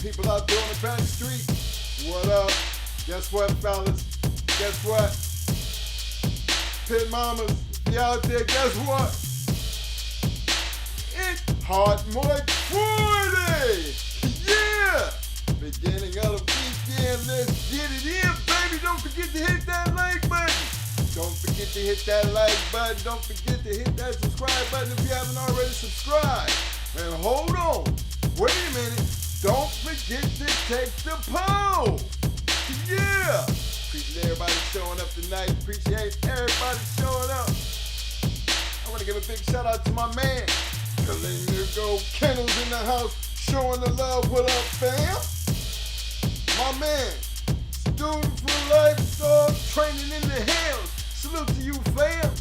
people out there on the back street. What up? Guess what, fellas? Guess what? Pit mamas, be out there, guess what? It's Hot Moist Friday! Yeah! Beginning of the weekend, let's get it in, baby! Don't forget to hit that like button! Don't forget to hit that like button. Don't forget to hit that subscribe button if you haven't already subscribed. And hold on. Wait a minute. Don't forget to take the poll. Yeah. Appreciate everybody showing up tonight. Appreciate everybody showing up. I want to give a big shout out to my man. Kennels in the house showing the love. What up, fam? My man. Student for life, dog training in the hills. Salute to you, fam.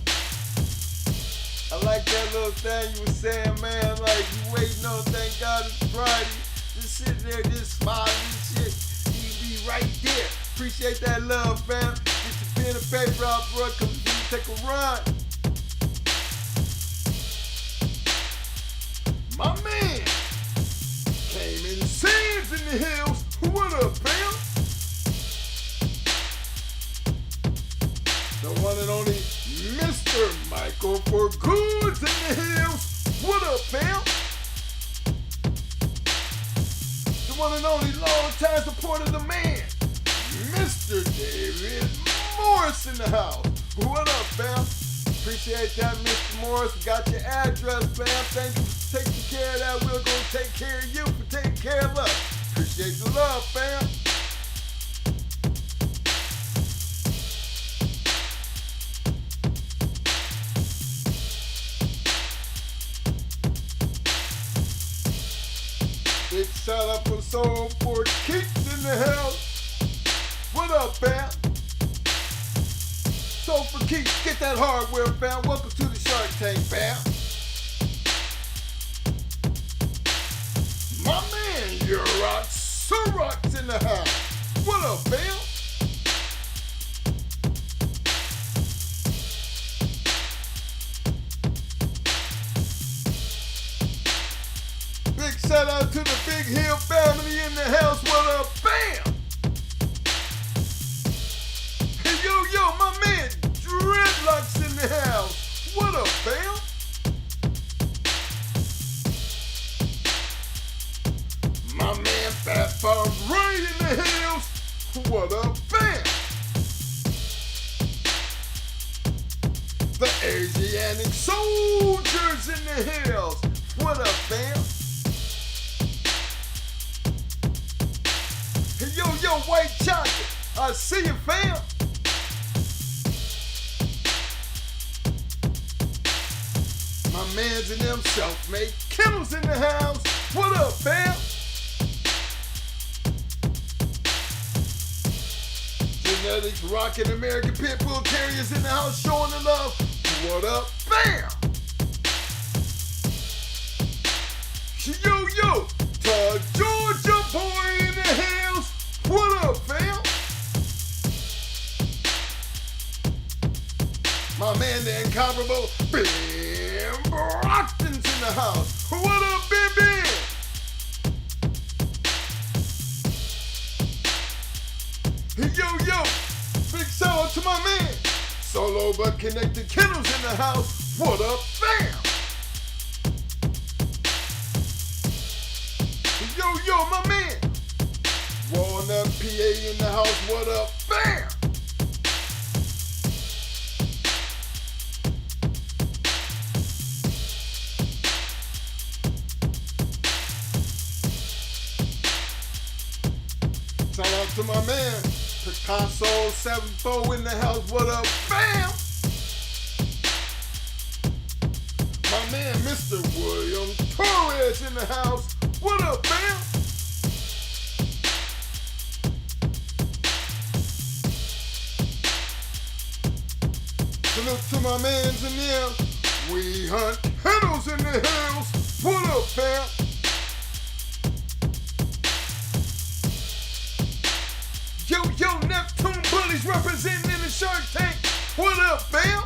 I like that little thing you were saying, man. Like, you waiting on, thank God it's Friday. Just sitting there, just smiling and shit. You be right there. Appreciate that love, fam. Get your pen and paper out, bro. Come take a run. My man came in scenes in the hills. What up, fam? The one and only Mr. Michael for Goods in the hills. What up, fam? The one and only long-time supporter of the man, Mr. David Morris in the house. What up, fam? Appreciate that, Mr. Morris. Got your address, fam. Thank you for taking care of that. We're going to take care of you for taking care of us. Appreciate the love, fam. Big shout out for Soul for Keats in the house. What up, fam? Soul for Keats, get that hardware, fam. Welcome to the Shark Tank, fam. My man, GR.CH in the house. What up, fam? Big shout out to the Big Hill family in the house. What up, bam? Hey, yo, my man, Dreadlocks in the house. What up, bam? My man, Fat Bob Ray in the hills. What up, bam? The Asiatic soldiers in the hills. What up, bam? Yo, white chocolate, I see you, fam. My mans and them self-made Kennels in the house. What up, fam? Genetics rockin' American Pit Bull Terriers in the house showing the love. What up, bam? Yo, Georgia boy in the house. What up, fam? My man, the incomparable Ben Brockton's in the house. What up, Ben? Yo, big shout out to my man, Solo but Connected Kennels in the house. What up, fam? Yo, my man, Walnut PA in the house. What up, bam? Shout out to my man, Picasso 74 in the house. What up, bam? My man, Mr. William Torres in the house. What up, bam? Salute to my mans in there. We hunt Kennels in the hills. What up, fam? Yo, Neptune bullies representing in the Shark Tank. What up, fam?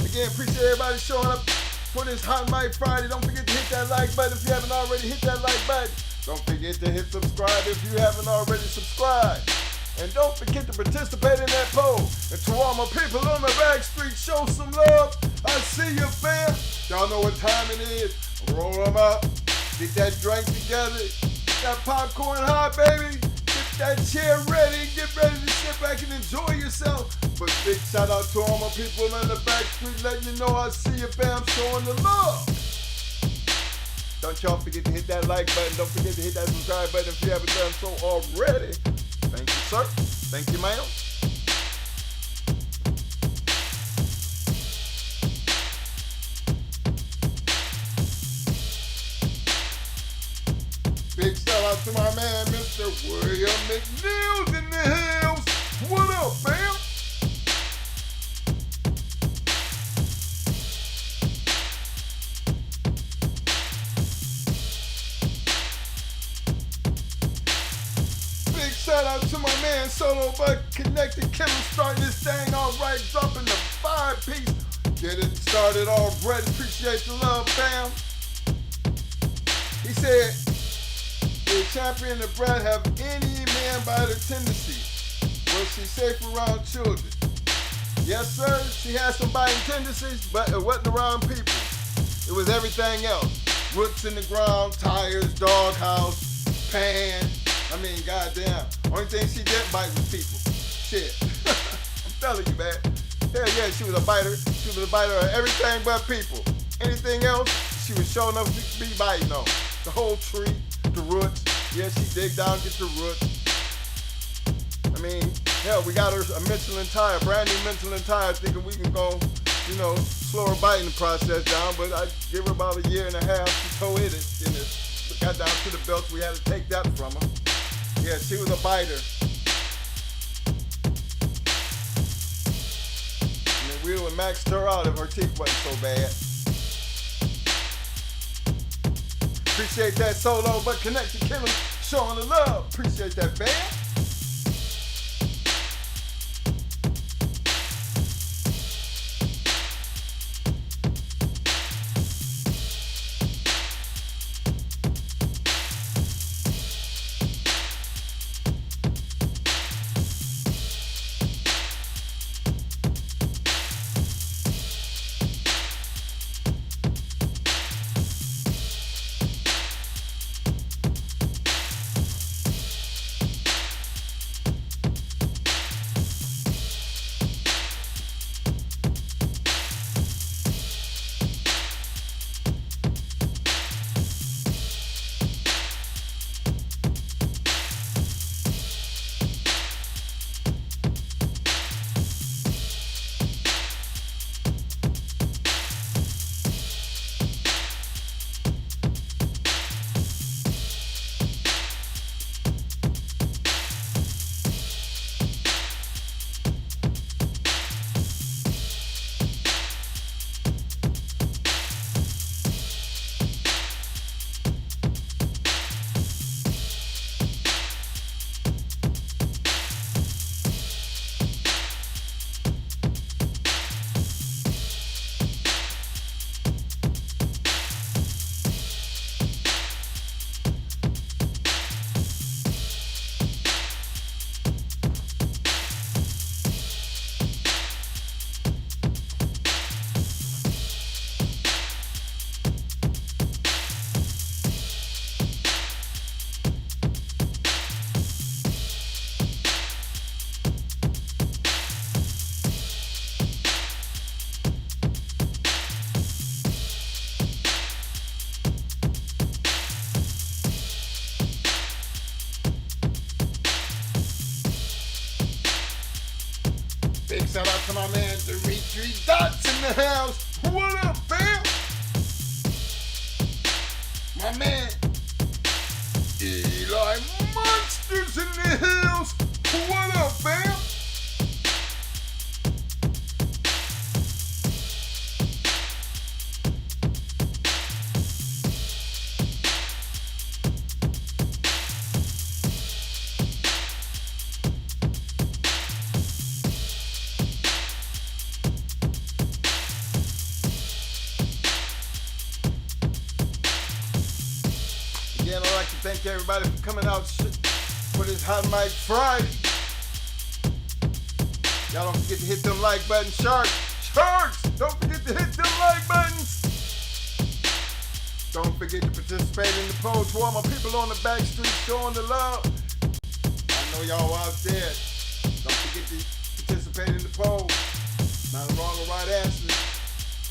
Again, appreciate everybody showing up. for this Hot Mic Friday. Don't forget to hit that like button if you haven't already hit that like button. Don't forget to hit subscribe if you haven't already subscribed. And don't forget to participate in that poll. And to all my people on the back street, show some love. I see you, fam. Y'all know what time it is. Roll them up. Get that drink together. Get that popcorn hot, baby. Get that chair ready. Get ready to sit back and enjoy yourself. But big shout out to all my people on the back street, letting you know I see you, fam, showing the love. Don't y'all forget to hit that like button. Don't forget to hit that subscribe button if you haven't done so already. Thank you, sir. Thank you, ma'am. Big shout out to my man, Mr. William McNeil's in the house. What up, fam? Shout out to my man Solo Buck Connected Kennels, starting this thing all right, dropping the 5-piece. Get it started already. Appreciate the love, fam. He said, the champion of bread have any man by the tendency. Was she safe around children? Yes, sir. She had some biting tendencies, but it wasn't around people. It was everything else. Roots in the ground, tires, doghouse, pan. I mean, goddamn. Only thing she didn't bite was people. Shit. I'm telling you, man. Hell yeah, she was a biter. She was a biter of everything but people. Anything else, she was showing up to be biting on. The whole tree, the roots. Yeah, she dig down, get the roots. I mean, hell, we got her a Michelin tire, brand new Michelin tire, thinking we can go, you know, slow her biting process down. But I give her about a year and a half. She toe hit it, and it got down to the belts. We had to take that from her. Yeah, she was a biter. I mean, we would maxed her out if her teeth wasn't so bad. Appreciate that Solo But Connected Kennels showing the love. Appreciate that, man. Shout out to my man, Dimitri Dots in the house. What up, fam? My man, Eli Monsters in the house. What up, fam? thank everybody for coming out for this Hot Mic Friday. Y'all don't forget to hit them like buttons, sharks. Don't forget to hit them like buttons. Don't forget to participate in the poll. To all my people on the back street showing the love. I know y'all out there. Don't forget to participate in the poll. Not a wrong or right answer.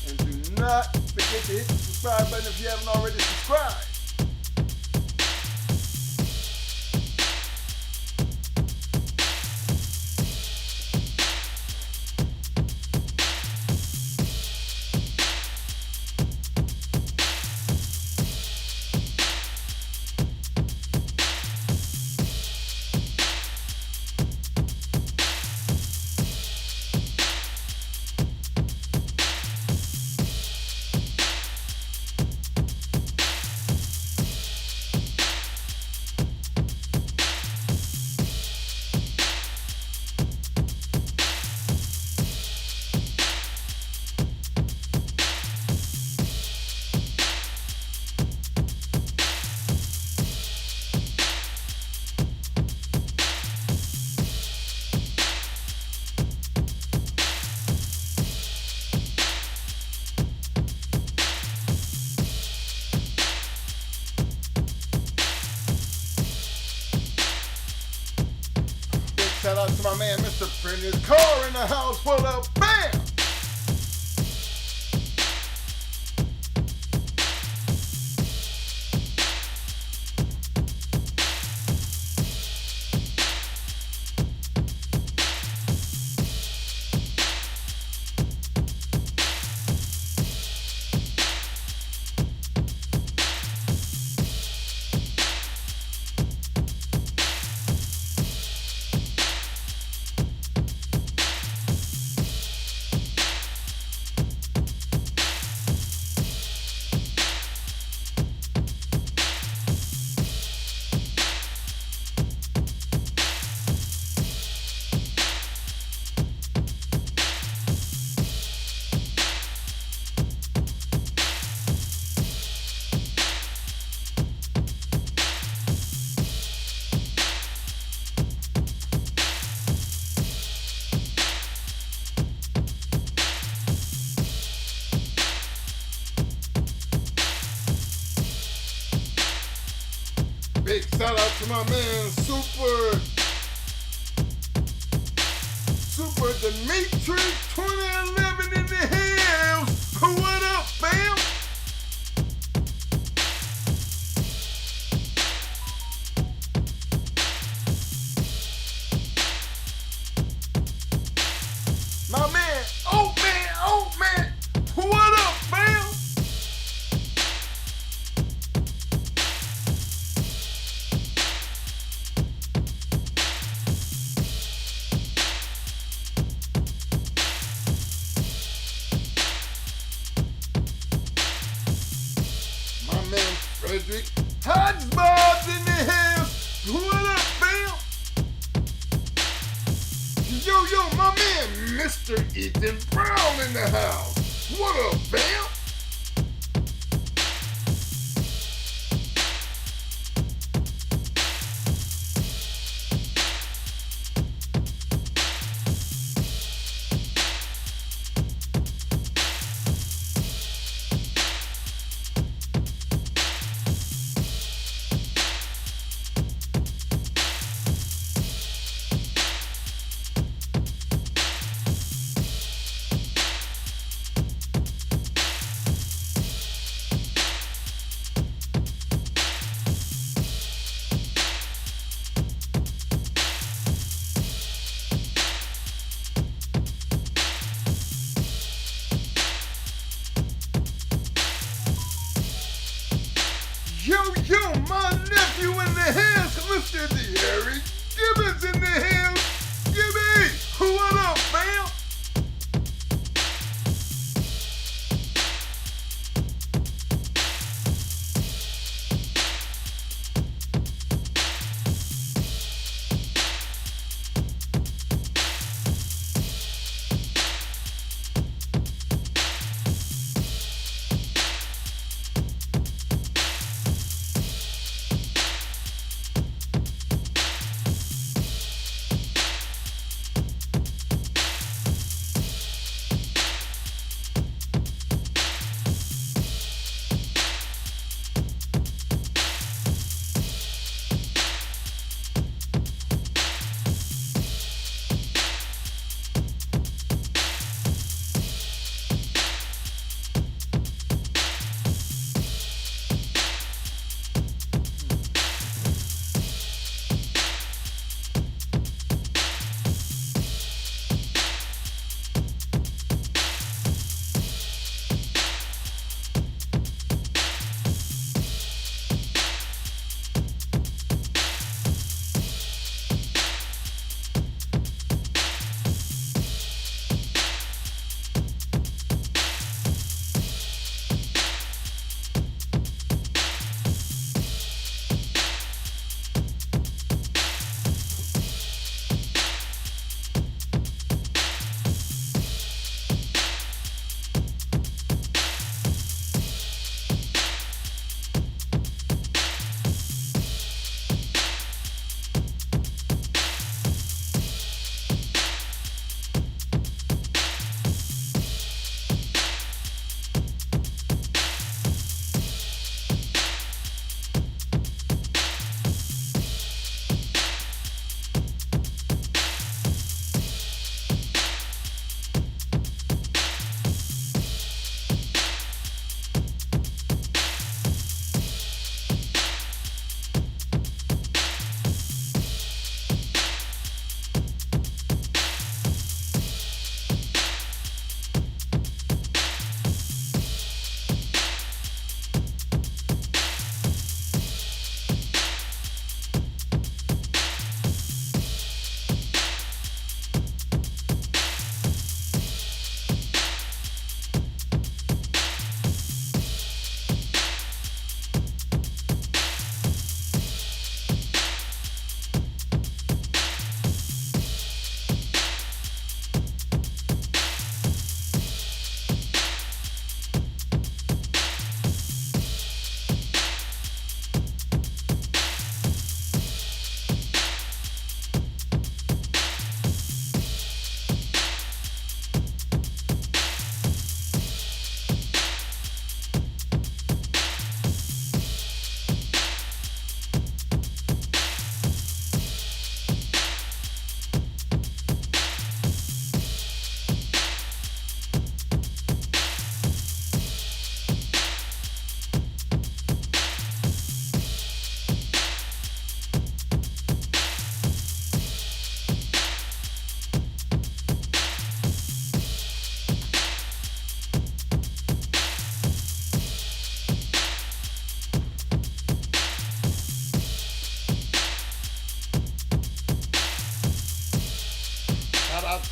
And do not forget to hit the subscribe button if you haven't already subscribed. Shout out to my man, Mr. Prentice Car in the house full of BAM! Big shout out to my man, Super Dimitri 2011 in the house. What up, fam? My man, oh man, what up, fam? Frederick Hodgebob's in the house. What up, fam? Yo, my man, Mr. Ethan Brown in the house. What up, fam? Yo, my nephew in the house, Mr. Derek Gibbons in the house. Gibby, what up, fam?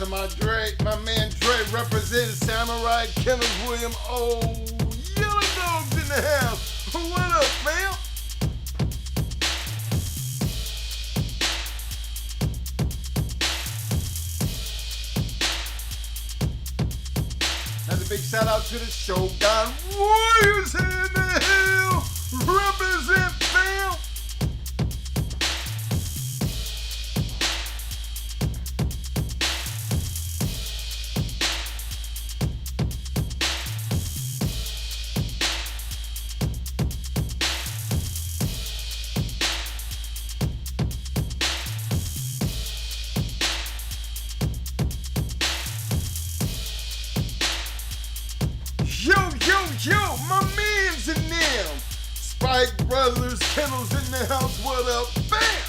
to my man Dre representing Samurai, Kennels, William, Yellow Dogs in the house. What up, fam? Another big shout out to the Shogun Warriors in the hill. Represent, fam. Yo, my mans in them. Spike Brothers, Kennels in the house, what up, bam!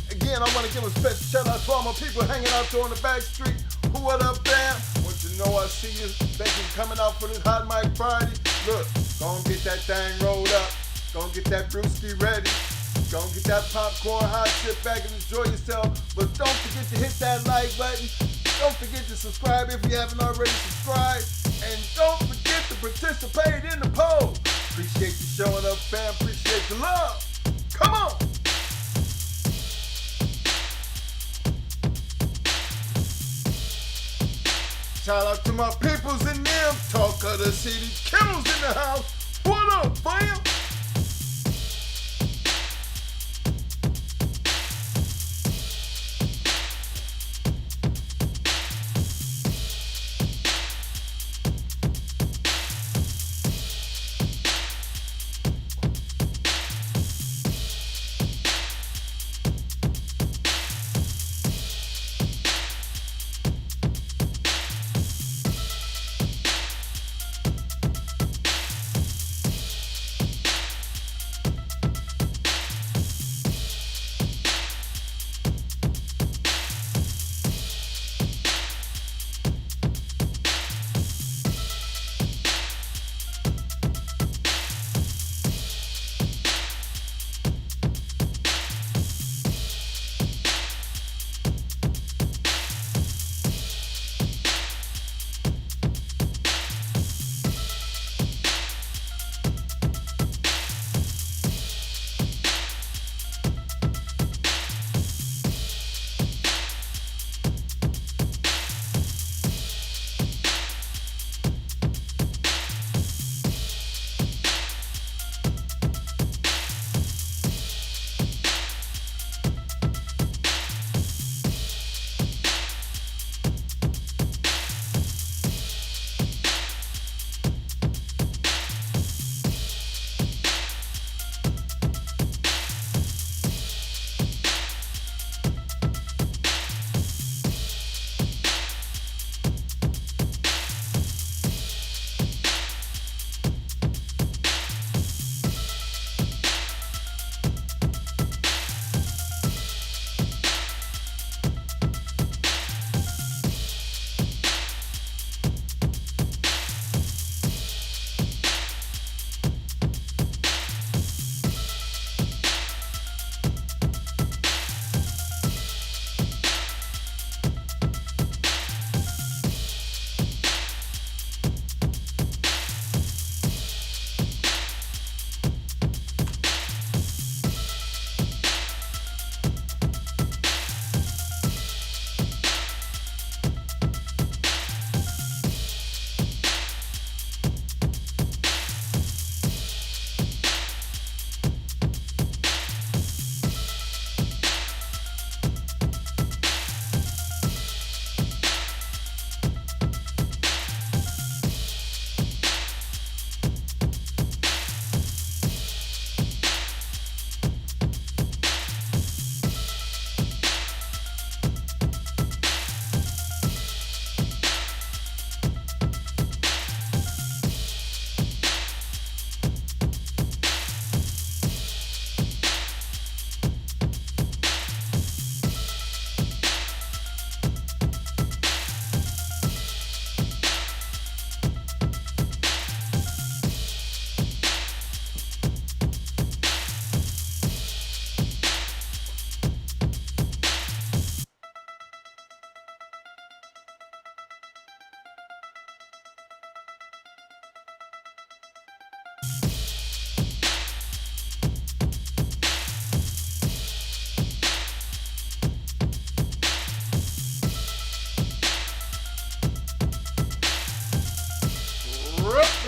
Again, I want to give a special shout out to all my people hanging out there on the back street. What up, bam? Want you to know I see you. Thank you for coming out for this Hot Mic Friday. Look, go and get that thing rolled up. Go and get that brewski ready. Go and get that popcorn hot, sit back and enjoy yourself. But don't forget to hit that like button. Don't forget to subscribe if you haven't already subscribed. And don't forget to participate in the poll. Appreciate you showing up, fam. Appreciate the love. Come on. Shout out to my peoples in them. Talk of the city. Kennels in the house. What up, fam?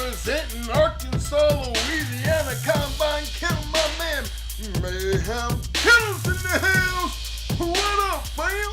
Representing Arkansas, Louisiana, Combine Kennel, my man, Mayhem Kennels in the house. What up, fam?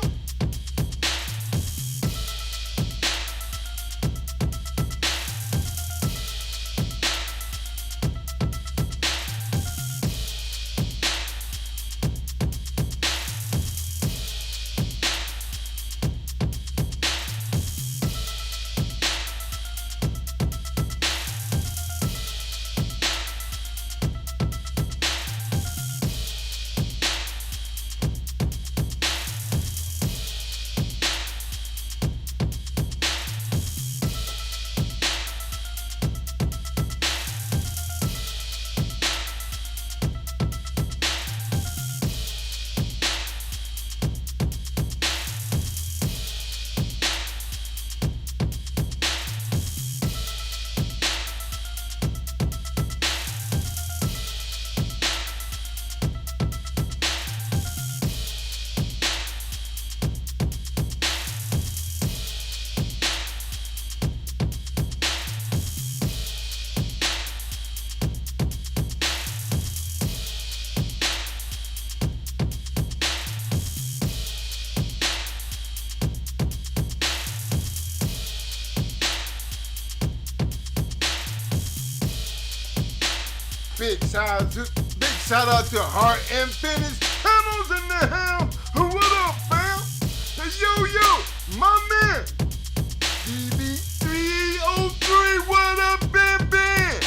Big shout out to Heart and Finish Kennels in the house. What up, fam? Yo, my man. DB303, what up, Ben Ben?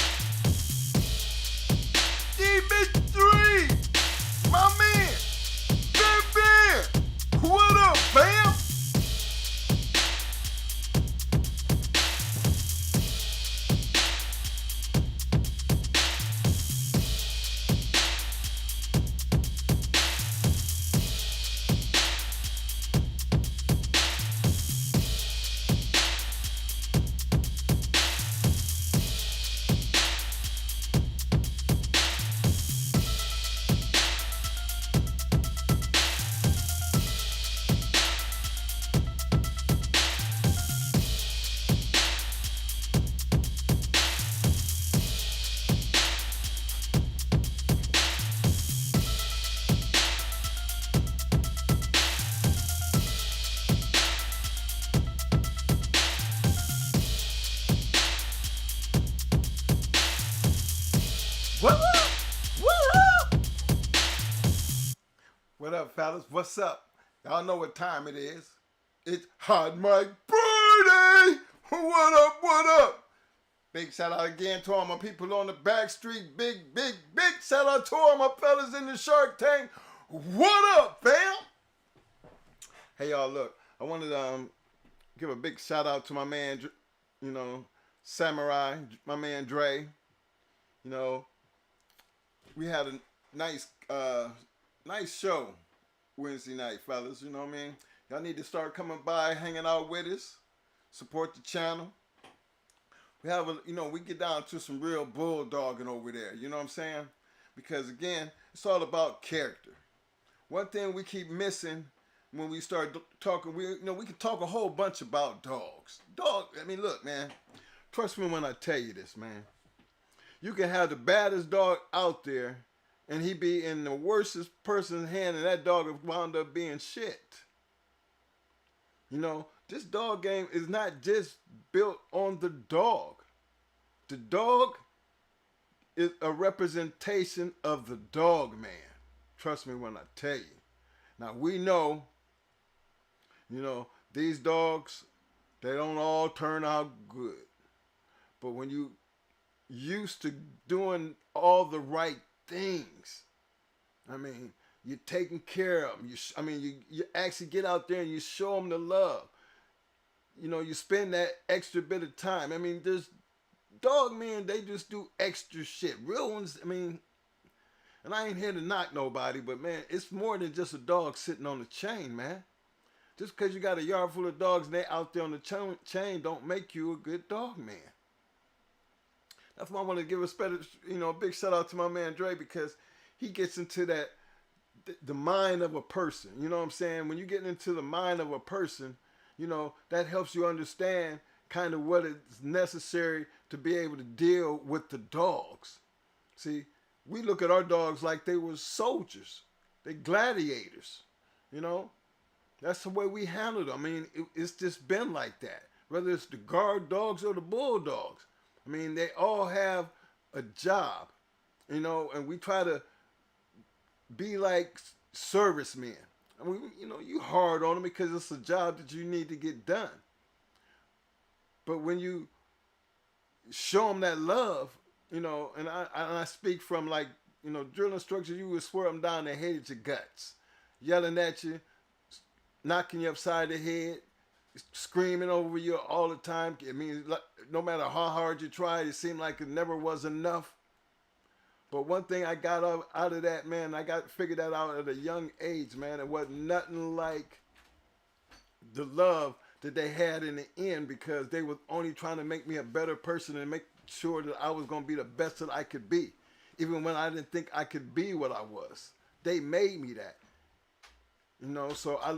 DB3, my man. Ben Ben, what up, fam? What up? What up? What up, fellas? What's up? Y'all know what time it is. It's Hot Mic Friday. What up? What up? Big shout out again to all my people on the back street. Big shout out to all my fellas in the Shark Tank. What up, fam? Hey, y'all, look. I wanted to give a big shout out to my man, Samurai, my man Dre. We had a nice show Wednesday night, fellas. You know what I mean? Y'all need to start coming by, hanging out with us, support the channel. We have we get down to some real bulldogging over there. You know what I'm saying? Because again, it's all about character. One thing we keep missing when we start talking, we can talk a whole bunch about dogs. Look, man. Trust me when I tell you this, man. You can have the baddest dog out there, and he be in the worstest person's hand, and that dog wound up being shit. This dog game is not just built on the dog. The dog is a representation of the dog man. Trust me when I tell you. Now, we know, these dogs, they don't all turn out good. But when you used to doing all the right things, you're taking care of them. You actually get out there and you show them the love. You spend that extra bit of time. There's dog men, they just do extra shit. Real ones, and I ain't here to knock nobody, but man, it's more than just a dog sitting on the chain, man. Just because you got a yard full of dogs and they out there on the chain don't make you a good dog man. That's why I want to give a big shout out to my man Dre, because he gets into the mind of a person. You know what I'm saying? When you get into the mind of a person, that helps you understand kind of what is necessary to be able to deal with the dogs. See, we look at our dogs like they were soldiers, they gladiators, you know. That's the way we handle them. I mean, it's just been like that. Whether it's the guard dogs or the bulldogs, I mean, they all have a job, you know, and we try to be like servicemen. I mean, you know, you hard on them because it's a job that you need to get done. But when you show them that love, you know, and I speak from like, you know, drill instructors, you would swear them down, they hated your guts, yelling at you, knocking you upside the head, screaming over you all the time. I mean, no matter how hard you tried, it seemed like it never was enough. But one thing I got out of that, man, I got figured that out at a young age, man. It wasn't nothing like the love that they had in the end, because they were only trying to make me a better person and make sure that I was going to be the best that I could be. Even when I didn't think I could be what I was. They made me that. You know, so I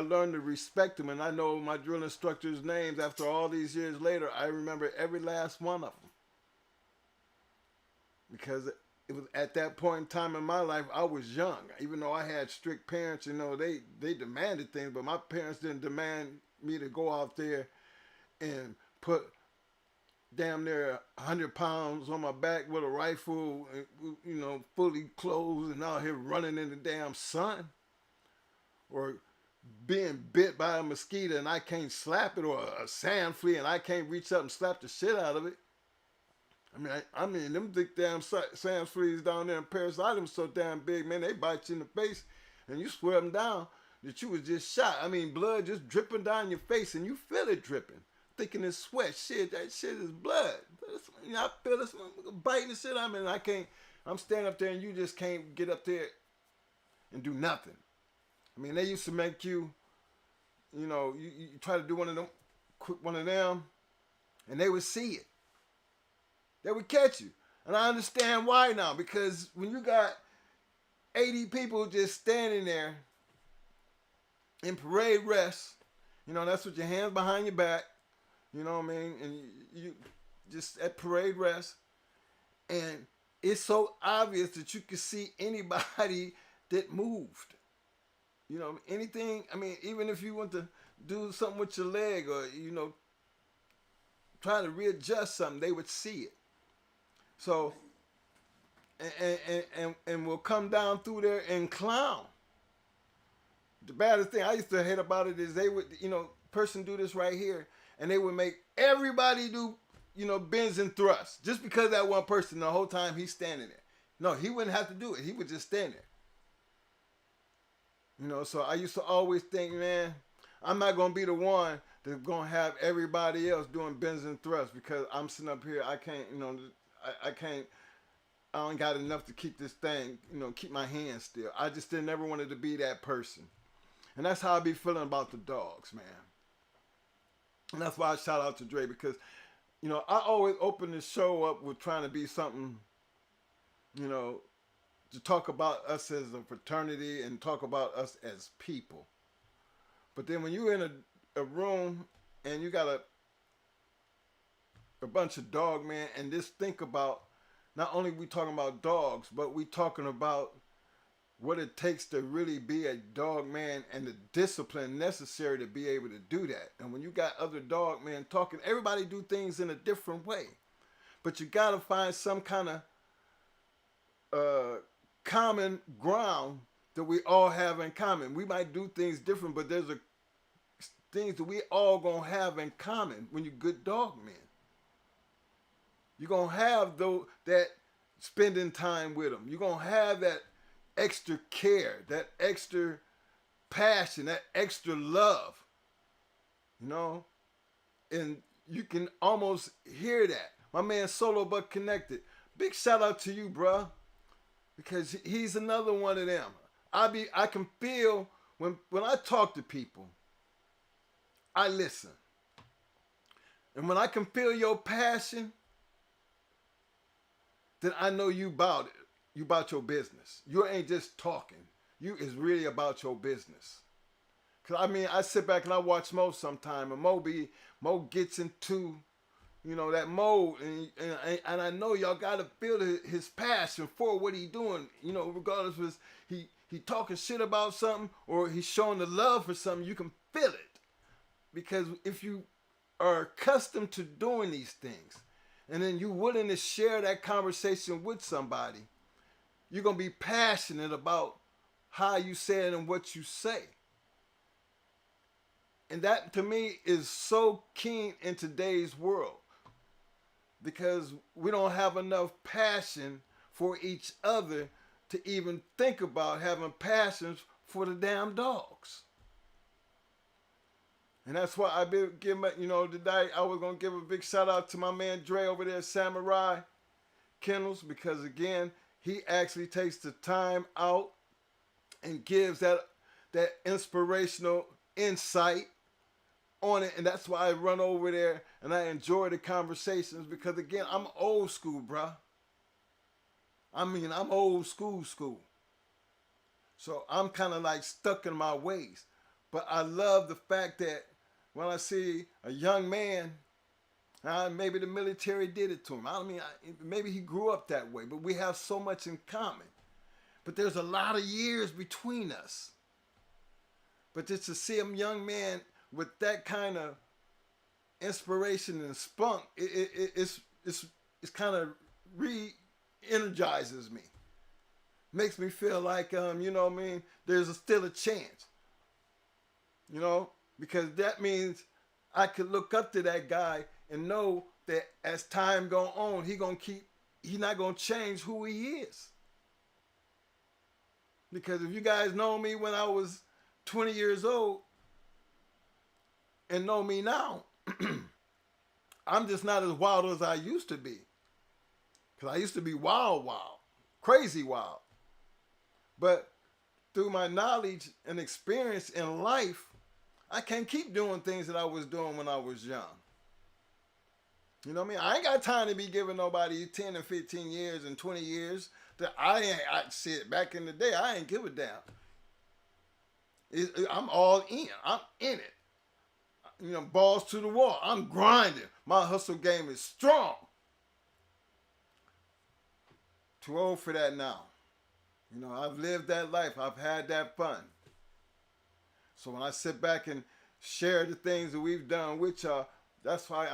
learned to respect them, and I know my drill instructors' names after all these years later. I remember every last one of them. Because it was at that point in time in my life, I was young. Even though I had strict parents, you know, they demanded things, but my parents didn't demand me to go out there and put damn near 100 pounds on my back with a rifle, you know, fully clothed and out here running in the damn sun. Or being bit by a mosquito and I can't slap it, or a sand flea and I can't reach up and slap the shit out of it. I mean, them big damn sand fleas down there in Paris Island so damn big, man, they bite you in the face and you swear them down that you was just shot. I mean, blood just dripping down your face and you feel it dripping. Thinking it's sweat. Shit, that shit is blood. You know, I feel this biting the shit out of me, and I'm standing up there and you just can't get up there and do nothing. I mean, they used to make you, you know, you try to do one of them, and they would see it. They would catch you. And I understand why now, because when you got 80 people just standing there in parade rest, you know, that's with your hands behind your back, you know what I mean, and you just at parade rest, and it's so obvious that you can see anybody that moved. You know, anything, I mean, even if you want to do something with your leg or, you know, try to readjust something, they would see it. So, and we'll come down through there and clown. The baddest thing I used to hate about it is they would, you know, person do this right here, and they would make everybody do, you know, bends and thrusts. Just because that one person, the whole time he's standing there. No, he wouldn't have to do it. He would just stand there. You know, so I used to always think, man, I'm not going to be the one that's going to have everybody else doing bends and thrusts, because I'm sitting up here, I can't, you know, I don't got enough to keep this thing, you know, keep my hands still. I just didn't ever wanted to be that person. And that's how I be feeling about the dogs, man. And that's why I shout out to Dre, because, you know, I always open the show up with trying to be something, you know, to talk about us as a fraternity and talk about us as people. But then when you're in a room and you got a bunch of dog men, and just think about, not only we talking about dogs, but we talking about what it takes to really be a dog man and the discipline necessary to be able to do that. And when you got other dog men talking, everybody do things in a different way. But you got to find some kind of common ground that we all have in common. We might do things different, but there's things that we all gonna have in common when you're good dog men. You're gonna have that spending time with them. You're gonna have that extra care, that extra passion, that extra love, you know? And you can almost hear that. My man Solo But Connected, big shout out to you, bruh. Because he's another one of them. I can feel when I talk to people, I listen. And when I can feel your passion, then I know you about it. You about your business. You ain't just talking. You is really about your business. Cause I mean, I sit back and I watch Mo sometime, and Mo be Mo gets into, you know, that mode, and I know y'all gotta feel his passion for what he doing, you know, regardless of he talking shit about something or he's showing the love for something, you can feel it. Because if you are accustomed to doing these things and then you're willing to share that conversation with somebody, you're gonna be passionate about how you say it and what you say. And that to me is so keen in today's world, because we don't have enough passion for each other to even think about having passions for the damn dogs. And that's why I been giving, you know, today I was gonna give a big shout out to my man Dre over there at Samurai Kennels, because again, he actually takes the time out and gives that inspirational insight on it, and that's why I run over there and I enjoy the conversations, because again, I'm old school, bruh. I mean, I'm old school. So I'm kind of like stuck in my ways. But I love the fact that when I see a young man, maybe the military did it to him. I mean, maybe he grew up that way, but we have so much in common. But there's a lot of years between us. But just to see a young man with that kind of inspiration and spunk, it's kind of re-energizes me. Makes me feel like, you know what I mean, there's still a chance. You know, because that means I could look up to that guy and know that as time go on, he's not gonna change who he is. Because if you guys know me when I was 20 years old and know me now, I'm just not as wild as I used to be. Because I used to be wild, crazy wild. But through my knowledge and experience in life, I can't keep doing things that I was doing when I was young. You know what I mean? I ain't got time to be giving nobody 10 and 15 years and 20 years. That shit, back in the day, I ain't give a damn. I'm all in. I'm in it. You know, balls to the wall. I'm grinding. My hustle game is strong. Too old for that now. You know, I've lived that life. I've had that fun. So when I sit back and share the things that we've done with y'all, that's why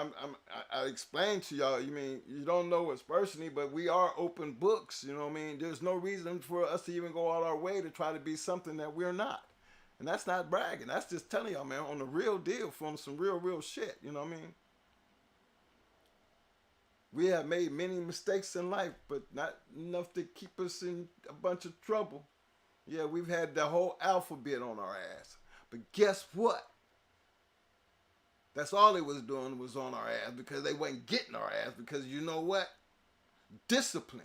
I explain to y'all. You mean, you don't know us personally, but we are open books. You know what I mean? There's no reason for us to even go out our way to try to be something that we're not. And that's not bragging. That's just telling y'all, man, on the real deal, from some real shit. You know what I mean? We have made many mistakes in life, but not enough to keep us in a bunch of trouble. Yeah, we've had the whole alphabet on our ass. But guess what? That's all they was doing, was on our ass, because they wasn't getting our ass. Because you know what? Discipline.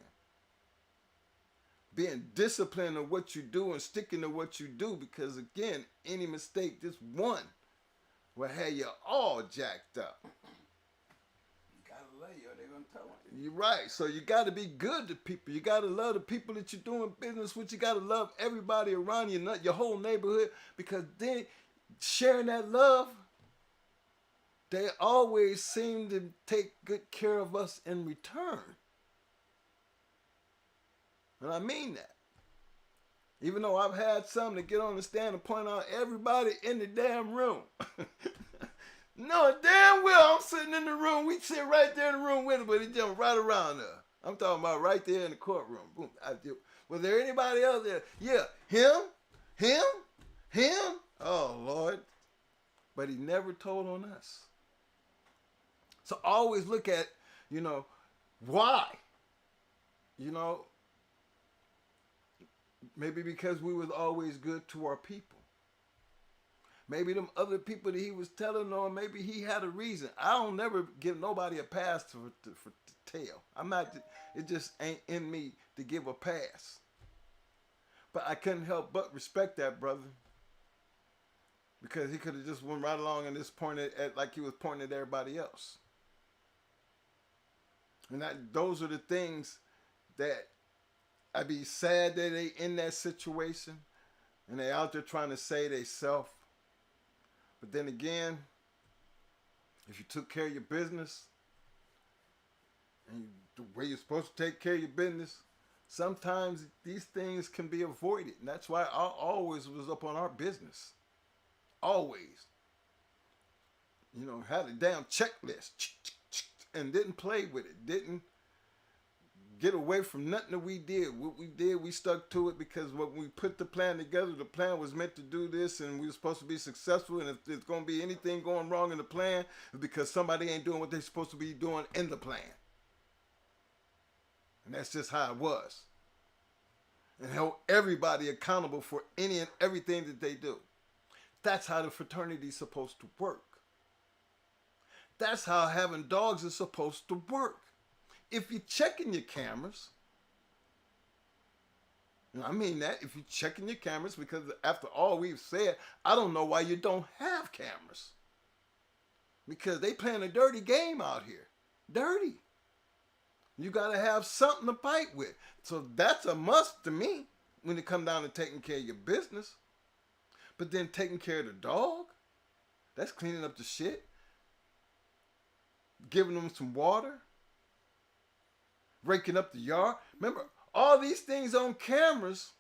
Being disciplined in what you do and sticking to what you do, because again, any mistake, just one, will have you all jacked up. You gotta love you, or they're gonna tell you. You're right. So you gotta be good to people. You gotta love the people that you're doing business with. You gotta love everybody around you, not your whole neighborhood, because then sharing that love, they always seem to take good care of us in return. And I mean that. Even though I've had some to get on the stand and point out everybody in the damn room. No, damn well I'm sitting in the room. We sit right there in the room with it, but he jumped right around there. I'm talking about right there in the courtroom. Boom. Was there anybody else there? Yeah, him. Oh, Lord. But he never told on us. So always look at, you know, why? You know, maybe because we was always good to our people. Maybe them other people that he was telling on, maybe he had a reason. I don't never give nobody a pass to tell. I'm not, it just ain't in me to give a pass. But I couldn't help but respect that brother. Because he could have just went right along and just pointed at like he was pointing at everybody else. And those are the things that I'd be sad that they in that situation and they out there trying to say they self. But then again, if you took care of your business and the way you're supposed to take care of your business, sometimes these things can be avoided. And that's why I always was up on our business. Always. You know, had a damn checklist and didn't play with it. Didn't get away from nothing that we did. What we did, we stuck to it, because when we put the plan together, the plan was meant to do this, and we were supposed to be successful. And if there's going to be anything going wrong in the plan, it's because somebody ain't doing what they're supposed to be doing in the plan. And that's just how it was. And held everybody accountable for any and everything that they do. That's how the fraternity is supposed to work. That's how having dogs is supposed to work. If you're checking your cameras, I mean that, if you're checking your cameras, because after all we've said, I don't know why you don't have cameras. Because they playing a dirty game out here. Dirty. You got to have something to fight with. So that's a must to me when it comes down to taking care of your business. But then taking care of the dog, that's cleaning up the shit. Giving them some water. Raking up the yard. Remember, all these things on cameras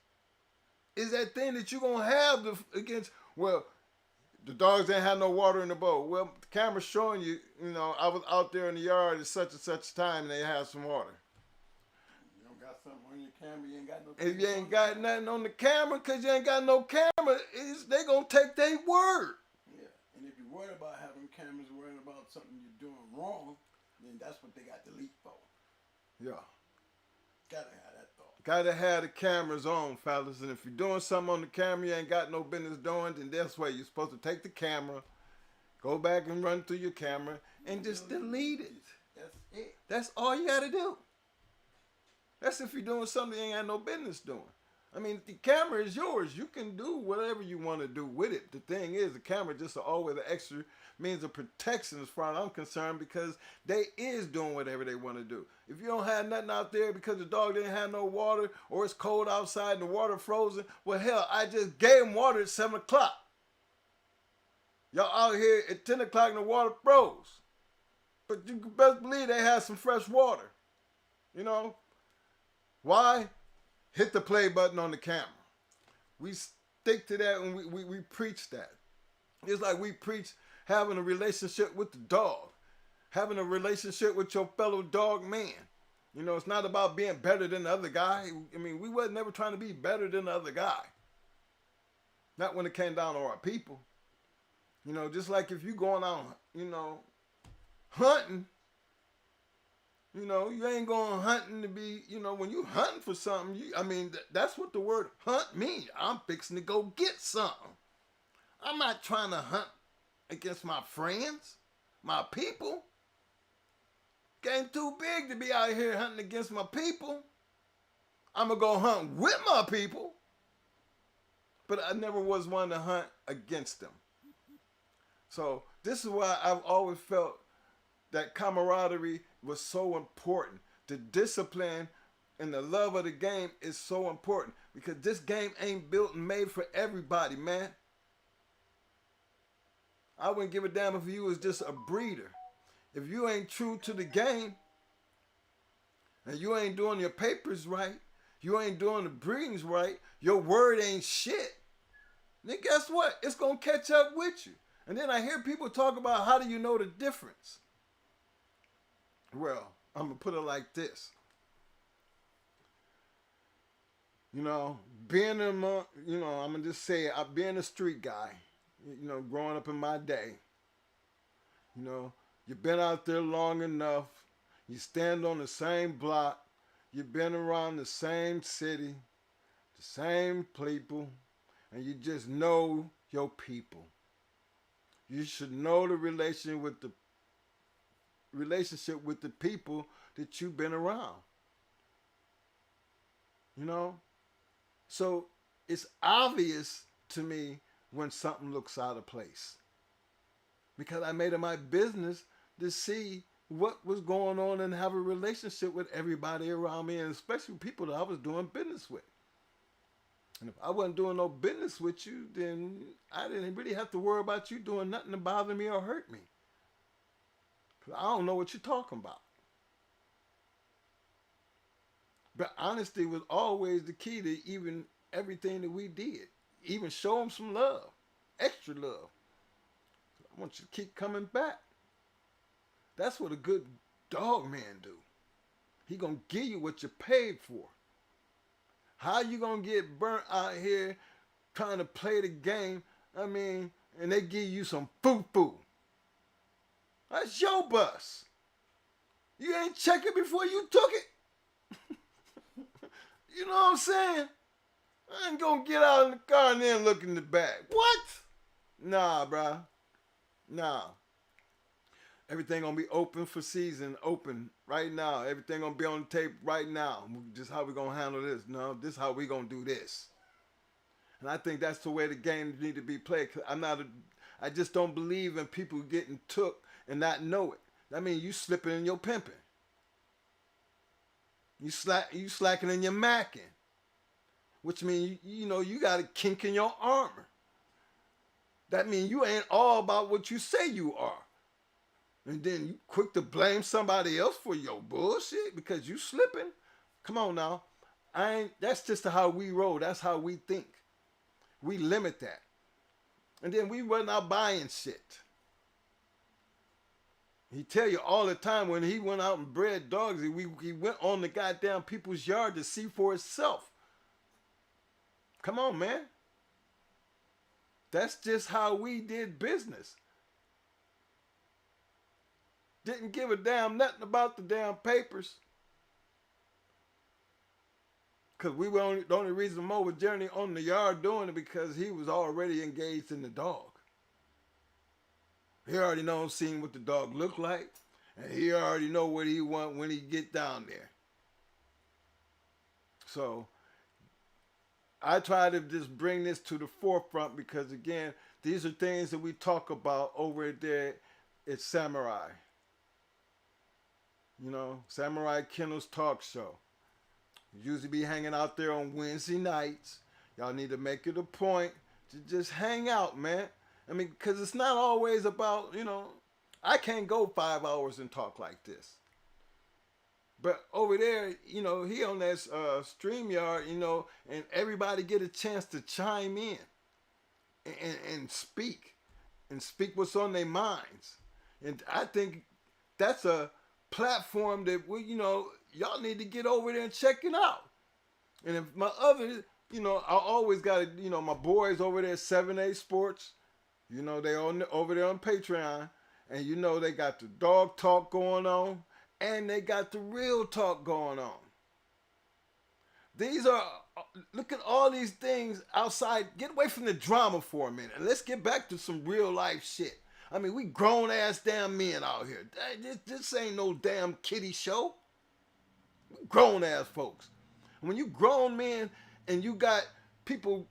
is that thing that you're going to have against, well, the dogs ain't had no water in the bowl. Well, the camera's showing you, you know, I was out there in the yard at such and such time and they had some water. You don't got something on your camera, you ain't got no. If you ain't got nothing on the camera, because you ain't got no camera, they going to take their word. Yeah, and if you're worried about having cameras, worried about something you're doing wrong, then that's what they got delete for. Yeah. Gotta have that thought. Gotta have the cameras on, fellas. And if you're doing something on the camera you ain't got no business doing, then that's why you're supposed to take the camera, go back and run through your camera, and just delete it. That's it. That's all you gotta do. That's if you're doing something you ain't got no business doing. I mean, the camera is yours. You can do whatever you want to do with it. The thing is, the camera just always an extra means of protection as far as I'm concerned, because they is doing whatever they want to do. If you don't have nothing out there because the dog didn't have no water, or it's cold outside and the water frozen, well, hell, I just gave him water at 7 o'clock. Y'all out here at 10 o'clock and the water froze. But you can best believe they had some fresh water. You know? Why? Hit the play button on the camera. We stick to that, and we preach that. It's like we preach having a relationship with the dog. Having a relationship with your fellow dog man. You know, it's not about being better than the other guy. I mean, we wasn't never trying to be better than the other guy. Not when it came down to our people. You know, just like if you going out, you know, hunting, you know, you ain't going hunting to be, you know, when you hunting for something, that's what the word hunt means. I'm fixing to go get something. I'm not trying to hunt against my friends, my people. Game too big to be out here hunting against my people. I'm going to go hunt with my people. But I never was one to hunt against them. So this is why I've always felt that camaraderie was so important. The discipline and the love of the game is so important, because this game ain't built and made for everybody, man. I wouldn't give a damn if you was just a breeder. If you ain't true to the game, and you ain't doing your papers right, you ain't doing the breedings right, your word ain't shit, then guess what? It's going to catch up with you. And then I hear people talk about, how do you know the difference? Well, I'm going to put it like this. You know, being I'm going to just say, being a street guy, you know, growing up in my day, you know, you've been out there long enough, you stand on the same block, you've been around the same city, the same people, and you just know your people. You should know the relationship with the people that you've been around. You know? So it's obvious to me when something looks out of place, because I made it my business to see what was going on and have a relationship with everybody around me, and especially people that I was doing business with. And if I wasn't doing no business with you, then I didn't really have to worry about you doing nothing to bother me or hurt me. 'Cause I don't know what you're talking about. But honesty was always the key to even everything that we did. Even show them some love, extra love. I want you to keep coming back. That's what a good dog man do. He gonna give you what you paid for. How you gonna get burnt out here trying to play the game? I mean, and they give you some foo-foo. That's your bus. You ain't check it before you took it. You know what I'm saying? I ain't gonna get out in the car and then look in the back. What? Nah, bruh. Nah. Everything gonna be open for season, open right now. Everything gonna be on the tape right now. Just how we gonna handle this. No, this how we gonna do this. And I think that's the way the game need to be played. I just don't believe in people getting took and not know it. That means you slipping in your pimping. You slacking in your macking. Which means you got a kink in your armor. That means you ain't all about what you say you are. And then you quick to blame somebody else for your bullshit because you slipping. Come on now. That's just how we roll. That's how we think. We limit that. And then we run out buying shit. He tell you all the time when he went out and bred dogs, he went on the goddamn people's yard to see for himself. Come on, man. That's just how we did business. Didn't give a damn nothing about the damn papers. Because we were the only reason Mo was journey on the yard doing it because he was already engaged in the dog. He already seen what the dog looked like, and he already know what he want when he get down there. So I try to just bring this to the forefront because again, these are things that we talk about over there at Samurai. Samurai Kennels talk show. Usually be hanging out there on Wednesday nights. Y'all need to make it a point to just hang out, man. I mean, because it's not always about, I can't go 5 hours and talk like this. But over there, he on that StreamYard, and everybody get a chance to chime in and speak what's on their minds. And I think that's a platform that y'all need to get over there and check it out. And if my other, I always got my boys over there at 7A Sports, they over there on Patreon, and they got the dog talk going on, and they got the real talk going on. Look at all these things outside. Get away from the drama for a minute, and let's get back to some real life shit. I mean, we grown ass damn men out here. This ain't no damn kiddie show. We grown ass folks. When you grown men and you got people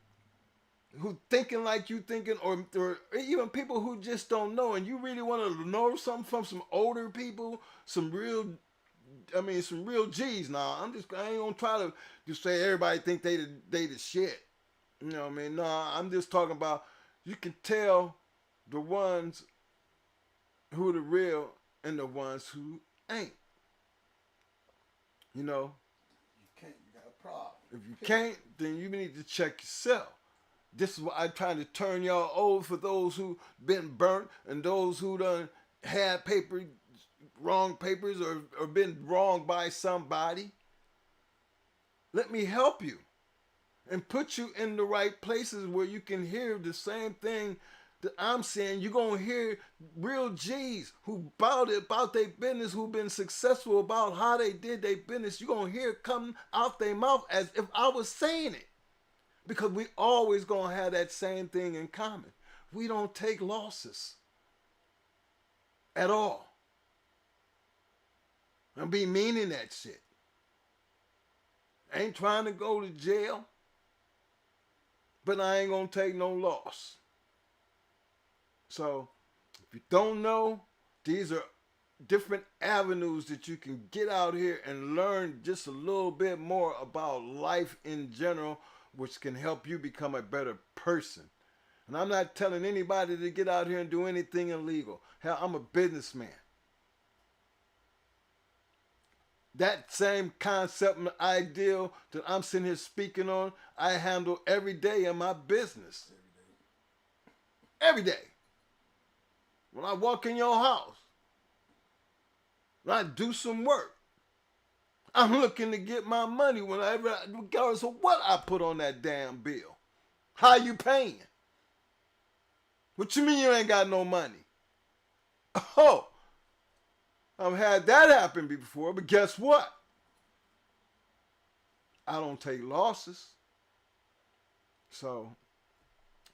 who thinking like you thinking, or even people who just don't know, and you really want to know something from some older people, some real G's. Now, I ain't gonna try to just say everybody think they the shit. You know what I mean? No, I'm just talking about you can tell the ones who are the real and the ones who ain't. You can't, you got a problem. If you can't, then you need to check yourself. This is what I'm trying to turn y'all over for those who been burnt and those who done had wrong papers or been wronged by somebody. Let me help you and put you in the right places where you can hear the same thing that I'm saying. You're going to hear real G's who about their business, who've been successful about how they did their business. You're going to hear it come out their mouth as if I was saying it. Because we always going to have that same thing in common. We don't take losses at all. And be meaning that shit. Ain't trying to go to jail, but I ain't going to take no loss. So, if you don't know, these are different avenues that you can get out here and learn just a little bit more about life in general, which can help you become a better person. And I'm not telling anybody to get out here and do anything illegal. Hell, I'm a businessman. That same concept and ideal that I'm sitting here speaking on, I handle every day in my business. Every day. When I walk in your house, when I do some work, I'm looking to get my money whenever, regardless of what I put on that damn bill. How you paying? What you mean you ain't got no money? Oh, I've had that happen before, but guess what? I don't take losses. So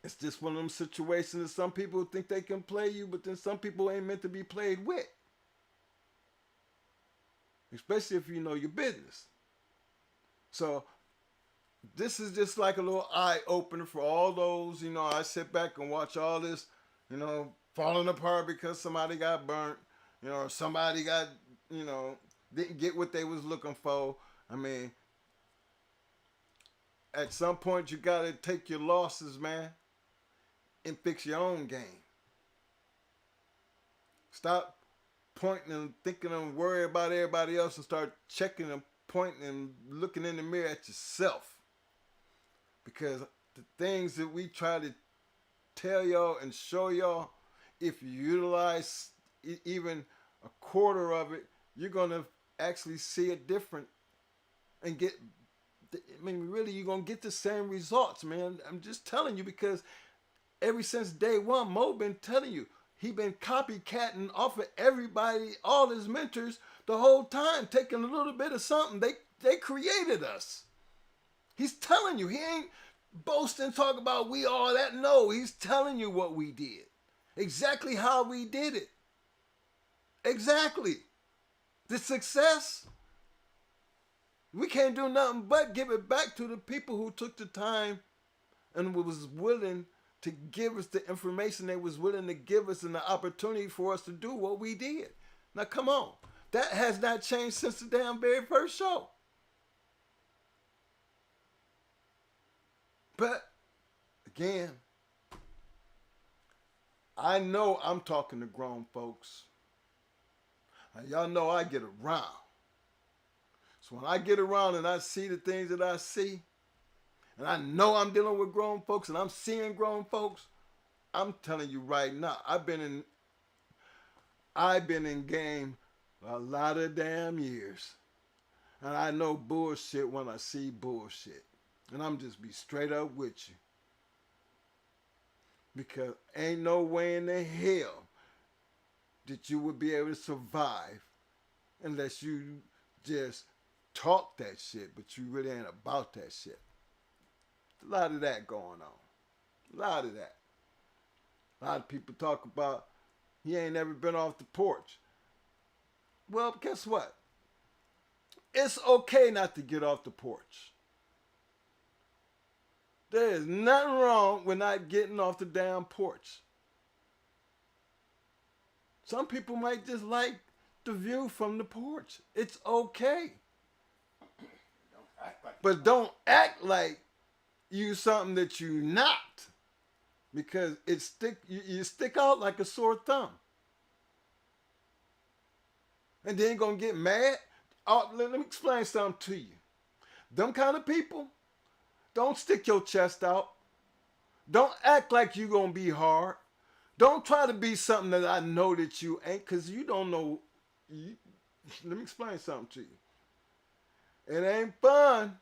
it's just one of them situations that some people think they can play you, but then some people ain't meant to be played with. Especially if you know your business. So this is just like a little eye opener for all those, I sit back and watch all this, falling apart because somebody got burnt, or somebody got, didn't get what they was looking for. I mean, at some point you got to take your losses, man, and fix your own game. Stop pointing and thinking and worry about everybody else and start checking and pointing and looking in the mirror at yourself. Because the things that we try to tell y'all and show y'all, if you utilize even a quarter of it, you're going to actually see it different and get, really, you're going to get the same results, man. I'm just telling you, because ever since day one, Mo been telling you, he been copycatting off of everybody, all his mentors, the whole time, taking a little bit of something. They created us. He's telling you, he ain't boasting, talk about we all that. No, he's telling you what we did. Exactly how we did it. Exactly. The success, we can't do nothing but give it back to the people who took the time and was willing to give us the information they was willing to give us and the opportunity for us to do what we did. Now, come on. That has not changed since the damn very first show. But, again, I know I'm talking to grown folks. And y'all know I get around. So when I get around and I see the things that I see, and I know I'm dealing with grown folks and I'm seeing grown folks, I'm telling you right now, I've been in game a lot of damn years. And I know bullshit when I see bullshit. And I'm just be straight up with you. Because ain't no way in the hell that you would be able to survive unless you just talk that shit, but you really ain't about that shit. A lot of that going on. A lot of that. A lot of people talk about he ain't never been off the porch. Well, guess what? It's okay not to get off the porch. There is nothing wrong with not getting off the damn porch. Some people might just like the view from the porch. It's okay. But don't act like you something that you not. Because you stick out like a sore thumb. And then gonna get mad. Oh, let me explain something to you. Them kind of people, don't stick your chest out. Don't act like you gonna be hard. Don't try to be something that I know that you ain't, because you don't know. Let me explain something to you. It ain't fun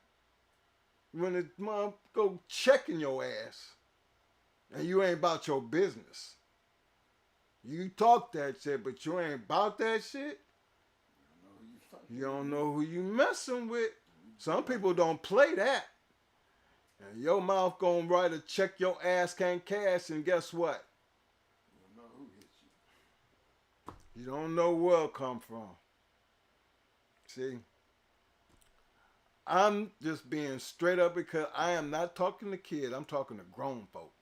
when the mom go checking your ass and you ain't about your business. You talk that shit, but you ain't about that shit. You don't know who you messing with. Some people don't play that. And your mouth gonna write a check your ass can't cash, and guess what? You don't know who hit you. You don't know where it come from. See? I'm just being straight up because I am not talking to kids. I'm talking to grown folk.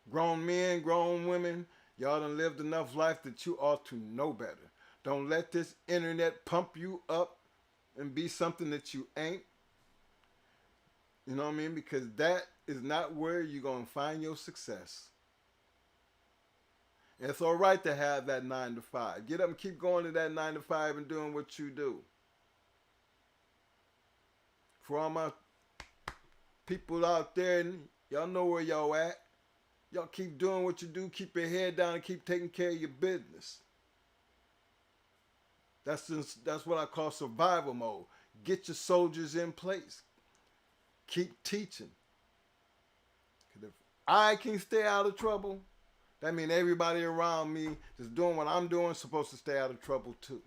Grown men, grown women. Y'all done lived enough life that you ought to know better. Don't let this internet pump you up and be something that you ain't. You know what I mean? Because that is not where you're going to find your success. It's all right to have that 9 to 5. Get up and keep going to that 9 to 5 and doing what you do. For all my people out there, y'all know where y'all at. Y'all keep doing what you do. Keep your head down and keep taking care of your business. That's what I call survival mode. Get your soldiers in place. Keep teaching. If I can stay out of trouble, that means everybody around me that's doing what I'm doing is supposed to stay out of trouble too.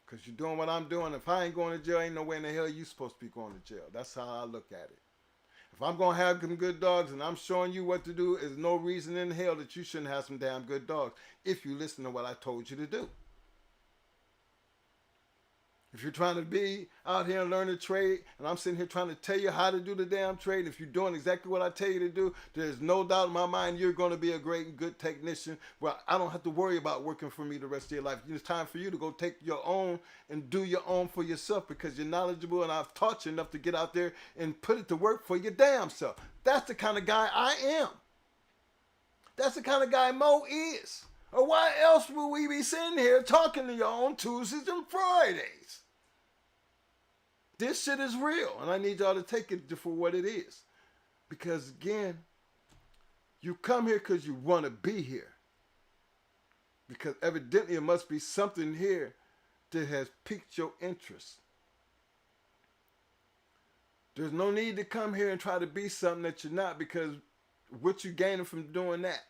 Because you're doing what I'm doing. If I ain't going to jail, ain't no way in the hell you supposed to be going to jail. That's how I look at it. If I'm going to have some good dogs and I'm showing you what to do, there's no reason in hell that you shouldn't have some damn good dogs if you listen to what I told you to do. If you're trying to be out here and learn a trade, and I'm sitting here trying to tell you how to do the damn trade, if you're doing exactly what I tell you to do, there's no doubt in my mind you're going to be a great and good technician where I don't have to worry about working for me the rest of your life. It's time for you to go take your own and do your own for yourself because you're knowledgeable and I've taught you enough to get out there and put it to work for your damn self. That's the kind of guy I am. That's the kind of guy Mo is. Or why else would we be sitting here talking to y'all on Tuesdays and Fridays? This shit is real, and I need y'all to take it for what it is. Because, again, you come here because you want to be here. Because evidently it must be something here that has piqued your interest. There's no need to come here and try to be something that you're not because what you gaining from doing that?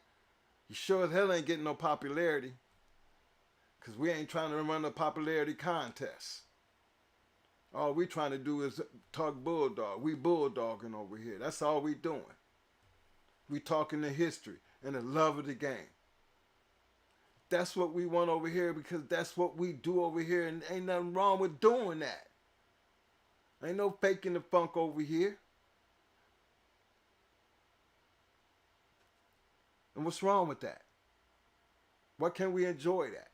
You sure as hell ain't getting no popularity. Because we ain't trying to run a popularity contest. All we trying to do is talk bulldog. We bulldogging over here. That's all we doing. We talking the history and the love of the game. That's what we want over here because that's what we do over here and ain't nothing wrong with doing that. Ain't no faking the funk over here. And what's wrong with that? Why can't we enjoy that?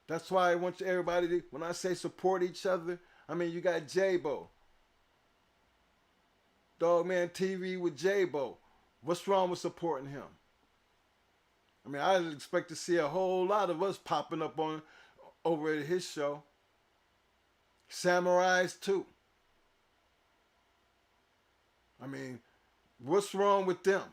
That's why I want everybody to, when I say support each other, I mean, you got J-Bo. Dogman TV with J-Bo. What's wrong with supporting him? I mean, I expect to see a whole lot of us popping up on over at his show. Samurais too. I mean, what's wrong with them?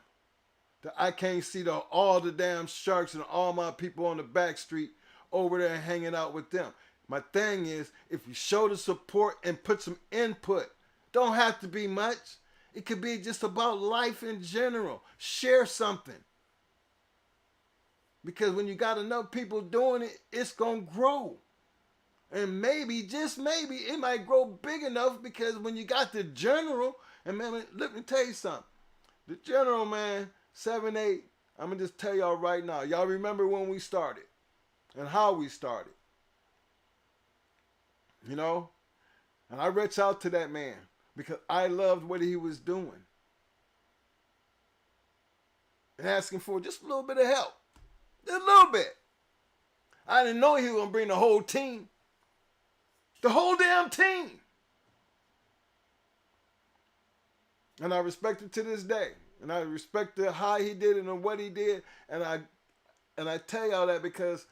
That I can't see all the damn sharks and all my people on the back street over there hanging out with them. My thing is, if you show the support and put some input, don't have to be much. It could be just about life in general. Share something. Because when you got enough people doing it, it's going to grow. And maybe, just maybe, it might grow big enough because when you got the general, and man, let me tell you something. The general, man, 7-8, I'm going to just tell y'all right now. Y'all remember when we started and how we started. You know, and I reached out to that man because I loved what he was doing and asking for just a little bit of help, just a little bit. I didn't know he was going to bring the whole team, the whole damn team. And I respect it to this day. And I respect the how he did it and what he did. And I tell y'all that because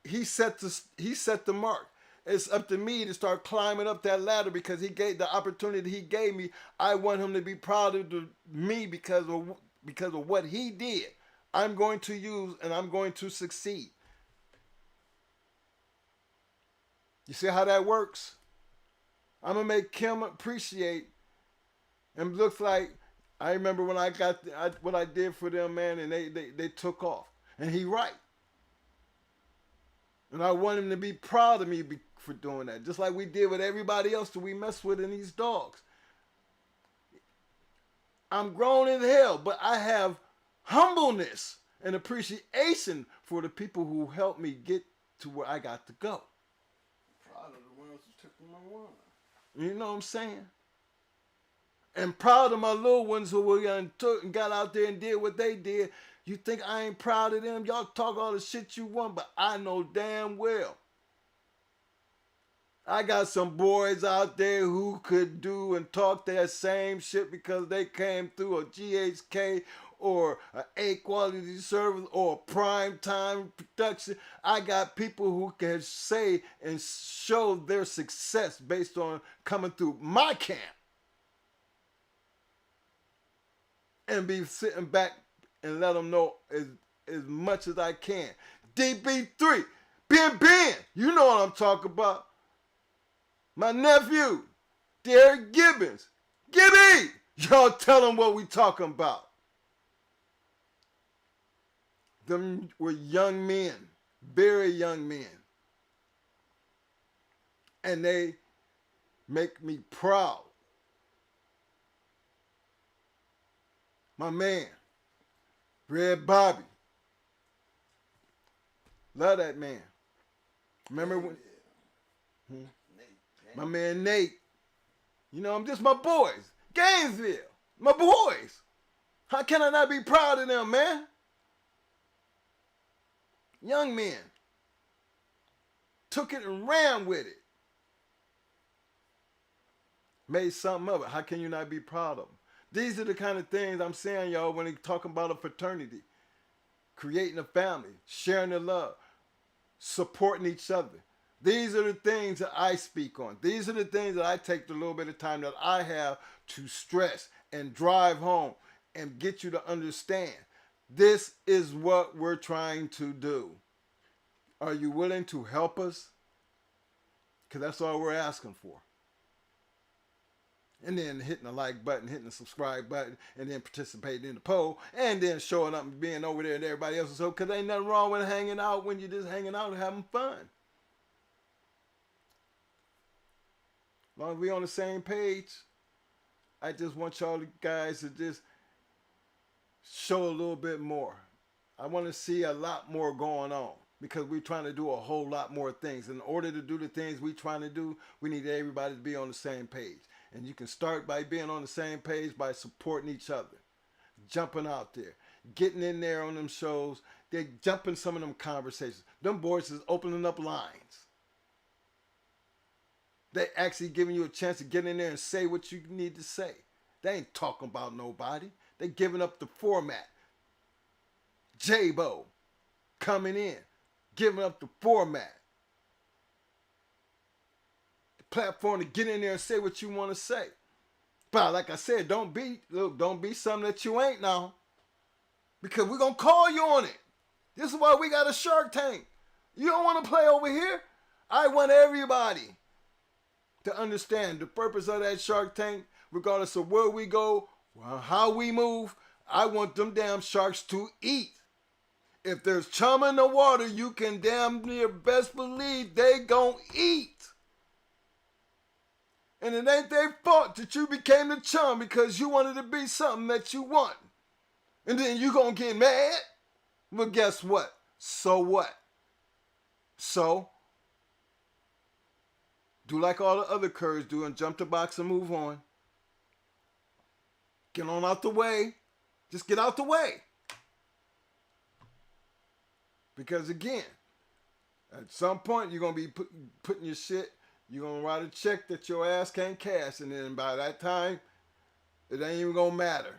he set the mark. It's up to me to start climbing up that ladder because he gave the opportunity he gave me. I want him to be proud of me because of what he did. I'm going to use and I'm going to succeed. You see how that works? I'm going to make Kim appreciate. And looks like, I remember when I got what I did for them, man, and they took off. And he right. And I want him to be proud of me for doing that. Just like we did with everybody else that we mess with in these dogs. I'm grown as hell, but I have humbleness and appreciation for the people who helped me get to where I got to go. Proud of the ones who took my one. You know what I'm saying? And proud of my little ones who were took and got out there and did what they did. You think I ain't proud of them? Y'all talk all the shit you want, but I know damn well. I got some boys out there who could do and talk that same shit because they came through a GH.CH or an A quality service or a prime time production. I got people who can say and show their success based on coming through my camp and be sitting back and let them know as much as I can. DB3, Ben, you know what I'm talking about. My nephew, Derek Gibbons, Gibby, y'all tell them what we talking about. Them were young men, very young men. And they make me proud. My man, Red Bobby. Love that man. Remember when? My man Nate. You know, I'm just my boys. Gainesville. My boys. How can I not be proud of them, man? Young men. Took it and ran with it. Made something of it. How can you not be proud of them? These are the kind of things I'm saying, y'all, when they talking about a fraternity. Creating a family. Sharing the love. Supporting each other. These are the things that I speak on. These are the things that I take the little bit of time that I have to stress and drive home and get you to understand. This is what we're trying to do. Are you willing to help us? Because that's all we're asking for. And then hitting the like button, hitting the subscribe button, and then participating in the poll, and then showing up and being over there and everybody else. So, because ain't nothing wrong with hanging out when you're just hanging out and having fun. As long as we on the same page, I just want y'all guys to just show a little bit more. I want to see a lot more going on because we're trying to do a whole lot more things. In order to do the things we're trying to do, we need everybody to be on the same page. And you can start by being on the same page by supporting each other, jumping out there, getting in there on them shows. They're jumping some of them conversations. Them boys is opening up lines. They actually giving you a chance to get in there and say what you need to say. They ain't talking about nobody. They giving up the format. J-Bo coming in, giving up the format. The platform to get in there and say what you want to say. But like I said, don't be something that you ain't now. Because we're going to call you on it. This is why we got a Shark Tank. You don't want to play over here? I want everybody to understand the purpose of that Shark Tank, regardless of where we go, how we move. I want them damn sharks to eat. If there's chum in the water, you can damn near best believe they gon' eat. And it ain't their fault that you became the chum because you wanted to be something that you want. And then you gonna get mad? Well, guess what? So what? So, do like all the other Kurds do and jump the box and move on. Get on out the way. Just get out the way. Because again, at some point you're going to be putting your shit, you're going to write a check that your ass can't cash. And then by that time, it ain't even going to matter.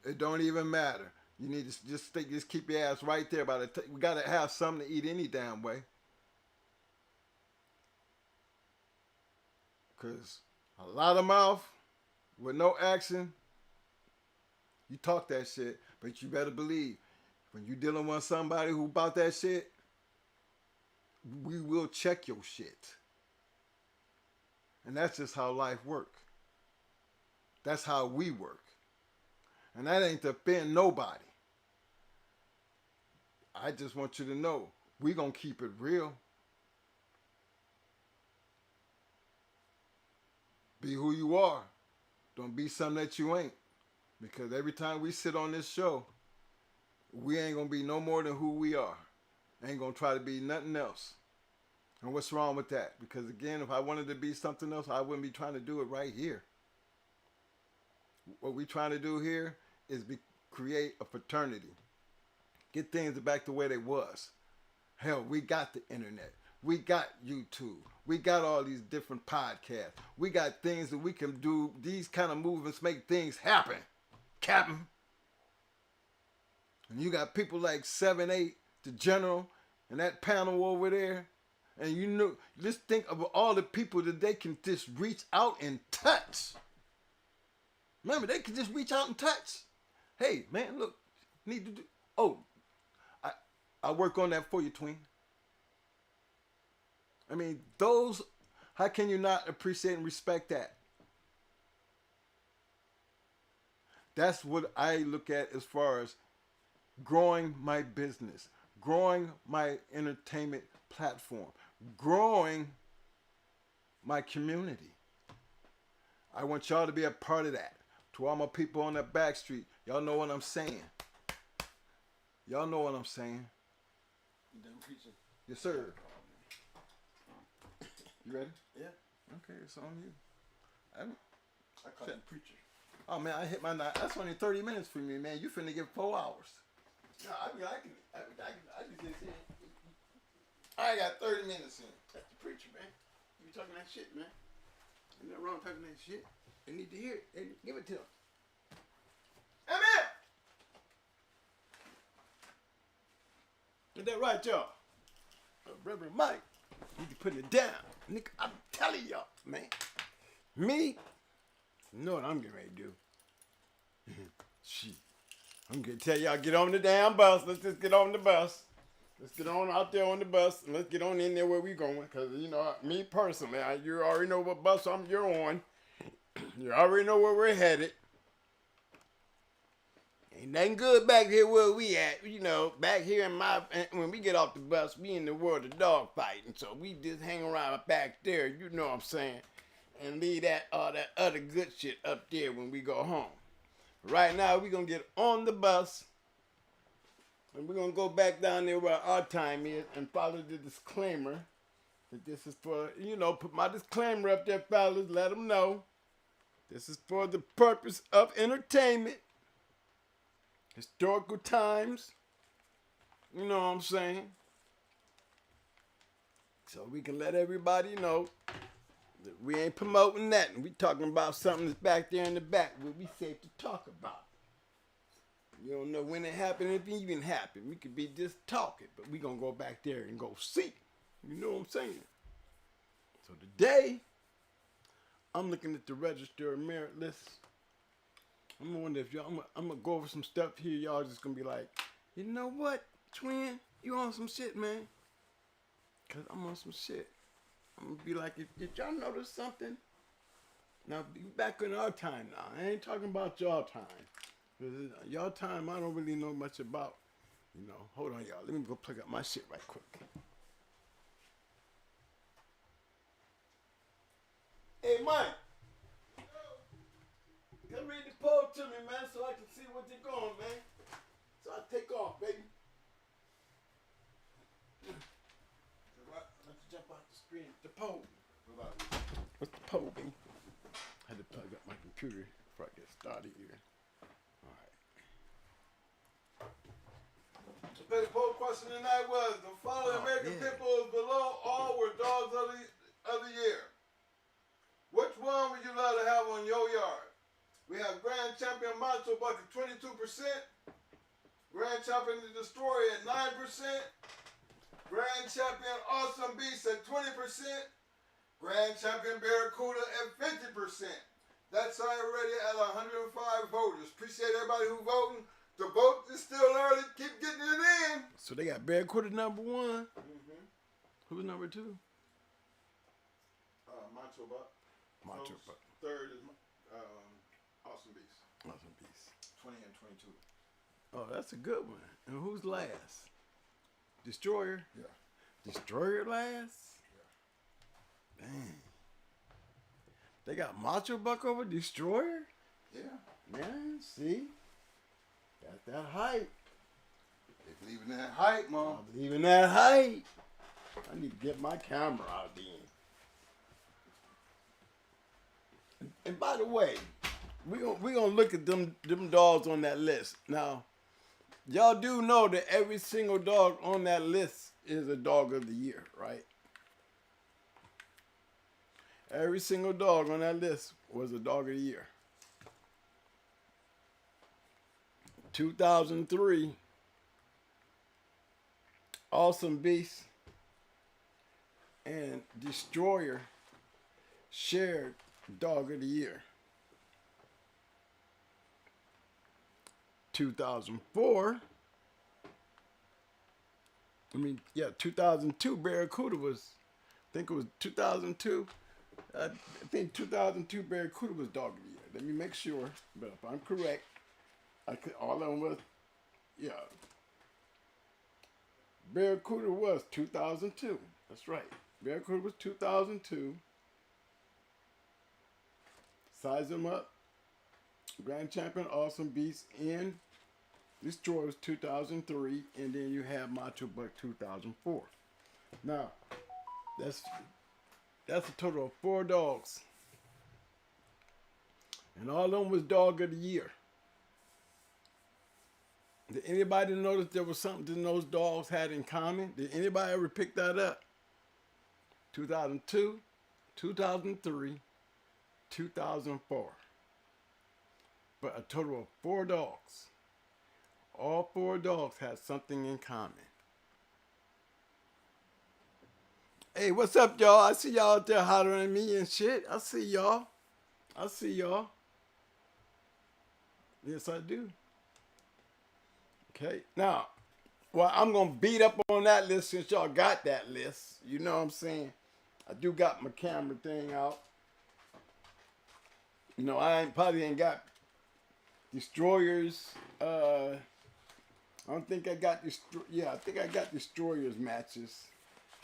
It don't even matter. You need to just keep your ass right there. We got to have something to eat any damn way. Because a lot of mouth with no action, you talk that shit, but you better believe when you dealing with somebody who about that shit, we will check your shit. And that's just how life works. That's how we work. And that ain't to offend nobody. I just want you to know, we gonna keep it real. Be who you are. Don't be something that you ain't. Because every time we sit on this show, we ain't going to be no more than who we are. Ain't going to try to be nothing else. And what's wrong with that? Because again, if I wanted to be something else, I wouldn't be trying to do it right here. What we trying to do here is create a fraternity. Get things back the way they was. Hell, we got the internet. We got YouTube. We got all these different podcasts. We got things that we can do. These kind of movements make things happen. Captain. And you got people like 7-8, the general, and that panel over there. And you know, just think of all the people that they can just reach out and touch. Remember, they can just reach out and touch. Hey, man, look, need to do. Oh, I work on that for you, twin. I mean, those. How can you not appreciate and respect that? That's what I look at as far as growing my business, growing my entertainment platform, growing my community. I want y'all to be a part of that. To all my people on that back street, y'all know what I'm saying. Y'all know what I'm saying. You done preaching? Yes, sir. You ready? Yeah. Okay, it's on you. I call you preacher. Oh man, I hit my night. That's only 30 minutes for me, man. You finna get 4 hours. No, I mean I just did it. I got 30 minutes in. That's the preacher, man. You talking that shit, man. Ain't nothing wrong talking that shit. They need to hear it. They give it to them. Amen. Is that right, y'all? Reverend Mike, you be putting it down. Nigga, I'm telling y'all, man. Me, you know what I'm getting ready to do. Shit. I'm gonna tell y'all, get on the damn bus. Let's just get on the bus. Let's get on out there on the bus and let's get on in there where we going. Cause you know, me personally, you already know what bus you're on. You already know where we're headed. Ain't nothing good back here where we at. You know, back here when we get off the bus, we in the world of dog fighting. So we just hang around back there, you know what I'm saying? And leave all that other good shit up there when we go home. Right now, we're going to get on the bus, and we're going to go back down there where our time is and follow the disclaimer that this is for, you know, put my disclaimer up there, fellas, let them know. This is for the purpose of entertainment, historical times, you know what I'm saying? So we can let everybody know that we ain't promoting nothing. We talking about something that's back there in the back where we safe to talk about. You don't know when it happened, if it even happened. We could be just talking, but we gonna go back there and go see. You know what I'm saying? So today, I'm looking at the Register of Merit list. I'm gonna wonder if y'all, I'm gonna go over some stuff here. Y'all just gonna be like, you know what, twin? You on some shit, man? Cause I'm on some shit. I'm gonna be like, did y'all notice something? Now, be back in our time now. I ain't talking about y'all time. Y'all time, I don't really know much about. You know, hold on, y'all. Let me go plug up my shit right quick. Hey, Mike. Come read the poem to me, man, so I can see what you're going, man. So I take off, baby. Let's jump out the screen. The poem. What's the poem, baby? I had to plug up my computer before I get started here. All right. The big poll question tonight was, the following American pit bulls below all were dogs of the year. Which one would you love to have on your yard? We have Grand Champion Macho Buck at 22%, Grand Champion the Destroyer at 9%, Grand Champion Awesome Beast at 20%, Grand Champion Barracuda at 50%. That's already at 105 voters. Appreciate everybody who voting. The vote is still early. Keep getting it in. So they got Barracuda number 1. Mm-hmm. Who's number 2? Macho Buck. Macho Buck. Third is Awesome Beast. Awesome Beast. 20 and 22. Oh, that's a good one. And who's last? Destroyer? Yeah. Destroyer last? Yeah. Dang. They got Macho Buck over Destroyer? Yeah. Man, see? Got that height. They believe in that hype, Mom. I believe in that height. I need to get my camera out then. And by the way, we gonna look at them dogs on that list. Now, y'all do know that every single dog on that list is a dog of the year, right? Every single dog on that list was a dog of the year. 2003, Awesome Beast and Destroyer shared Dog of the Year. 2004. 2002 Barracuda was, I think it was 2002. I think 2002 Barracuda was Dog of the Year. Let me make sure, but if I'm correct, all of them was, yeah. Barracuda was 2002. That's right. Barracuda was 2002. Size them up. Grand Champion, Awesome Beast, and Destroyer was 2003, and then you have Macho Buck 2004. Now, that's a total of 4 dogs. And all of them was Dog of the Year. Did anybody notice there was something those dogs had in common? Did anybody ever pick that up? 2002, 2003, 2004. But a total of 4 dogs. All 4 dogs had something in common. Hey, what's up, y'all? I see y'all out there hollering at me and shit. I see y'all. Yes, I do. Okay, now, well, I'm going to beat up on that list since y'all got that list. You know what I'm saying? I do got my camera thing out. You know, probably ain't got Destroyers. I don't think I got I think I got Destroyers matches.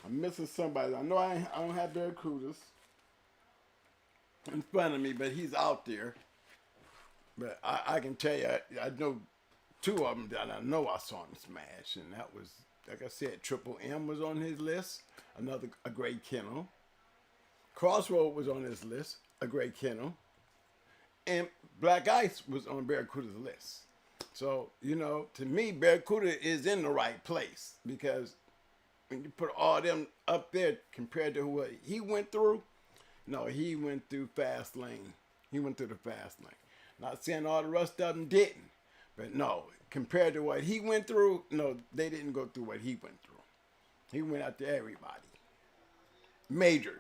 I'm missing somebody. I know I don't have Barracudas in front of me, but he's out there. But I can tell you, I know 2 of them that I know I saw him smash, and that was, like I said, Triple M was on his list, a great kennel. Crossroad was on his list, a great kennel. And Black Ice was on Barracuda's list. So, you know, to me, Barracuda is in the right place, because when you put all them up there compared to what he went through, no, he went through fast lane. He went through the fast lane. Not saying all the rest of them didn't, but no, compared to what he went through, no, they didn't go through what he went through. He went after everybody. Major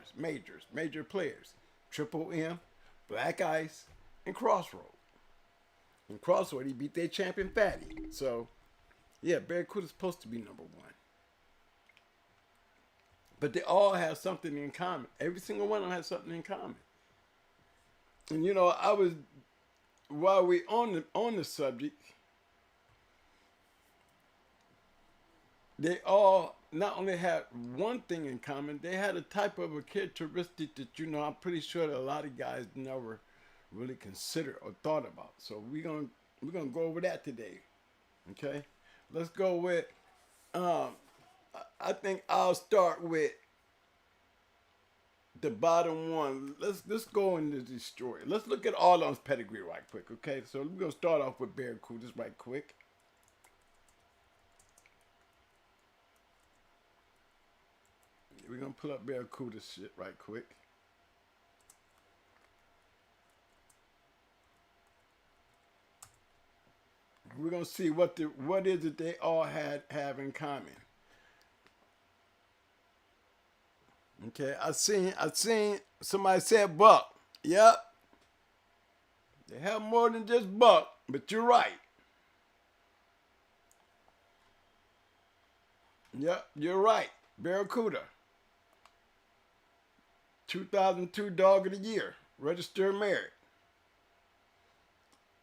players. Triple M, Black Ice, and Crossroad. In Crossroad, he beat their champion Fatty. So, yeah, Barracuda's supposed to be number 1. But they all have something in common. Every single one of them has something in common. And you know, while we on the subject, they all not only had one thing in common, they had a type of a characteristic that, you know, I'm pretty sure that a lot of guys never really considered or thought about. So we're gonna go over that today. Okay, let's go with. I think I'll start with the bottom one. Let's go into the Destroyer. Let's look at all those pedigree right quick. Okay, so we're gonna start off with Barracudas right quick. We're gonna pull up Barracuda shit right quick. We're gonna see what is it they all have in common. Okay, I seen somebody said Buck. Yep. They have more than just Buck, but you're right. Yep, you're right. Barracuda. 2002 Dog of the Year. Registered merit.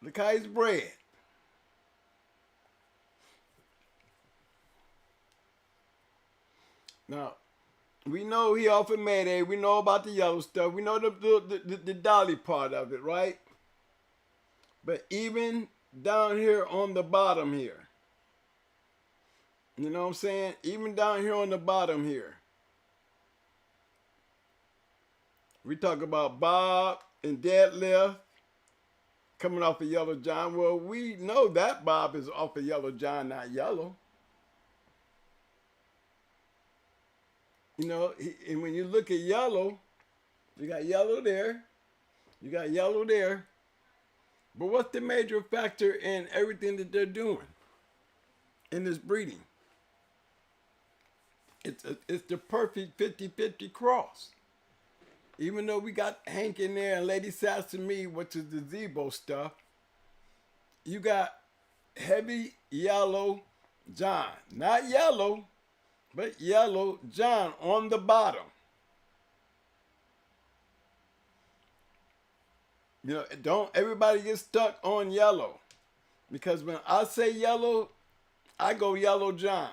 Look how he's bred. Now, we know he off of Mayday. We know about the yellow stuff. We know the dolly part of it, right? But even down here on the bottom here, you know what I'm saying? Even down here on the bottom here, we talk about Bob and Deadlift coming off of Yellow John. Well, we know that Bob is off of Yellow John, not yellow. You know, and when you look at yellow, you got yellow there, you got yellow there. But what's the major factor in everything that they're doing in this breeding? It's the perfect 50-50 cross. Even though we got Hank in there and Lady Sesame, which is the Zebo stuff, you got heavy yellow John. Not yellow, but yellow John on the bottom. You know, don't everybody get stuck on yellow. Because when I say yellow, I go yellow John.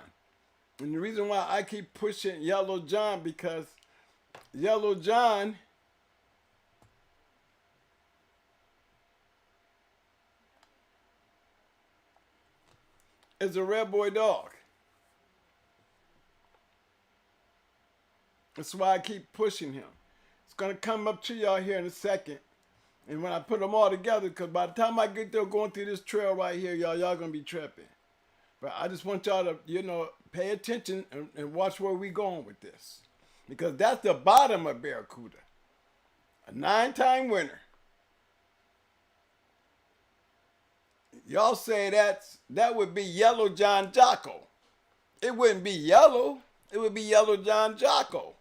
And the reason why I keep pushing yellow John, because yellow John is a red boy dog. That's why I keep pushing him. It's going to come up to y'all here in a second. And when I put them all together, because by the time I get there going through this trail right here, y'all going to be tripping. But I just want y'all to, you know, pay attention and watch where we going with this. Because that's the bottom of Barracuda. A 9-time winner. Y'all say that would be Yellow John Jocko. It wouldn't be yellow. It would be Yellow John Jocko.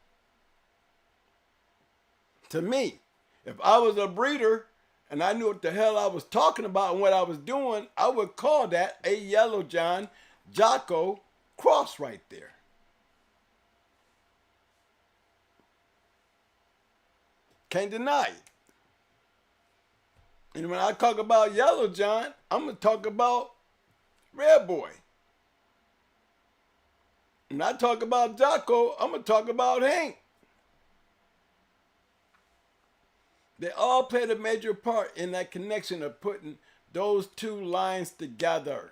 To me. If I was a breeder and I knew what the hell I was talking about and what I was doing, I would call that a Yellow John Jocko cross right there. Can't deny it. And when I talk about Yellow John, I'm going to talk about Red Boy. When I talk about Jocko, I'm going to talk about Hank. They all played a major part in that connection of putting those two lines together.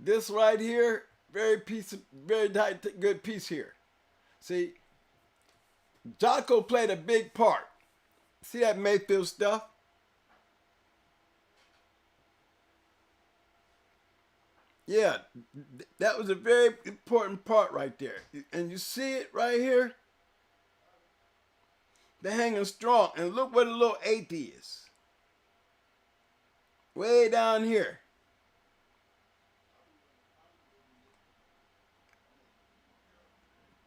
This right here, very good piece here. See, Jocko played a big part. See that Mayfield stuff? Yeah, that was a very important part right there. And you see it right here? They're hanging strong. And look where the little 8 is. Way down here.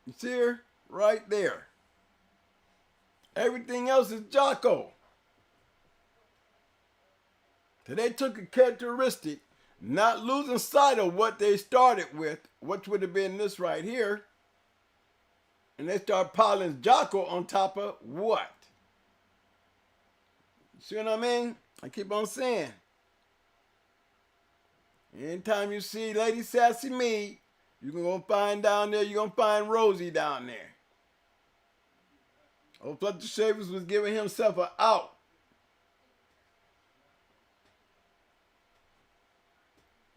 You see her? Right there. Everything else is Jocko. So they took a characteristic, not losing sight of what they started with, which would have been this right here. And they start piling Jocko on top of what? See what I mean? I keep on saying. Anytime you see Lady Sassy Me, you're going to find down there, you're going to find Rosie down there. Old Fletcher Shavers was giving himself an out.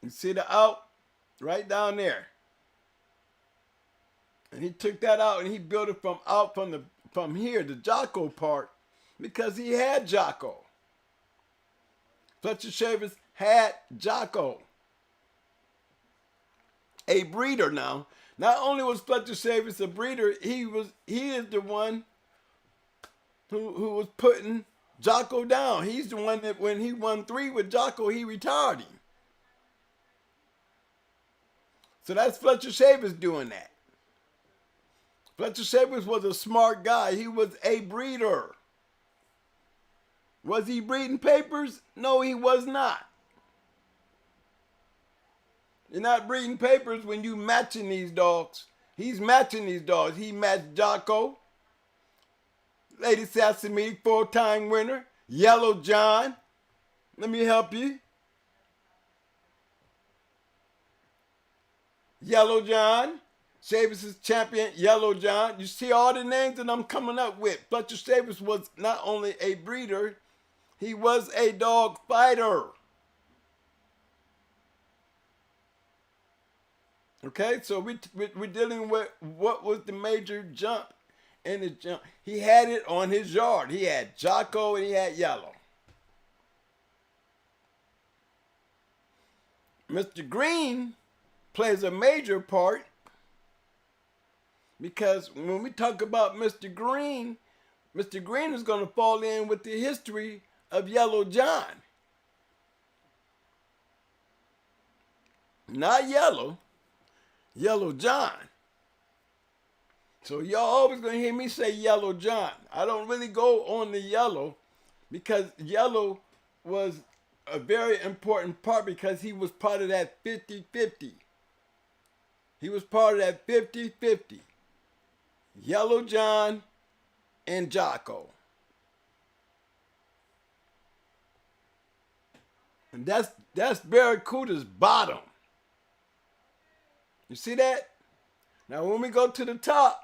You see the out? Right down there. And he took that out and he built it from here, the Jocko part, because he had Jocko. Fletcher Shavers had Jocko. A breeder now. Not only was Fletcher Shavers a breeder, he is the one who was putting Jocko down. He's the one that when he won 3 with Jocko, he retired him. So that's Fletcher Shavers doing that. Fletcher Shavers was a smart guy. He was a breeder. Was he breeding papers? No, he was not. You're not breeding papers when you matching these dogs. He's matching these dogs. He matched Jocko, Lady Sesame, 4-time winner, Yellow John. Let me help you. Yellow John. Shavers' champion, Yellow John. You see all the names that I'm coming up with. Fletcher Shavers was not only a breeder, he was a dog fighter. Okay, so we're dealing with what was the major jump in the jump. He had it on his yard. He had Jocko and he had Yellow. Mr. Green plays a major part. Because when we talk about Mr. Green is going to fall in with the history of Yellow John. Not Yellow. Yellow John. So y'all always gonna hear me say Yellow John. I don't really go on the yellow because yellow was a very important part because he was part of that 50-50. He was part of that 50-50. Yellow John and Jocko. And that's Barracuda's bottom. You see that? Now when we go to the top,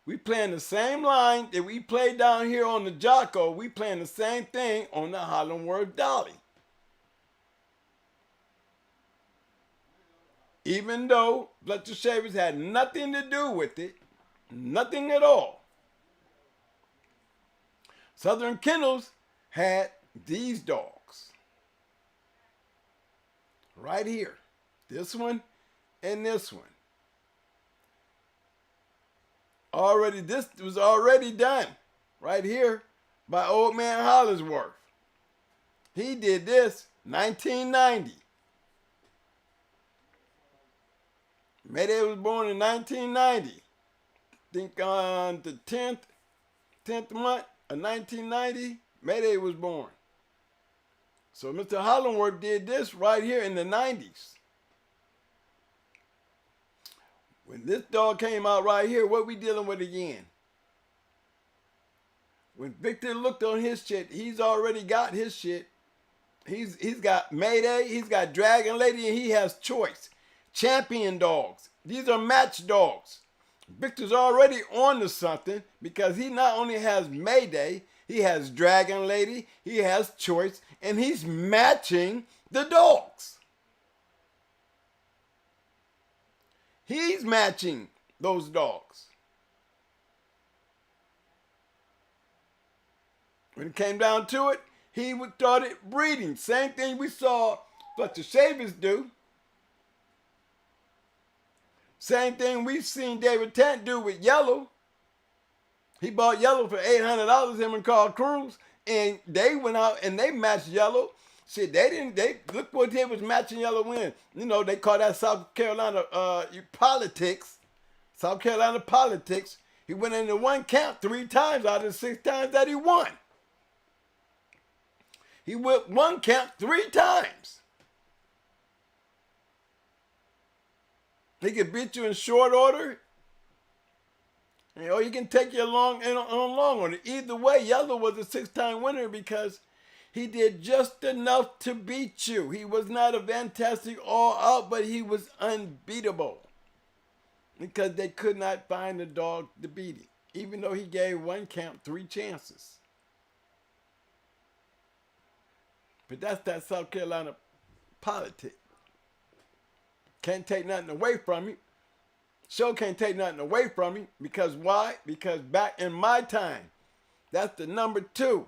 we playing the same line that we played down here on the Jocko. We playing the same thing on the Hollandworth Dolly. Even though Fletcher Shavers had nothing to do with it, nothing at all. Southern Kennels had these dogs. Right here. This one and this one. This was already done right here by old man Hollingsworth. He did this 1990. Mayday was born in 1990. I think on the 10th month of 1990, Mayday was born. So Mr. Hollandworth did this right here in the 90s. When this dog came out right here, what we dealing with again? When Victor looked on his shit, he's already got his shit. He's got Mayday, he's got Dragon Lady, and he has Choice. Champion dogs. These are match dogs. Victor's already on to something because he not only has Mayday, he has Dragon Lady, he has Choice, and he's matching the dogs. He's matching those dogs. When it came down to it, he started breeding. Same thing we saw Fletcher Shavers do. Same thing we've seen David Tant do with Yellow. He bought Yellow for $800, him and Carl Cruz, and they went out and they matched Yellow. Shit, they look what they was matching Yellow in. You know, they call that South Carolina politics. South Carolina politics. He went into one count 3 times out of the 6 times that he won. He went one count 3 times. He can beat you in short order. Or he can take you along on long order. Either way, Yellow was a 6-time winner because he did just enough to beat you. He was not a fantastic all out, but he was unbeatable. Because they could not find a dog to beat him. Even though he gave one count 3 chances. But that's that South Carolina politics. Can't take nothing away from me. Show can't take nothing away from me. Because why? Because back in my time, that's the number 2.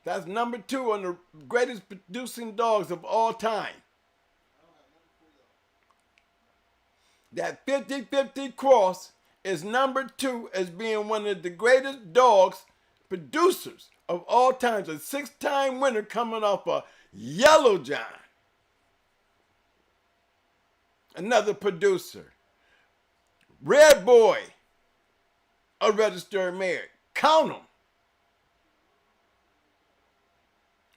That's number 2 on the greatest producing dogs of all time. That 50-50 cross is number 2 as being one of the greatest dogs producers of all times. A 6-time winner coming off a Yellow John. Another producer. Red Boy, a registered mare. Count them.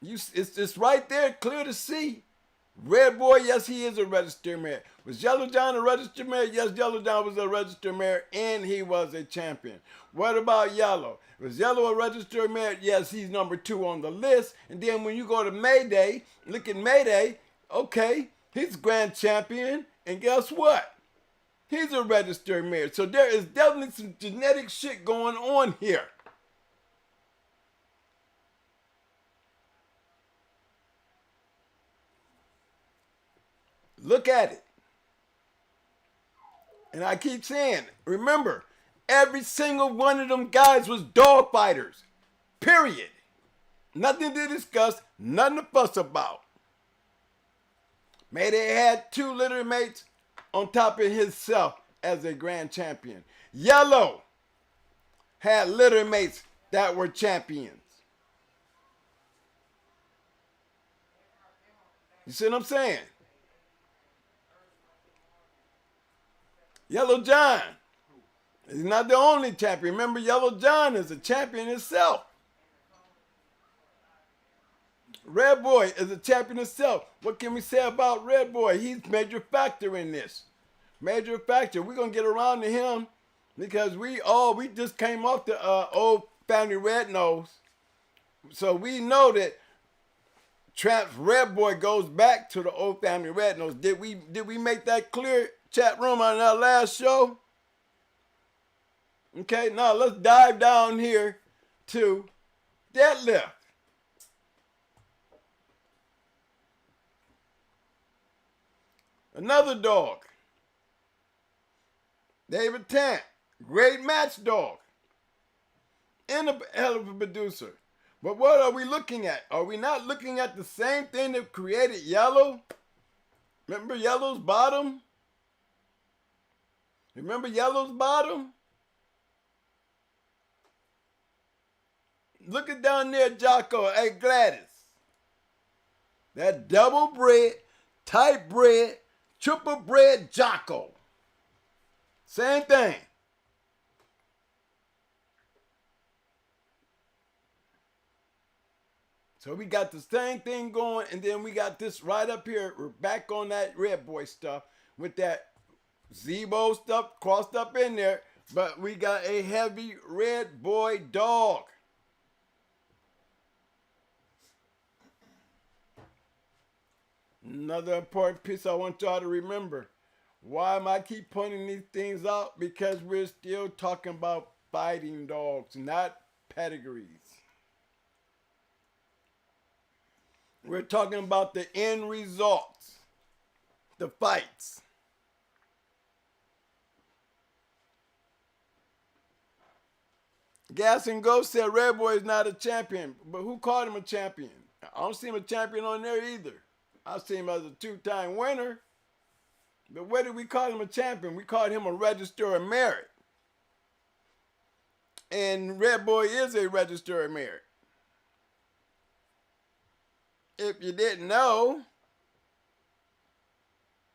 It's right there, clear to see. Red Boy, yes, he is a registered mare. Was Yellow John a registered mare? Yes, Yellow John was a registered mare, and he was a champion. What about Yellow? Was Yellow a registered mare? Yes, he's number 2 on the list. And then when you go to Mayday, look at Mayday, okay, he's grand champion, and guess what? He's a registered mare. So there is definitely some genetic shit going on here. Look at it. And I keep saying, remember, every single one of them guys was dog fighters. Period. Nothing to discuss, nothing to fuss about. Mayday had 2 litter mates on top of himself as a grand champion. Yellow had litter mates that were champions. You see what I'm saying? Yellow John. He's not the only champion. Remember, Yellow John is a champion himself. Red Boy is a champion himself. What can we say about Red Boy? He's major factor in this. Major factor. We're gonna get around to him because we just came off the old family Red Nose. So we know that Tramp's Red Boy goes back to the old family Red Nose. Did we make that clear, chat room, on our last show? Okay, now let's dive down here to deadlift. Another dog. David Tant, great match dog. And a hell of a producer. But what are we looking at? Are we not looking at the same thing that created Yellow? Remember Yellow's bottom? Remember Yellow's bottom? Look at down there, Jocko. Hey, Gladys. That double bread, tight bread, triple bread Jocko. Same thing. So we got the same thing going, and then we got this right up here. We're back on that Red Boy stuff with that Zebo stuff crossed up in there, but we got a heavy Red Boy dog. Another important piece I want y'all to remember. Why am I keep pointing these things out? Because we're still talking about fighting dogs, not pedigrees. We're talking about the end results, the fights. Gas and Ghost said Red Boy is not a champion, but who called him a champion? I don't see him a champion on there either. I see him as a two-time winner. But where did we call him a champion? We called him a Register of Merit. And Red Boy is a Register of Merit. If you didn't know,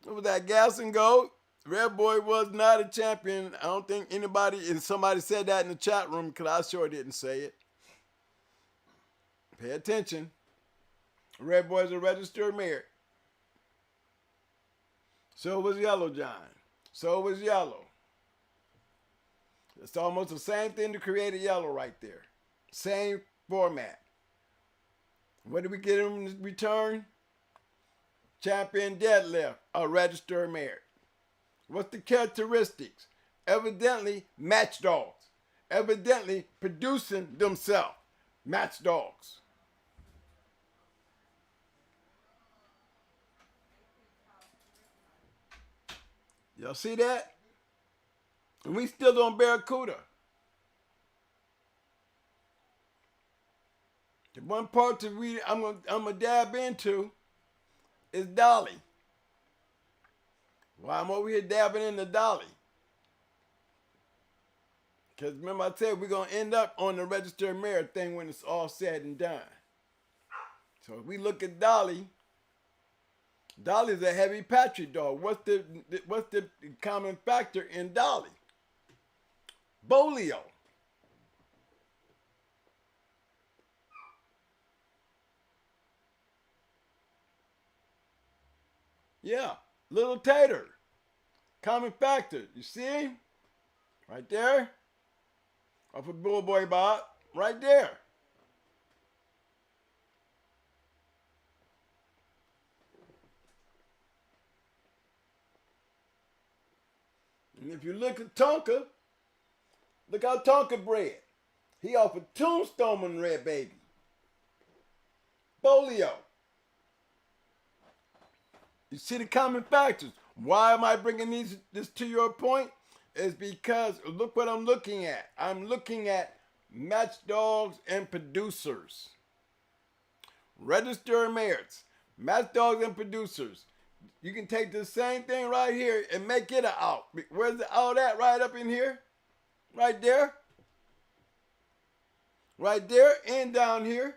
it was that Gas and Gold. Red Boy was not a champion. I don't think anybody, and somebody said that in the chat room because I sure didn't say it. Pay attention. Red Boy's a Register of Merit. So was Yellow John. So was Yellow. It's almost the same thing to create a Yellow right there. Same format. What did we get in return? Champion deadlift, a Register of Merit. What's the characteristics? Evidently match dogs. Evidently producing themselves. Match dogs. Y'all see that? And we still on Barracuda. The one part to read I'm gonna dab into is Dolly. Why I'm over here dabbing into Dolly? Because remember I said we're gonna end up on the Register of Merit thing when it's all said and done. So if we look at Dolly, Dolly's a heavy Patrick dog. What's the common factor in Dolly? Bolio. Yeah, Little Tater. Common factor. You see him? Right there. Off of Bull Boy Bob. Right there. And if you look at Tonka, look how Tonka bred. He offered Tombstone and Red Baby. Bolio. You see the common factors. Why am I bringing this to your point? Is because look what I'm looking at. I'm looking at match dogs and producers. Register of Merits. Match dogs and producers. You can take the same thing right here and make it an out. Where's the out at? Right up in here? Right there? Right there and down here.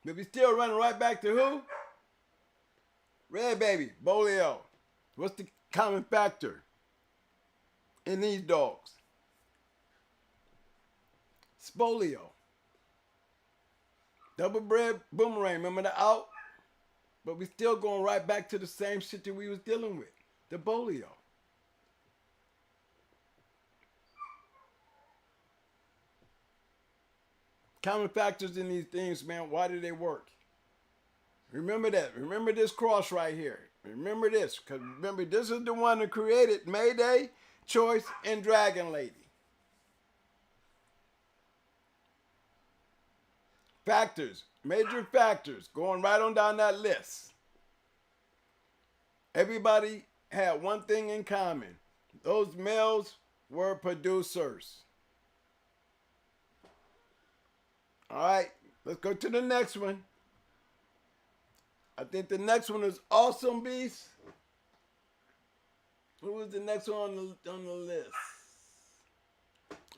But we still running right back to who? Red baby, Bolio. What's the common factor in these dogs? Spolio. Double bred boomerang, remember the out? But we still going right back to the same shit that we was dealing with. The bolio. Common factors in these things, man. Why do they work? Remember that. Remember this cross right here. Remember this. Because remember, this is the one that created Mayday, Choice, and Dragon Lady. Factors. Major factors. Going right on down that list. Everybody had one thing in common. Those males were producers. All right, let's go to the next one. I think the next one is Awesome Beast. Who was the next one on the list?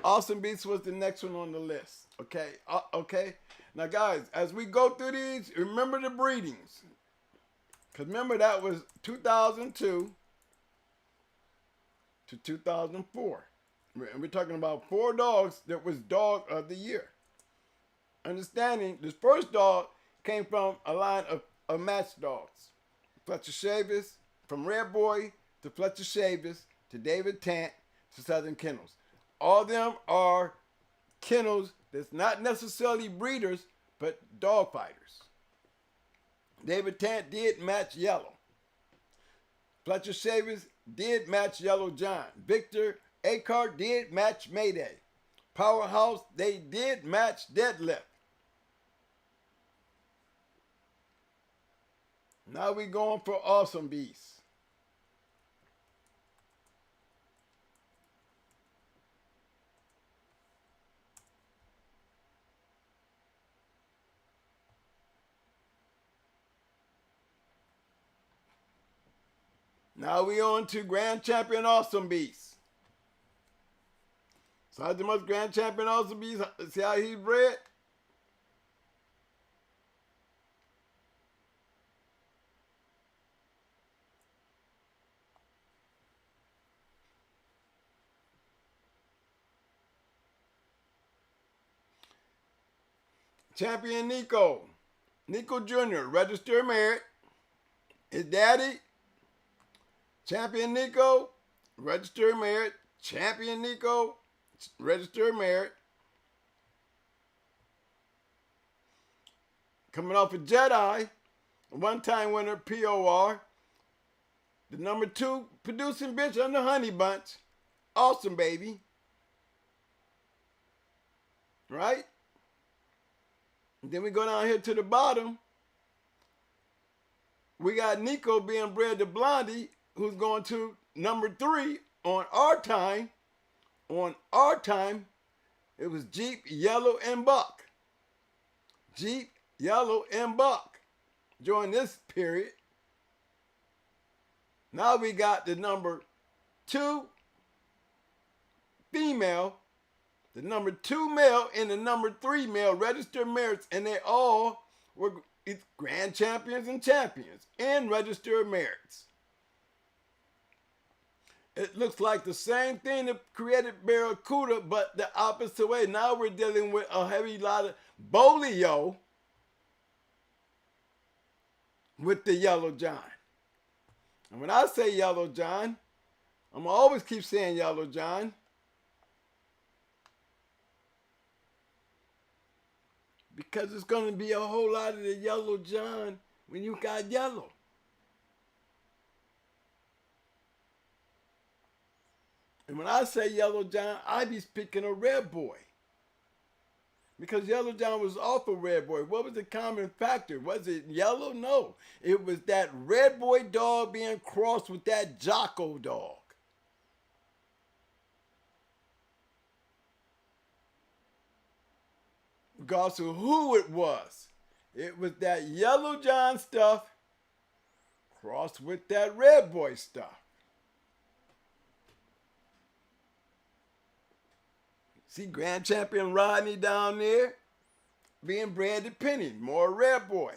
Awesome Beast was the next one on the list. Okay, okay. Now, guys, as we go through these, remember the breedings. Because remember, that was 2002 to 2004. And we're talking about 4 dogs that was Dog of the Year. Understanding, this first dog came from a line of match dogs. Fletcher Shavers, from Red Boy to Fletcher Shavers to David Tant to Southern Kennels. All of them are kennels that's not necessarily breeders, but dog fighters. David Tant did match Yellow. Fletcher Shavers did match Yellow John. Victor Acart did match Mayday. Powerhouse, they did match Deadlift. Now we going for Awesome Beast. Now we on to Grand Champion Awesome Beast. Sergeant Musk Grand Champion Awesome Beast. See how he's bred? Champion Nico. Nico Jr., registered merit. His daddy, Champion Nico, registered merit. Champion Nico, registered merit. Coming off a Jedi, one-time winner, POR. The number 2 producing bitch on the Honey Bunch. Awesome, baby. Right? And then we go down here to the bottom. We got Nico being bred to Blondie, who's going to number 3 on our time. On our time, it was Jeep, Yellow, and Buck. Jeep, Yellow, and Buck during this period. Now we got the number 2 female, the number 2 male, and the number 3 male registered merits, and they all were grand champions and champions in registered merits. It looks like the same thing that created Barracuda, but the opposite way. Now we're dealing with a heavy lot of Bolio with the Yellow John. And when I say Yellow John, I'm going to always keep saying Yellow John. Because it's going to be a whole lot of the Yellow John when you got yellow. And when I say Yellow John, I be speaking of Red Boy. Because Yellow John was off of Red Boy. What was the common factor? Was it yellow? No. It was that Red Boy dog being crossed with that Jocko dog. Regardless of who it was that Yellow John stuff crossed with that Red Boy stuff. See Grand Champion Rodney down there being bred to Penny, more red boy.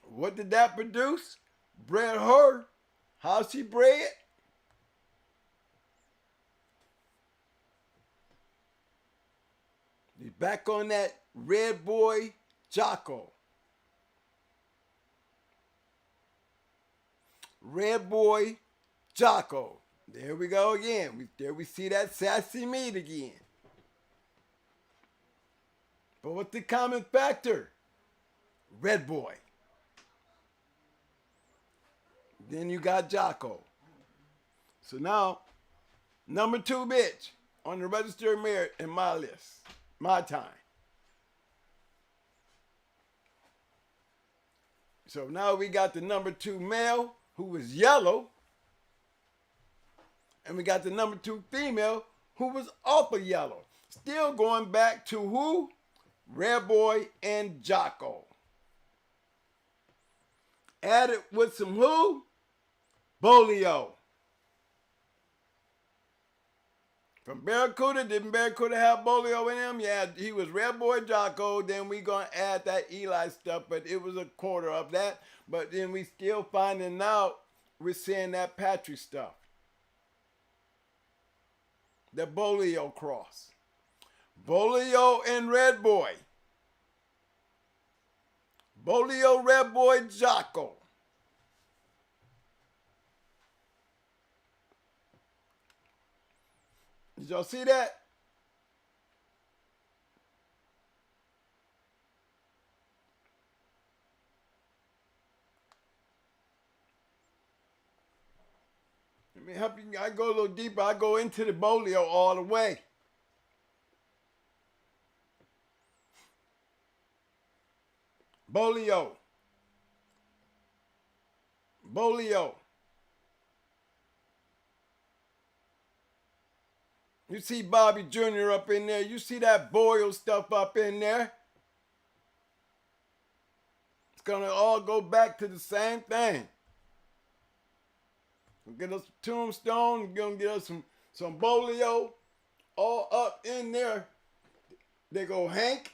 What did that produce? Bred her. How she bred? He's back on that red boy Jocko. Red boy Jocko. There we go again. There we see that sassy meat again. But what's the common factor? Red boy. Then you got Jocko. So now, number 2 bitch on the registered merit in my list. My time. So now we got the number 2 male who was yellow. And we got the number 2 female who was awful yellow. Still going back to who? Red Boy and Jocko. Added with some who? Bolio. From Barracuda, didn't Barracuda have Bolio in him? Yeah, he was Red Boy Jocko. Then we gonna add that Eli stuff, but it was a quarter of that. But then we still finding out we're seeing that Patrick stuff. The Bolio cross. Bolio and Red Boy. Bolio, Red Boy, Jocko. Did y'all see that? Let me help you. I go a little deeper. I go into the Bolio all the way. Bolio. Bolio. You see Bobby Jr. up in there. You see that Boyle stuff up in there. It's going to all go back to the same thing. We'll get us a tombstone. We're going to get us some Bolio all up in there. They go Hank.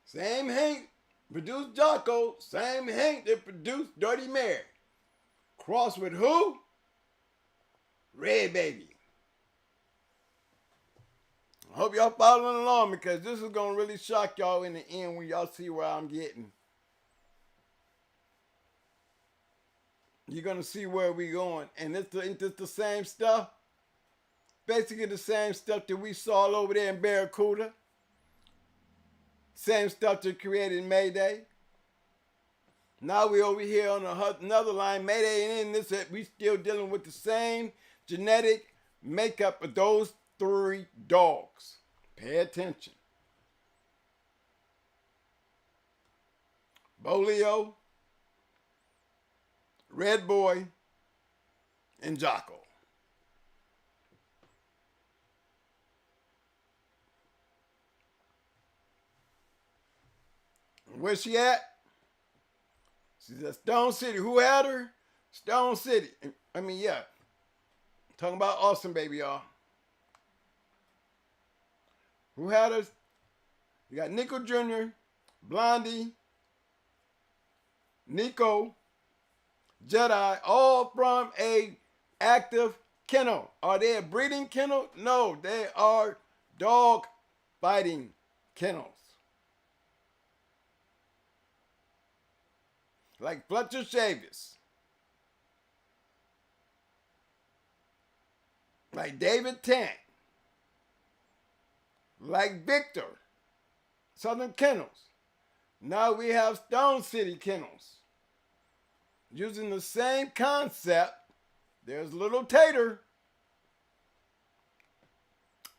Same Hank produced Jocko. Same Hank that produced Dirty Mary. Cross with who? Red Baby. I hope y'all following along because this is going to really shock y'all in the end when y'all see where I'm getting. You're going to see where we're going. And it's the same stuff. Basically the same stuff that we saw over there in Barracuda. Same stuff that created Mayday. Now we over here on another line, Mayday, and in this, we still dealing with the same genetic makeup of those 3 dogs. Pay attention. Bolio, Red Boy, and Jocko. Where's she at? She's at Stone City. Who had her? Stone City. I mean, yeah. Talking about Awesome Baby, y'all. Who had us? You got Nico Jr., Blondie, Nico, Jedi, all from a active kennel. Are they a breeding kennel? No, they are dog fighting kennels. Like Fletcher Chavis. Like David Tank. Like Victor. Southern Kennels. Now we have Stone City Kennels. Using the same concept. There's Little Tater.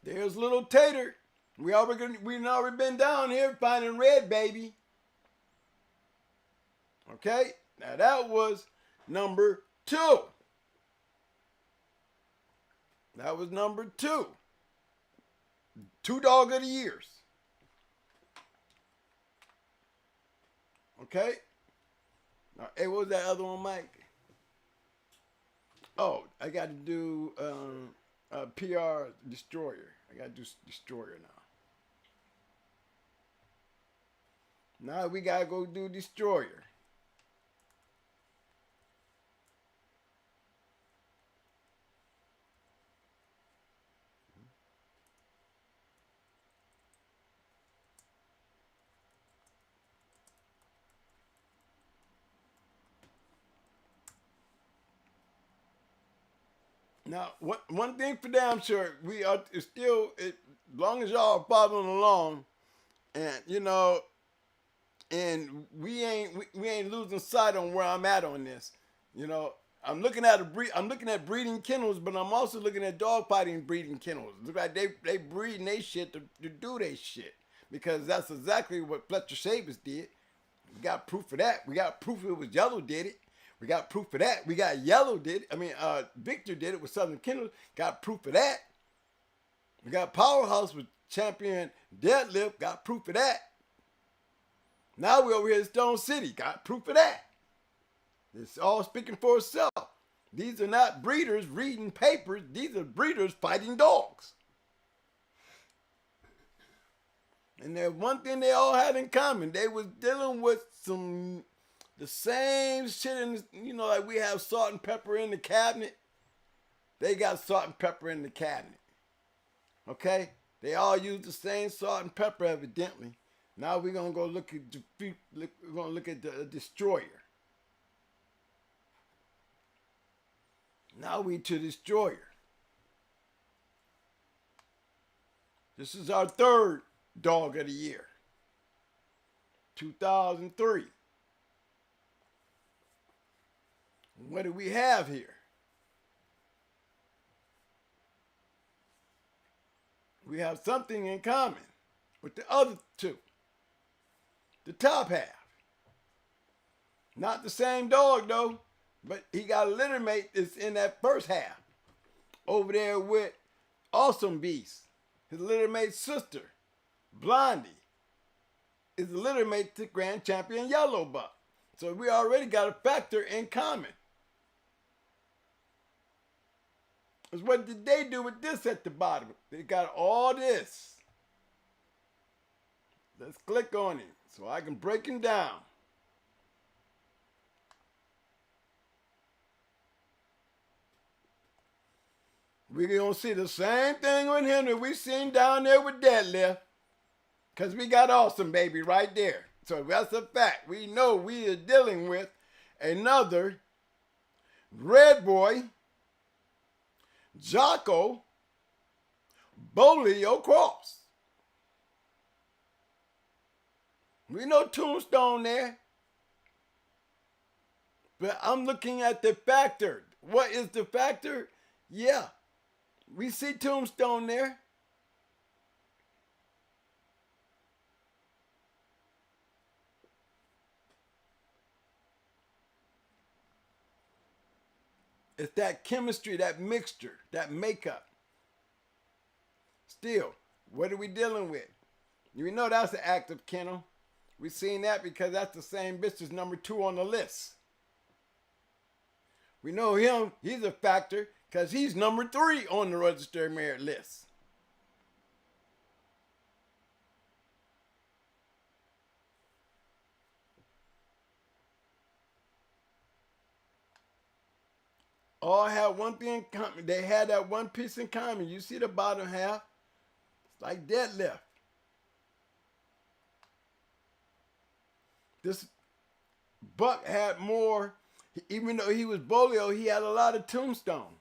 There's Little Tater. We've already been down here finding Red Baby. Okay, now that was number 2. That was number 2. 2 dog of the years. Okay. Now, hey, what was that other one, Mike? Oh, I got to do PR Destroyer. I gotta do destroyer now. Now we gotta go do destroyer. Now, one thing for damn sure, we are still, as long as y'all are following along, and you know, and we ain't losing sight on where I'm at on this. You know, I'm looking at breeding kennels, but I'm also looking at dog fighting breeding kennels. Look like they breeding they shit to do they shit, because that's exactly what Fletcher Sabers did. We got proof of that. We got proof it was Yellow did it. We got proof of that. We got Yellow did it. I mean, Victor did it with Southern Kennels. Got proof of that. We got Powerhouse with Champion Deadlift. Got proof of that. Now we're over here at Stone City. Got proof of that. It's all speaking for itself. These are not breeders reading papers. These are breeders fighting dogs. And there's one thing they all had in common. They was dealing with the same shit in, you know, like we have salt and pepper in the cabinet. They got salt and pepper in the cabinet. Okay? They all use the same salt and pepper evidently. Now we're gonna go look at the destroyer. Now we to destroyer. This is our third dog of the year. 2003. What do we have here? We have something in common with the other two. The top half. Not the same dog though, but he got a litter mate that's in that first half. Over there with Awesome Beast. His litter mate's sister, Blondie, is the litter mate to Grand Champion Yellow Buck. So we already got a factor in common. Because what did they do with this at the bottom? They got all this. Let's click on it so I can break him down. We're going to see the same thing with him that we seen down there with Deadlift. Because we got Awesome Baby right there. So that's a fact. We know we are dealing with another Red Boy, Jocko, Bolio Cross. We know Tombstone there. But I'm looking at the factor. What is the factor? Yeah. We see Tombstone there. It's that chemistry, that mixture, that makeup. Still, what are we dealing with? You know that's an active kennel. We seen that because that's the same bitch as number 2 on the list. We know him, he's a factor because he's number 3 on the registered merit list. All had one thing in common. They had that one piece in common. You see the bottom half? It's like Deadlift. This buck had more, even though he was Bolio, he had a lot of Tombstone.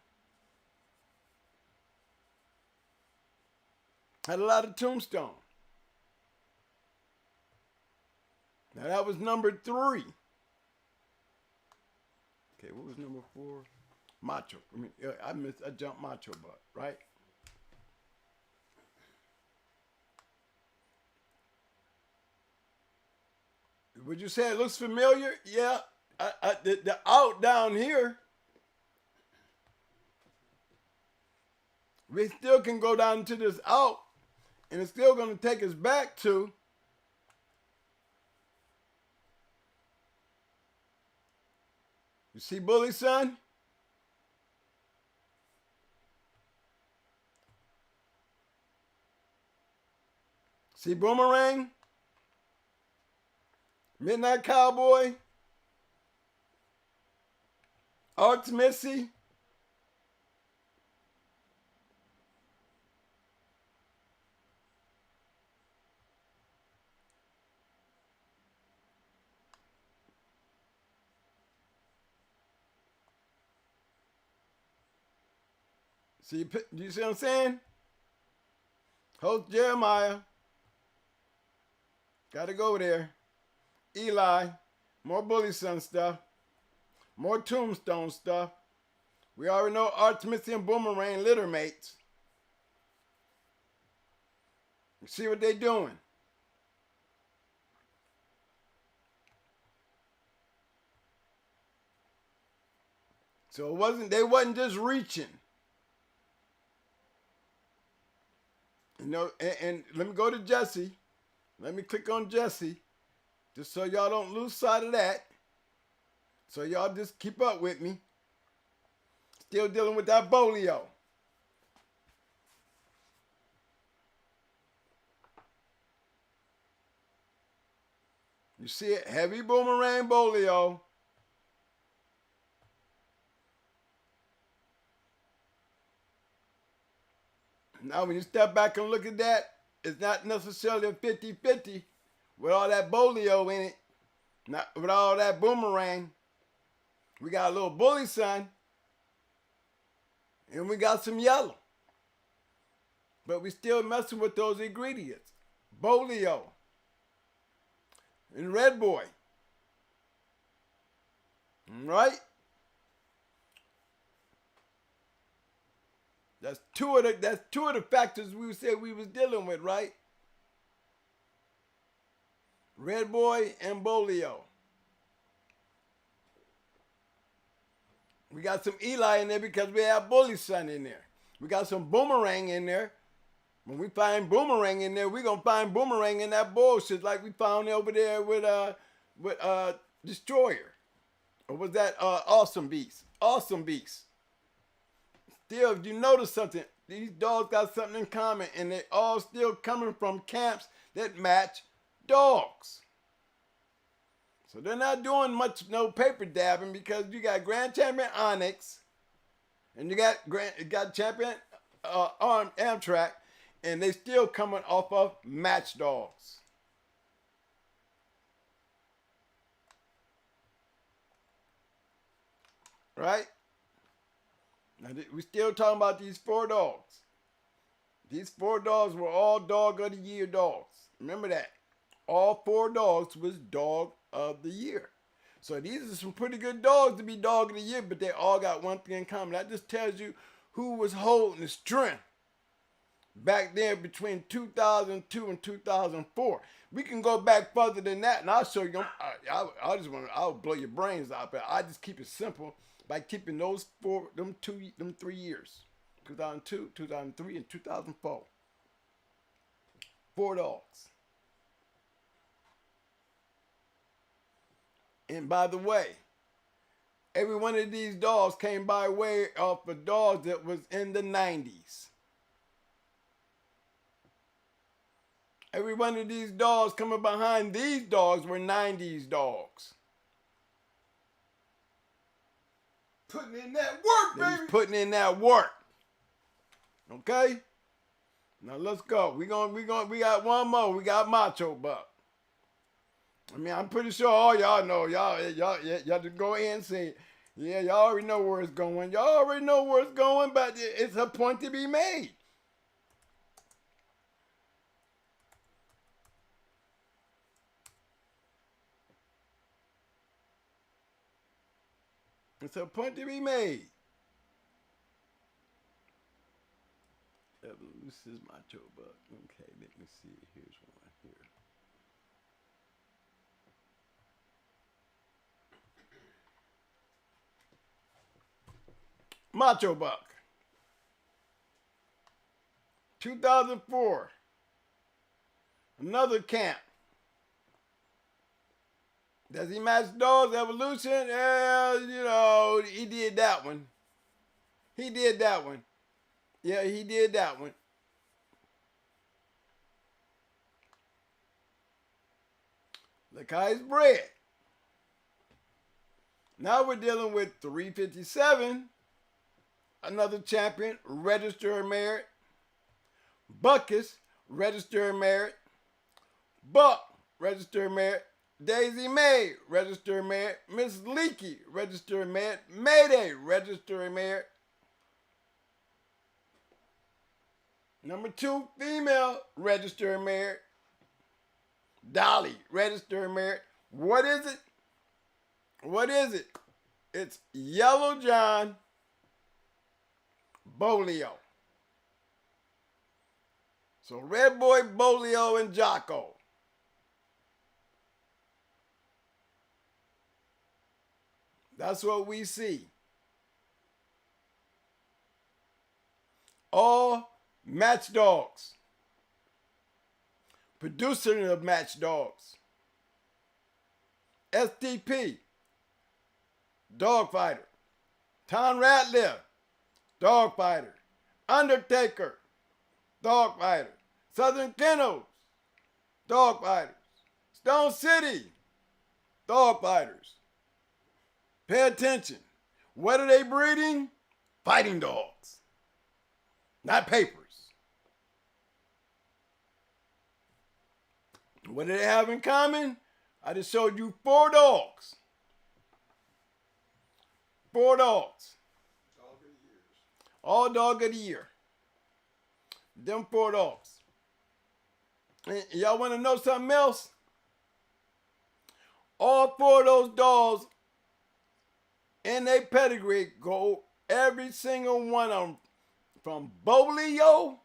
Had a lot of Tombstone. Now that was number 3. Okay, what was number 4? Macho. I jumped Macho Buck, right? Would you say it looks familiar? Yeah. The out down here, we still can go down to this out, and it's still going to take us back to you see Bully Son? See Boomerang? Midnight Cowboy? Arts Missy? See, you see what I'm saying? Host Jeremiah. Gotta go there. Eli. More Bully Son stuff. More Tombstone stuff. We already know Arts Missy and Boomerang litter mates. You see what they doing? So they wasn't just reaching. You know, and let me go to Jesse. Let me click on Jesse. Just so y'all don't lose sight of that. So y'all just keep up with me. Still dealing with that bolio. You see it? Heavy Boomerang bolio. Now, when you step back and look at that, it's not necessarily a 50-50 with all that bolio in it. Not with all that Boomerang. We got a little Bully Son. And we got some yellow. But we still messing with those ingredients. Bolio. And Red Boy. Right? That's two of the factors we said we was dealing with, right? Red Boy and Bolio. We got some Eli in there because we have Bully Son in there. We got some Boomerang in there. When we find Boomerang in there, we gonna find Boomerang in that bullshit like we found over there with Destroyer. Or was that Awesome Beast? Awesome Beast. Still, if you notice something, these dogs got something in common, and they all still coming from camps that match dogs. So they're not doing no paper dabbing because you got Grand Champion Onyx, and you got Champion Amtrak, and they still coming off of match dogs. Right? Now, we still talking about these 4 dogs. These 4 dogs were all Dog of the Year dogs. Remember that. All 4 dogs was Dog of the Year. So these are some pretty good dogs to be Dog of the Year, but they all got one thing in common. That just tells you who was holding the strength back there between 2002 and 2004. We can go back further than that, and I'll show you. I'll blow your brains out, but I just keep it simple by keeping those 3 years, 2002, 2003, and 2004. 4 dogs. And by the way, every one of these dogs came by way of a dog that was in the 90s. Every one of these dogs coming behind these dogs were 90s dogs. Putting in that work, baby. He's putting in that work. Okay? Now let's go. We got one more. We got Macho Buck. I mean, I'm pretty sure all y'all know. Y'all just go ahead and say, yeah, y'all already know where it's going. Y'all already know where it's going, but it's a point to be made. It's a point to be made. This is Macho Buck. Okay, let me see. Here's one here. Macho Buck. 2004. Another camp. Does he match Dogs Evolution? Yeah, he did that one. He did that one. Yeah, he did that one. Look how he's bred. Now we're dealing with 357, another champion, registered merit. Buckus, registered merit. Buck, registered merit. Daisy May, registered merit. Miss Leakey, registered merit. Mayday, registered merit. Number 2, female, registered merit. Dolly, registered merit. What is it? What is it? It's Yellow John Bolio. So Red Boy, Bolio, and Jocko. That's what we see. All match dogs. Producer of match dogs. STP. Dog fighter. Tom Ratliff. Dog fighter. Undertaker. Dog fighter. Southern Kennels. Dog fighters. Stone City. Dog fighters. Pay attention. What are they breeding? Fighting dogs. Not papers. What do they have in common? I just showed you 4 dogs. 4 dogs. Dog of the years. All dog of the year. Them 4 dogs. And y'all want to know something else? All 4 of those dogs in their pedigree go, every single one of them, from Bolio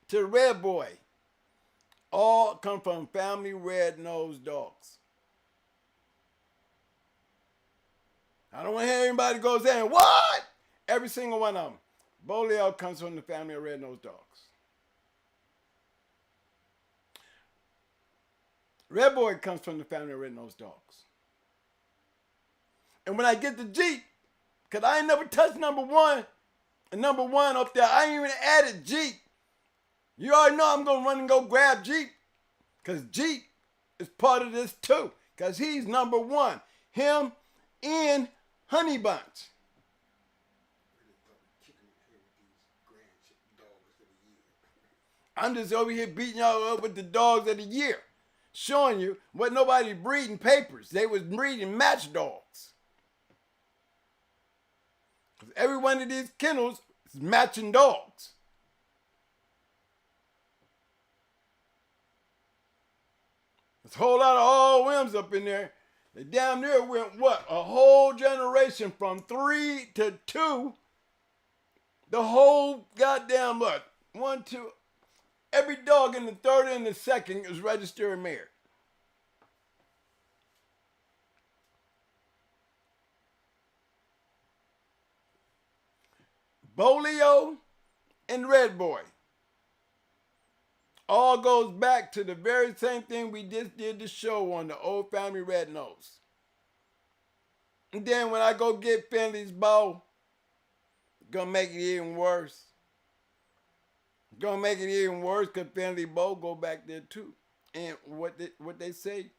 to Red Boy, all come from family red-nosed dogs. I don't want to hear anybody go saying, what? Every single one of them. Bolio comes from the family of red-nosed dogs. Red Boy comes from the family of red-nosed dogs. And when I get to Jeep, because I ain't never touched number 1, and number 1 up there, I ain't even added Jeep. You already know I'm going to run and go grab Jeep, because Jeep is part of this too, because he's number 1. Him and Honey Bunch. I'm just over here beating y'all up with the dogs of the year, showing you what nobody breeding papers. They was breeding match dogs. Every one of these kennels is matching dogs. There's a whole lot of all whims up in there. They damn near went, what, a whole generation from 3 to 2. The whole goddamn, what, 1, 2, every dog in the 3rd and the 2nd is registered merit. Bolio and Red Boy. All goes back to the very same thing we just did the show on the old family red nose. And then when I go get Finley's bow, gonna make it even worse. Gonna make it even worse because Finley bow go back there too. And what they say,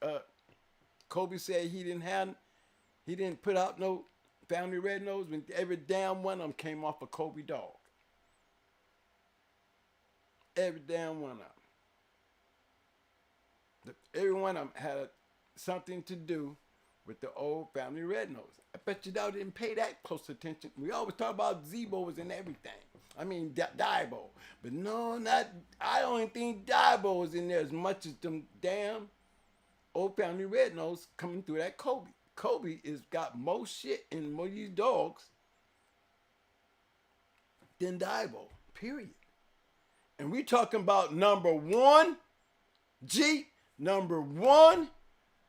Kobe said he didn't put out no family red nose when every damn one of them came off a Kobe dog. Every damn one of them. Every one of them had something to do with the old family red nose. I bet you y'all didn't pay that close attention. We always talk about Zebos and everything. I mean, Dibo. But no, I don't think Dibo is in there as much as them damn old family red nose coming through that Kobe. Kobe is got more shit in more of these dogs than Dibo, period. And we talking about number 1, Jeep, number 1,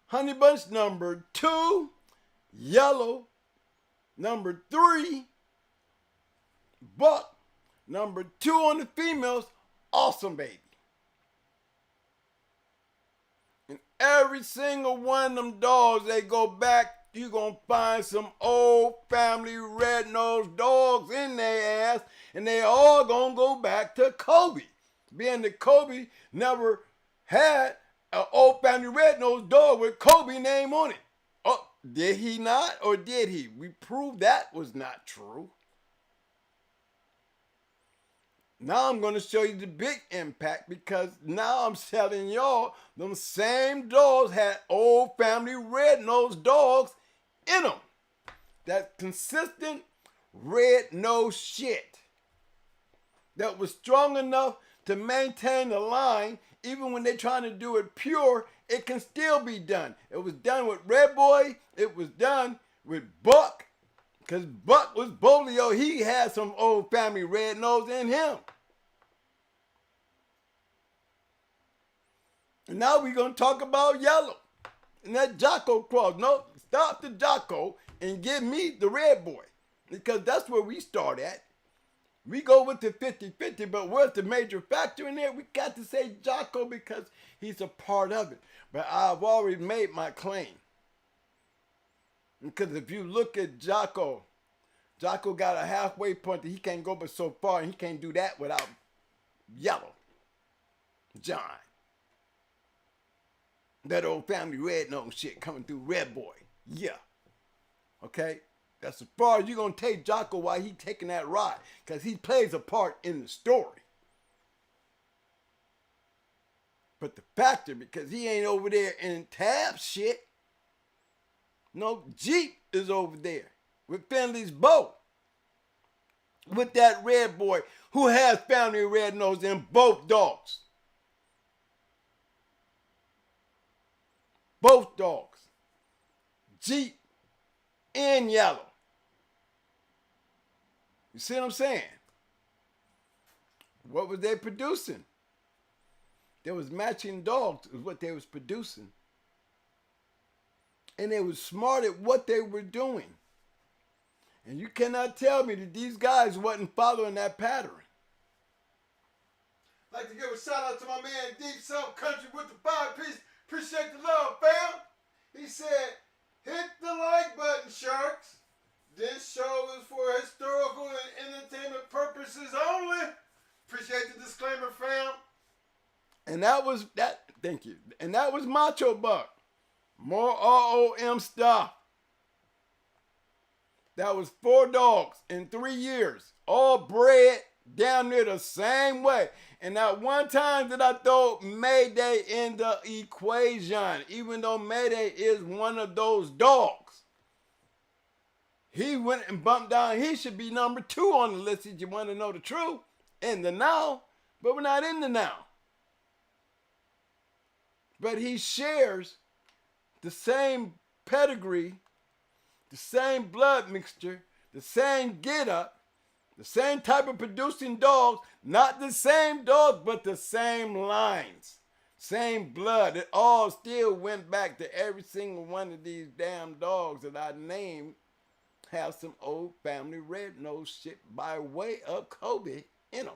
Honey Bunch, number 2, Yellow, number 3, Buck, number 2 on the females, Awesome Baby. And every single one of them dogs, they go back, you gonna find some old family red-nosed dogs in their ass, and they all gonna go back to Kobe. Being that Kobe never had an old family red-nosed dog with Kobe name on it. Oh, did he not, or did he? We proved that was not true. Now I'm going to show you the big impact, because now I'm telling y'all them same dogs had old family red-nosed dogs in them. That consistent red-nosed shit that was strong enough to maintain the line. Even when they're trying to do it pure, it can still be done. It was done with Red Boy. It was done with Buck. Because Buck was Bolio. He had some old family red nose in him. And now we're going to talk about Yellow. And that Jocko cross. No, stop the Jocko and give me the Red Boy. Because that's where we start at. We go with the 50-50, but where's the major factor in there? We got to say Jocko because he's a part of it. But I've already made my claim. Because if you look at Jocko, Jocko got a halfway point that he can't go but so far, and he can't do that without Yellow John. That old family red nose shit coming through Red Boy. Yeah. Okay? That's as far as you're going to take Jocko while he's taking that ride. Because he plays a part in the story. But the factor, because he ain't over there in tab shit. No, Jeep is over there with Finley's bow. With that Red Boy who has family red nose in both dogs. Both dogs. Jeep and Yellow. You see what I'm saying? What was they producing? There was matching dogs is what they was producing. And they was smart at what they were doing. And you cannot tell me that these guys wasn't following that pattern. I'd like to give a shout out to my man Deep South Country with the 5-piece. Appreciate the love, fam. He said, hit the like button, sharks. This show is for historical and entertainment purposes only. Appreciate the disclaimer, fam. And that was that. Thank you. And that was Macho Buck. More ROM stuff. That was 4 dogs in 3 years, all bred damn near the same way. And not one time did I throw Mayday in the equation, even though Mayday is one of those dogs. He went and bumped down. He should be number 2 on the list if you want to know the truth. In the now, but we're not in the now. But he shares the same pedigree, the same blood mixture, the same get up, the same type of producing dogs, not the same dogs, but the same lines, same blood. It all still went back to every single one of these damn dogs that I named have some old family red nose shit by way of Kobe in them.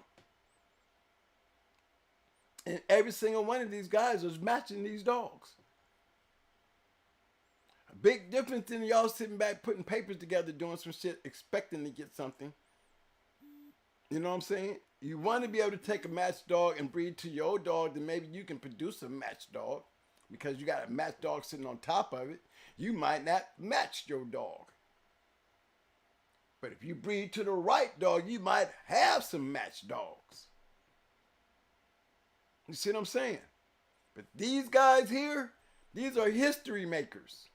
And every single one of these guys was matching these dogs. A big difference in y'all sitting back putting papers together doing some shit expecting to get something. You know what I'm saying? You want to be able to take a match dog and breed to your dog, then maybe you can produce a match dog because you got a match dog sitting on top of it. You might not match your dog. But if you breed to the right dog, you might have some match dogs. You see what I'm saying? But these guys here, these are history makers.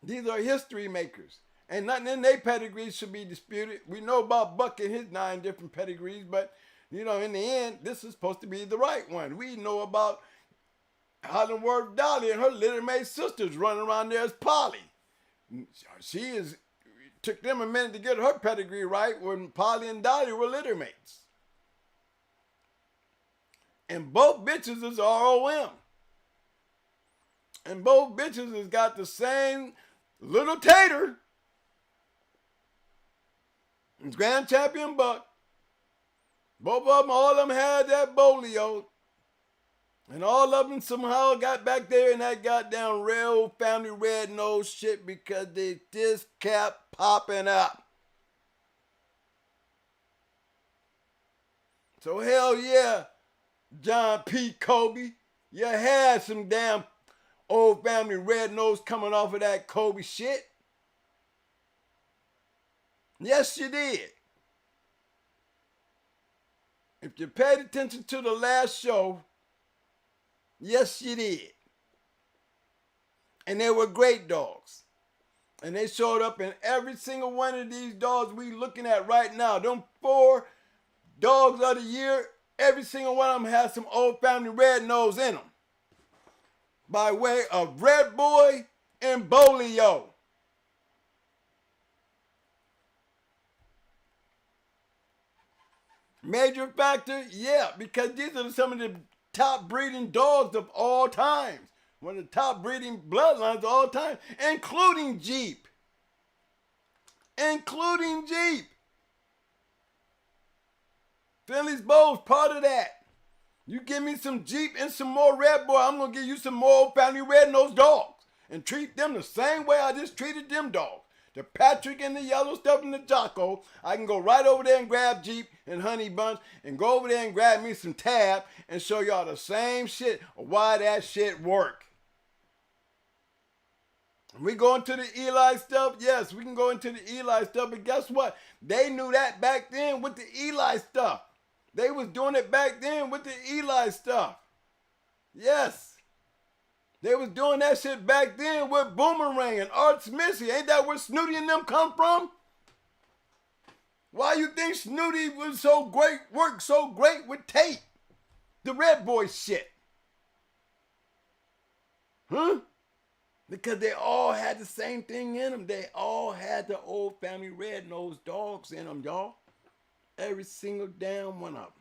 These are history makers. And nothing in their pedigrees should be disputed. We know about Buck and his 9 different pedigrees, but, you know, in the end, this is supposed to be the right one. We know about Hollandworth Dolly and her littermate sisters running around there as Polly. Took them a minute to get her pedigree right when Polly and Dolly were littermates. And both bitches is ROM. And both bitches has got the same little tater. Grand Champion Buck. Both of them, all of them had that bolio. And all of them somehow got back there in that goddamn real family red nose shit because they just kept popping up. So hell yeah, John P. Kobe. You had some damn old family red nose coming off of that Kobe shit. Yes, you did. If you paid attention to the last show, yes, you did. And they were great dogs. And they showed up in every single one of these dogs we looking at right now. Them 4 dogs of the year, every single one of them has some old family red nose in them. By way of Red Boy and Bolio. Major factor? Yeah, because these are some of the top breeding dogs of all times. One of the top breeding bloodlines of all time, including Jeep. Including Jeep. Finley's Bow's part of that. You give me some Jeep and some more Red Boy, I'm going to give you some more old family red-nosed dogs. And treat them the same way I just treated them dogs. The Patrick and the yellow stuff and the Jocko. I can go right over there and grab Jeep and Honey Bunch and go over there and grab me some Tab and show y'all the same shit of why that shit work. We go into the Eli stuff? Yes, we can go into the Eli stuff, but guess what? They knew that back then with the Eli stuff. They was doing it back then with the Eli stuff. Yes. They was doing that shit back then with Boomerang and Art Missy. Ain't that where Snooty and them come from? Why you think Snooty was so great, worked so great with Tate? The Red Boy shit. Huh? Because they all had the same thing in them. They all had the old family red-nosed dogs in them, y'all. Every single damn one of them.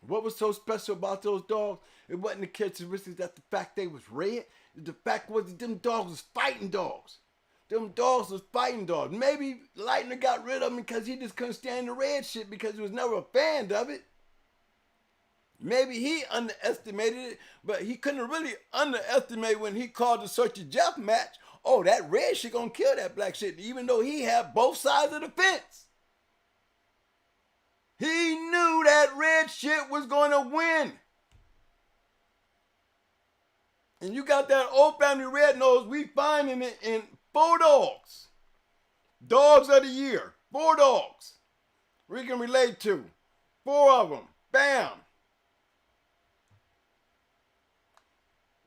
What was so special about those dogs? It wasn't the characteristics, that's the fact they was red. The fact was that them dogs was fighting dogs. Them dogs was fighting dogs. Maybe Lightner got rid of them because he just couldn't stand the red shit because he was never a fan of it. Maybe he underestimated it, but he couldn't really underestimate when he called the Search of Jeff match. Oh, that red shit gonna kill that black shit, even though he had both sides of the fence. He knew that red shit was gonna win. And you got that old family red nose, we finding it in 4 dogs. Dogs of the year, 4 dogs. We can relate to. 4 of them, bam.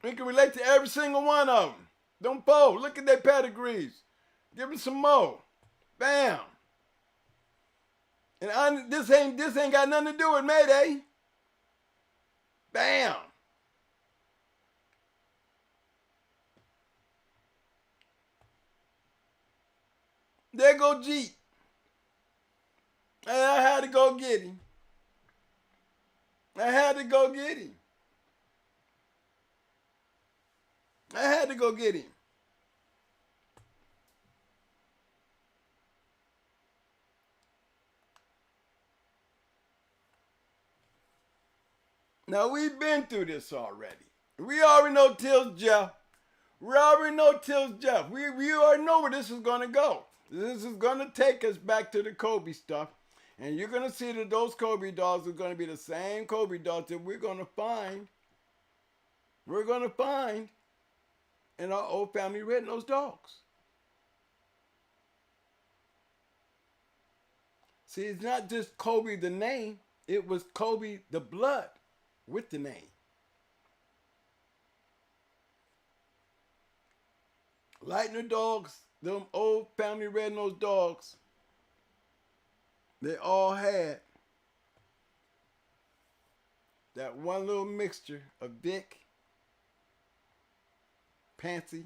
We can relate to every single one of them. Them 4, look at their pedigrees. Give me some more, bam. And this ain't got nothing to do with Mayday. Bam. There go Jeep. And I had to go get him. I had to go get him. I had to go get him. Now, we've been through this already. We already know Tills Jeff. We already know Tills Jeff. We already know where this is going to go. This is going to take us back to the Kobe stuff. And you're going to see that those Kobe dogs are going to be the same Kobe dogs that we're going to find. We're going to find in our old family red-nosed dogs. See, it's not just Kobe the name. It was Kobe the blood with the name. Lightner dogs, them old family red-nosed dogs, they all had that one little mixture of Vic, Pansy.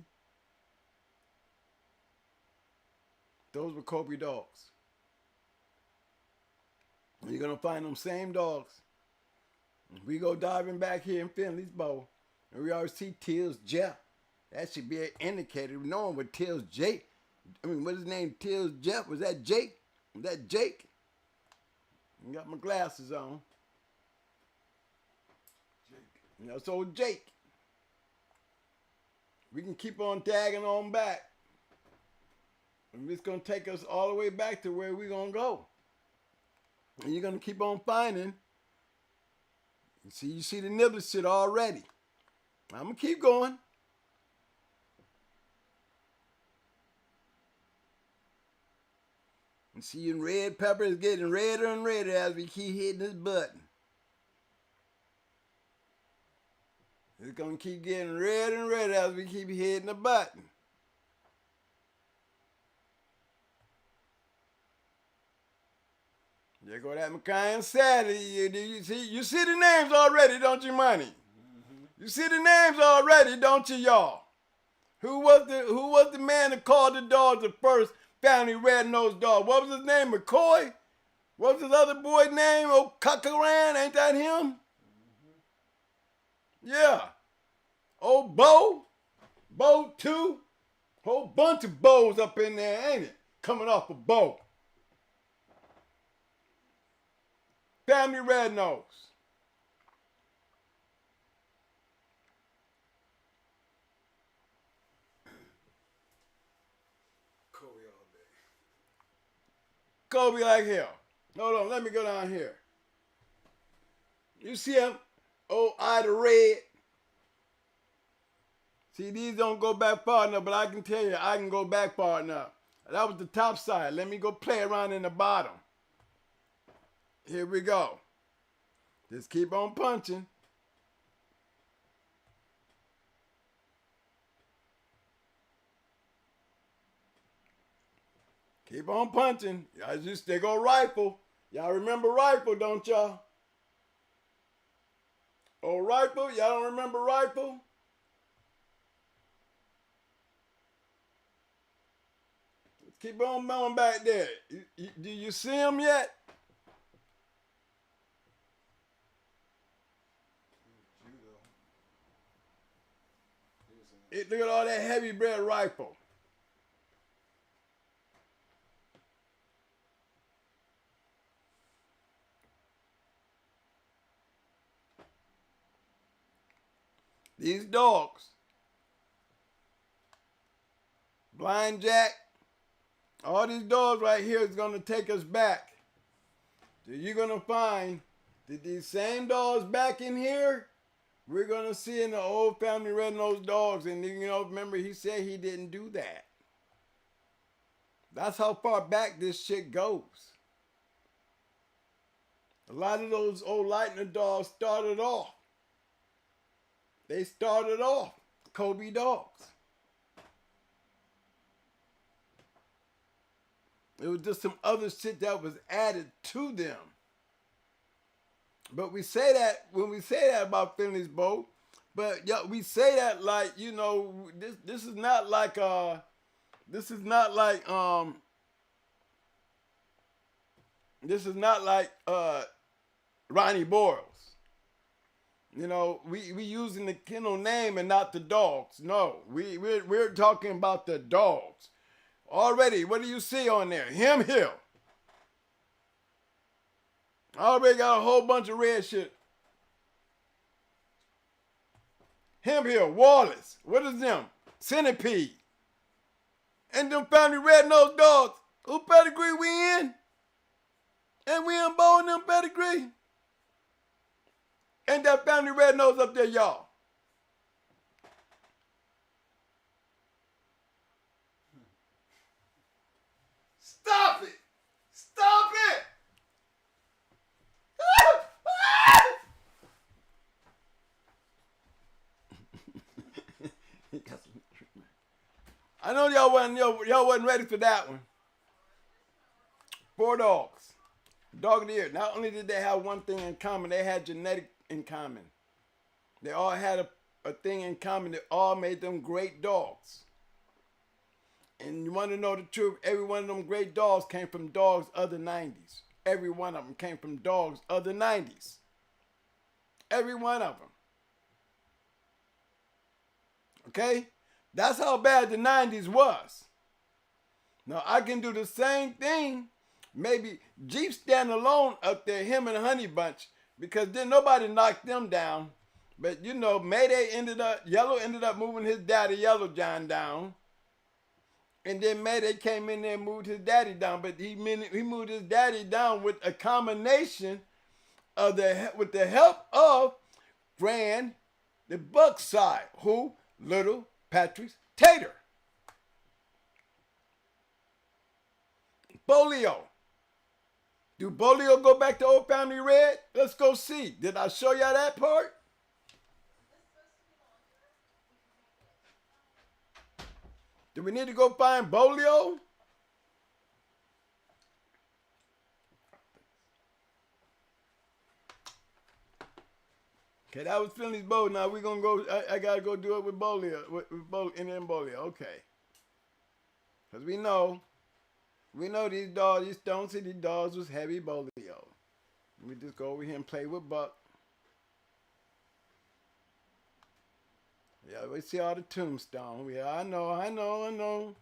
Those were Kobe dogs. And you're going to find them same dogs. We go diving back here in Finley's Bowl, and we always see Tills Jeff. That should be an indicator of knowing what Tills Jake. I mean, what's his name? Tills Jeff? Was that Jake? Was that Jake? I got my glasses on. Jake. That's old Jake. We can keep on tagging on back. And it's going to take us all the way back to where we're going to go. And you're going to keep on finding You see the nibbler shit already. I'm gonna keep going. You see, red pepper is getting redder and redder as we keep hitting this button. It's gonna keep getting redder and redder as we keep hitting the button. There go that McCann Saturday. You see the names already, don't you, Money? Mm-hmm. You see the names already, don't you, y'all? Who was the man that called the dogs the first family red-nosed dog? What was his name? McCoy? What was his other boy's name? Oh, Cuckaran, ain't that him? Mm-hmm. Yeah. Oh, Bo. Bo 2. Whole bunch of Bo's up in there, ain't it? Coming off a Bo. Family red nose. Kobe all day. Kobe like hell. Hold on, let me go down here. You see him? Oh, eye to red. See, these don't go back far enough, but I can tell you, I can go back far enough. That was the top side. Let me go play around in the bottom. Here we go. Just keep on punching. Keep on punching. Y'all just, they go rifle. Y'all remember rifle, don't y'all? Oh, rifle? Y'all don't remember rifle? Keep on going back there. Do you see him yet? Look at all that heavy bread rifle. These dogs, Blind Jack, all these dogs right here is going to take us back. So you're going to find that these same dogs back in here, we're going to see in the old family red-nosed dogs. And you know, remember he said he didn't do that. That's how far back this shit goes. A lot of those old lightning dogs started off. They started off Kobe dogs. It was just some other shit that was added to them. But we say that, when we say that about Finley's Boat, but yeah, we say that like, you know, this is not like Ronnie Boyles. You know, we using the kennel name and not the dogs. No, we're talking about the dogs. Already, what do you see on there? Him Hill. Already got a whole bunch of red shit. Him Hill, Wallace. What is them? Centipede. And them family red-nosed dogs. Who pedigree we in? And we in Bo and them pedigree? Ain't that family red nose up there, y'all? Stop it! Stop it! I know y'all wasn't ready for that one. 4 dogs. Dog of the year. Not only did they have one thing in common, they had genetic in common. They all had a thing in common that all made them great dogs. And you want to know the truth, every one of them great dogs came from dogs of the 90s. Every one of them came from dogs of the 90s. Every one of them. Okay? That's how bad the 90s was. Now I can do the same thing. Maybe Jeep stand alone up there, him and Honey Bunch, because then nobody knocked them down. But you know, Yellow ended up moving his daddy Yellow John down. And then Mayday came in there and moved his daddy down. But he moved his daddy down with a combination with the help of Fran, the Buck side, who Little Patrick's Tater. Bolio. Do Bolio go back to Old Family Red? Let's go see. Did I show y'all that part? Do we need to go find Bolio? Okay, that was Finley's bow. Now we're gonna go. I gotta go do it with Bolio, with Bolio. Okay, because we know these dogs, these Stone City dogs was heavy Bolio. We just go over here and play with Buck. Yeah, we see all the tombstone. Yeah, I know.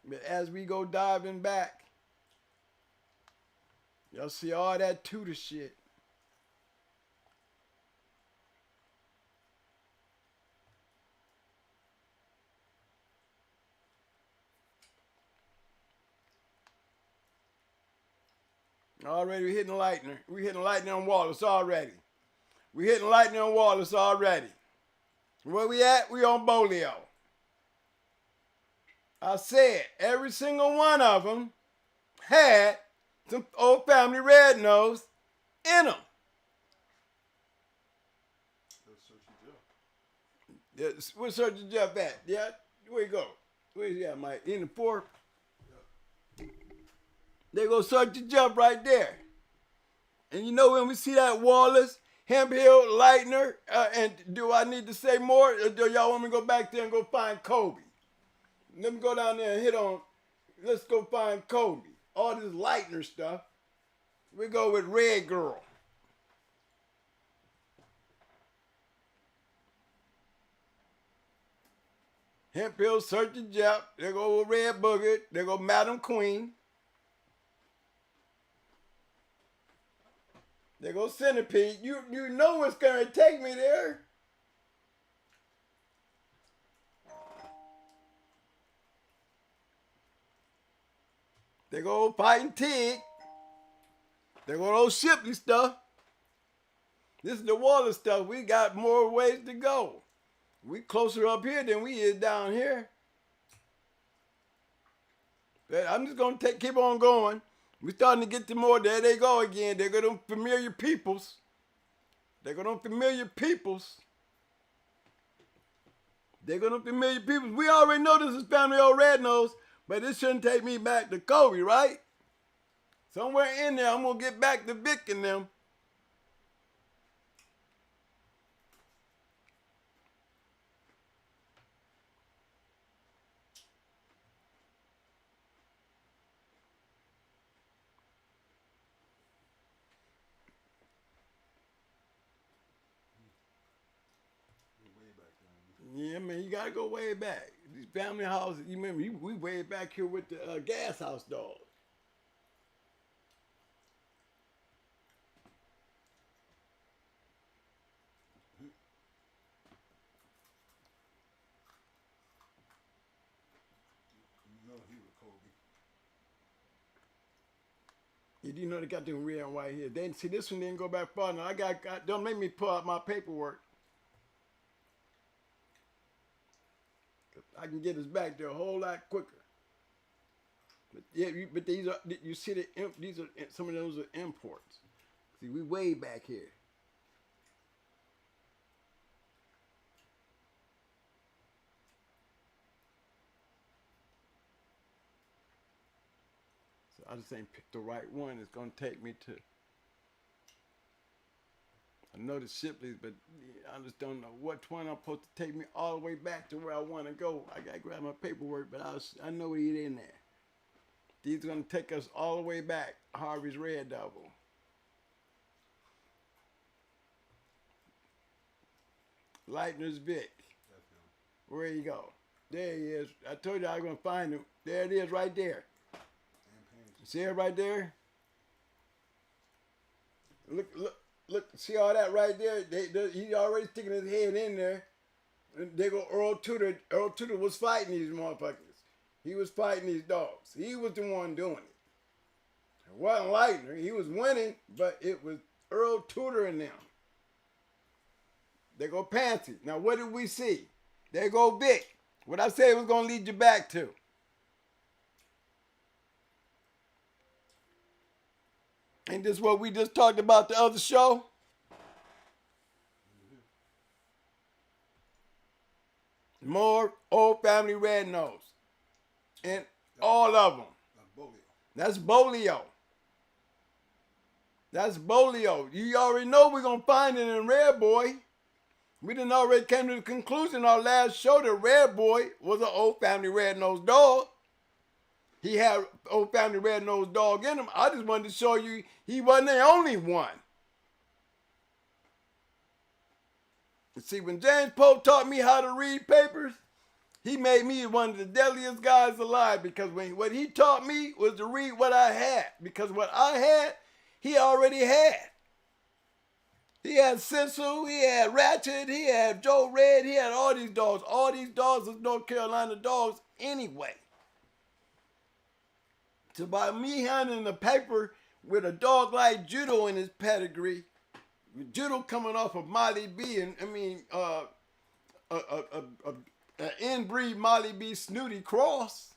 But as we go diving back, y'all see all that Tudor shit. Already we hitting lightning. We hitting lightning on Wallace already. We hitting lightning on Wallace already. Where we at? We on Bolio. I said every single one of them had some Old Family Red Nose in them. Where's Sergeant Jeff at? Yeah, where you go? Where's he at, Mike? In the fourth? There goes Sergeant Jeff right there. And you know when we see that Wallace, Hemphill, Lightner, and do I need to say more? Or do y'all want me to go back there and go find Kobe? Let me go down there and hit on, let's go find Kobe. All this Lightner stuff. We go with Red Girl. Hemphill, Sergeant Jeff. There go Red Booger. There go Madam Queen. There goes Centipede. You know what's gonna take me there. There go Fighting Tig. There go those Shipley stuff. This is the Wallace stuff. We got more ways to go. We closer up here than we is down here. But I'm just gonna keep on going. We're starting to get to more. There they go again. They're going to familiar peoples. They're going to familiar peoples. They're going to familiar peoples. We already know this is Family Old Red Nose, but this shouldn't take me back to Kobe, right? Somewhere in there, I'm going to get back to Vic and them. Yeah, man, you gotta go way back. These family houses, you remember, we way back here with the gas house dog. You do know they got them red and white here. They see this one didn't go back far enough. Don't make me pull out my paperwork. I can get us back there a whole lot quicker. But yeah, but these are, you see these are, some of those are imports. See, we way back here. So I just ain't picked the right one. It's gonna take me to, I know the Shipleys, but I just don't know which one I'm supposed to take me all the way back to where I want to go. I gotta grab my paperwork, but I know he's in there. These are gonna take us all the way back. Harvey's Red Double. Lightner's Vic. Where you go? There he is. I told you I was gonna find him. There it is, right there. See it right there? Look, see all that right there? He's already sticking his head in there. And they go Earl Tudor. Earl Tudor was fighting these motherfuckers. He was fighting these dogs. He was the one doing it. It wasn't Lightner. He was winning, but it was Earl Tudor and them. They go Pansy. Now, what did we see? They go Vic. What I said was going to lead you back to. Ain't this what we just talked about the other show? More Old Family Red Nose. And all of them. That's Bolio. That's Bolio. You already know we're going to find it in Red Boy. We done already came to the conclusion our last show that Red Boy was an Old Family Red Nose dog. He had Old Family Red Nose dog in him. I just wanted to show you he wasn't the only one. You see, when James Pope taught me how to read papers, he made me one of the deadliest guys alive, because what he taught me was to read what I had. Because what I had, he already had. He had Sisu, he had Ratchet, he had Joe Red, he had all these dogs. All these dogs was North Carolina dogs anyway. So by me handing the paper with a dog like Judo in his pedigree, Judo coming off of Molly B, and an inbreed Molly B Snooty cross,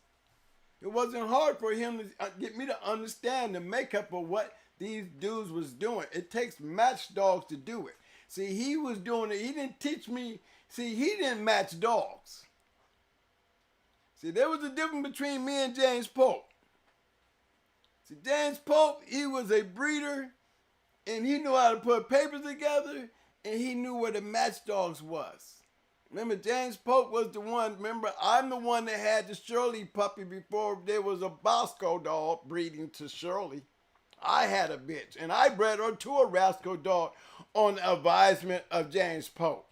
it wasn't hard for him to get me to understand the makeup of what these dudes was doing. It takes match dogs to do it. See, he was doing it. He didn't teach me. See, he didn't match dogs. See, there was a difference between me and James Pope. See, James Pope, he was a breeder, and he knew how to put papers together, and he knew where the match dogs was. Remember, James Pope was the one. Remember, I'm the one that had the Shirley puppy before there was a Bosco dog breeding to Shirley. I had a bitch, and I bred her to a Rascal dog on the advisement of James Pope.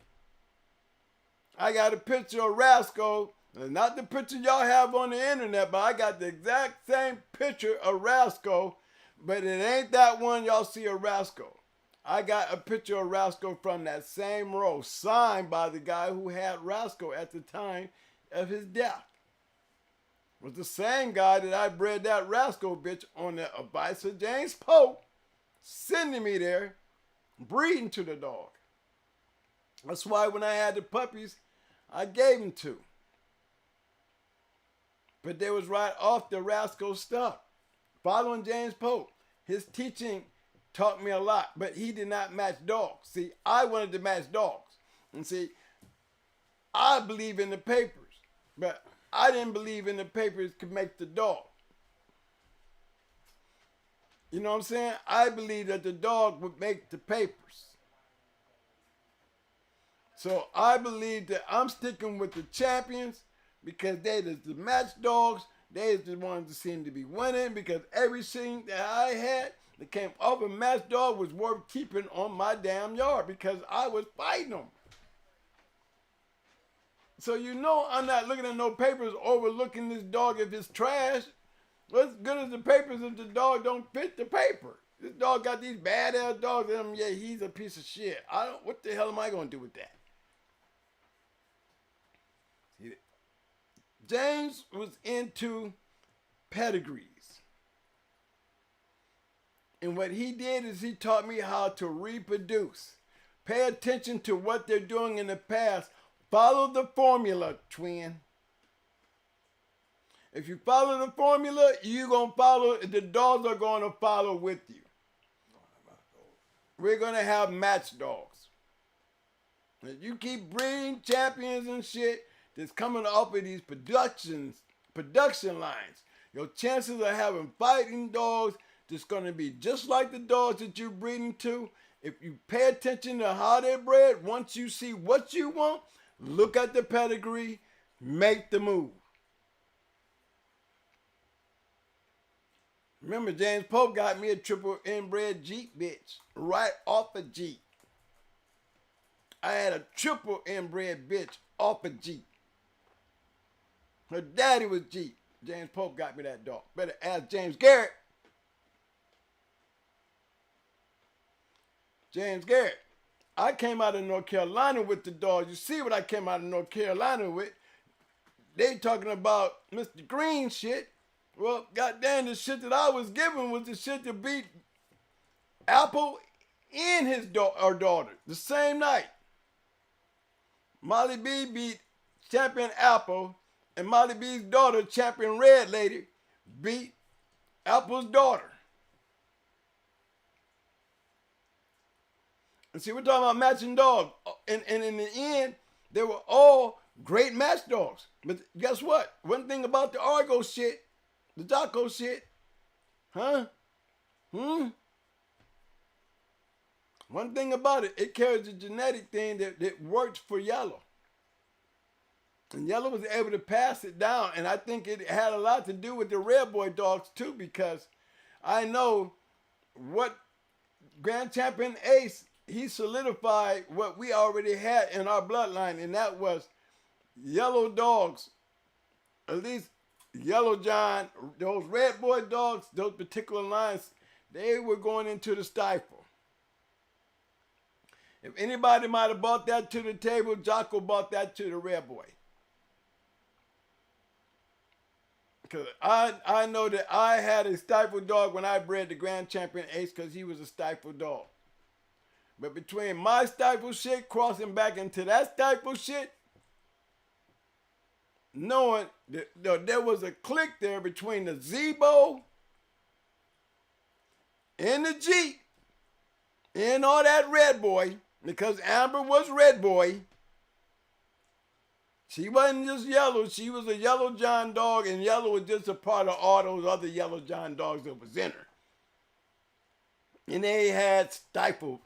I got a picture of Rascal, not the picture y'all have on the internet, but I got the exact same picture of Rascal, but it ain't that one y'all see of Rascal. I got a picture of Rascal from that same row, signed by the guy who had Rascal at the time of his death. It was the same guy that I bred that Rascal bitch on the advice of James Pope, sending me there, breeding to the dog. That's why when I had the puppies, I gave them to. But they was right off the Rascal stuff. Following James Pope, his teaching taught me a lot, but he did not match dogs. See, I wanted to match dogs. And see, I believe in the papers, but I didn't believe in the papers could make the dog. You know what I'm saying? I believe that the dog would make the papers. So I believe that I'm sticking with the champions because they're the match dogs. They're the ones that seem to be winning, because everything that I had that came off a match dog was worth keeping on my damn yard because I was fighting them. So you know I'm not looking at no papers overlooking this dog if it's trash. What's good as the papers if the dog don't fit the paper? This dog got these badass dogs in him. Yeah, he's a piece of shit. What the hell am I going to do with that? James was into pedigrees. And what he did is he taught me how to reproduce. Pay attention to what they're doing in the past. Follow the formula, twin. If you follow the formula, you're going to follow, the dogs are going to follow with you. We're going to have match dogs. If you keep breeding champions and shit that's coming off of these production lines, your chances of having fighting dogs that's going to be just like the dogs that you're breeding to. If you pay attention to how they're bred, once you see what you want, look at the pedigree, make the move. Remember, James Pope got me a triple inbred Jeep bitch right off a Jeep. I had a triple inbred bitch off a Jeep. Her daddy was Jeep. James Pope got me that dog. Better ask James Garrett. James Garrett. I came out of North Carolina with the dogs. You see what I came out of North Carolina with. They talking about Mr. Green shit. Well, goddamn, the shit that I was given was the shit to beat Apple and his daughter the same night. Molly B beat champion Apple, and Molly B's daughter, champion Red Lady, beat Apple's daughter. And see, we're talking about matching dogs. And in the end, they were all great match dogs. But guess what? One thing about the Argo shit, the Jocko shit, huh? One thing about it, it carries a genetic thing that worked for Yellow. And Yellow was able to pass it down. And I think it had a lot to do with the Red Boy dogs too, because I know what Grand Champion Ace, he solidified what we already had in our bloodline, and that was Yellow dogs, at least Yellow John, those Red Boy dogs, those particular lines, they were going into the stifle. If anybody might have brought that to the table, Jocko brought that to the Red Boy. Because I know that I had a stifle dog when I bred the Grand Champion Ace because he was a stifle dog. But between my stifle shit crossing back into that stifle shit, knowing that there was a click there between the Zebo and the Jeep and all that Red Boy, because Amber was Red Boy. She wasn't just Yellow, she was a Yellow John dog, and Yellow was just a part of all those other Yellow John dogs that was in her. And they had stifled.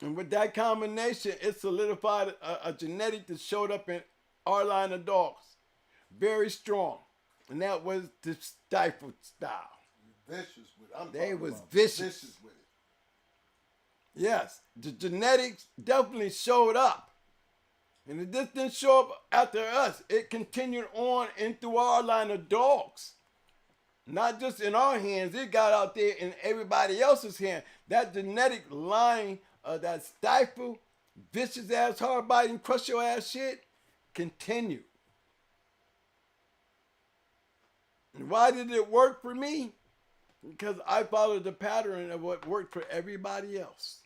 And with that combination, it solidified a genetic that showed up in our line of dogs. Very strong. And that was the stifled style. Vicious with it. They was vicious. Vicious with it. Yes, the genetics definitely showed up. And it just didn't show up after us. It continued on into our line of dogs. Not just in our hands. It got out there in everybody else's hand. That genetic line of that stifle, vicious ass, hard biting, crush your ass shit continued. And why did it work for me? Because I followed the pattern of what worked for everybody else.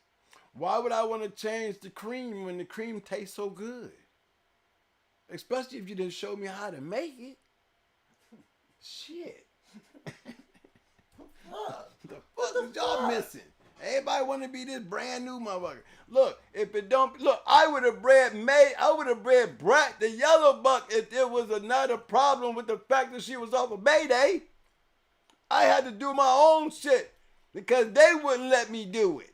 Why would I want to change the cream when the cream tastes so good? Especially if you didn't show me how to make it. Shit. The fuck is y'all missing? Everybody want to be this brand new motherfucker. Look, if it don't, look, I would have bred Brat, the yellow buck, if there was another problem with the fact that she was off of Mayday. I had to do my own shit because they wouldn't let me do it.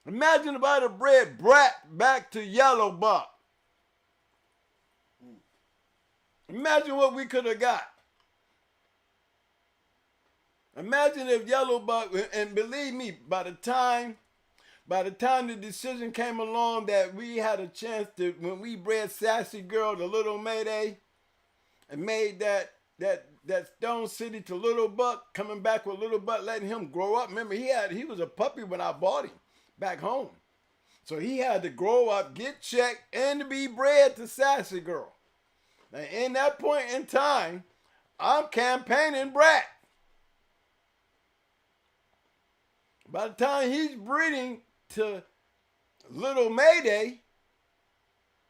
Imagine if I'd have bred Brat back to Yellow Buck. Imagine what we could have got. Imagine if Yellow Buck, and believe me, by the time the decision came along that we had a chance to, when we bred Sassy Girl to Little Mayday, and made that Stone City to Little Buck, coming back with Little Buck, letting him grow up. Remember, he was a puppy when I bought him back home. So he had to grow up, get checked, and to be bred to Sassy Girl. Now, in that point in time, I'm campaigning Brat. By the time he's breeding to Little Mayday,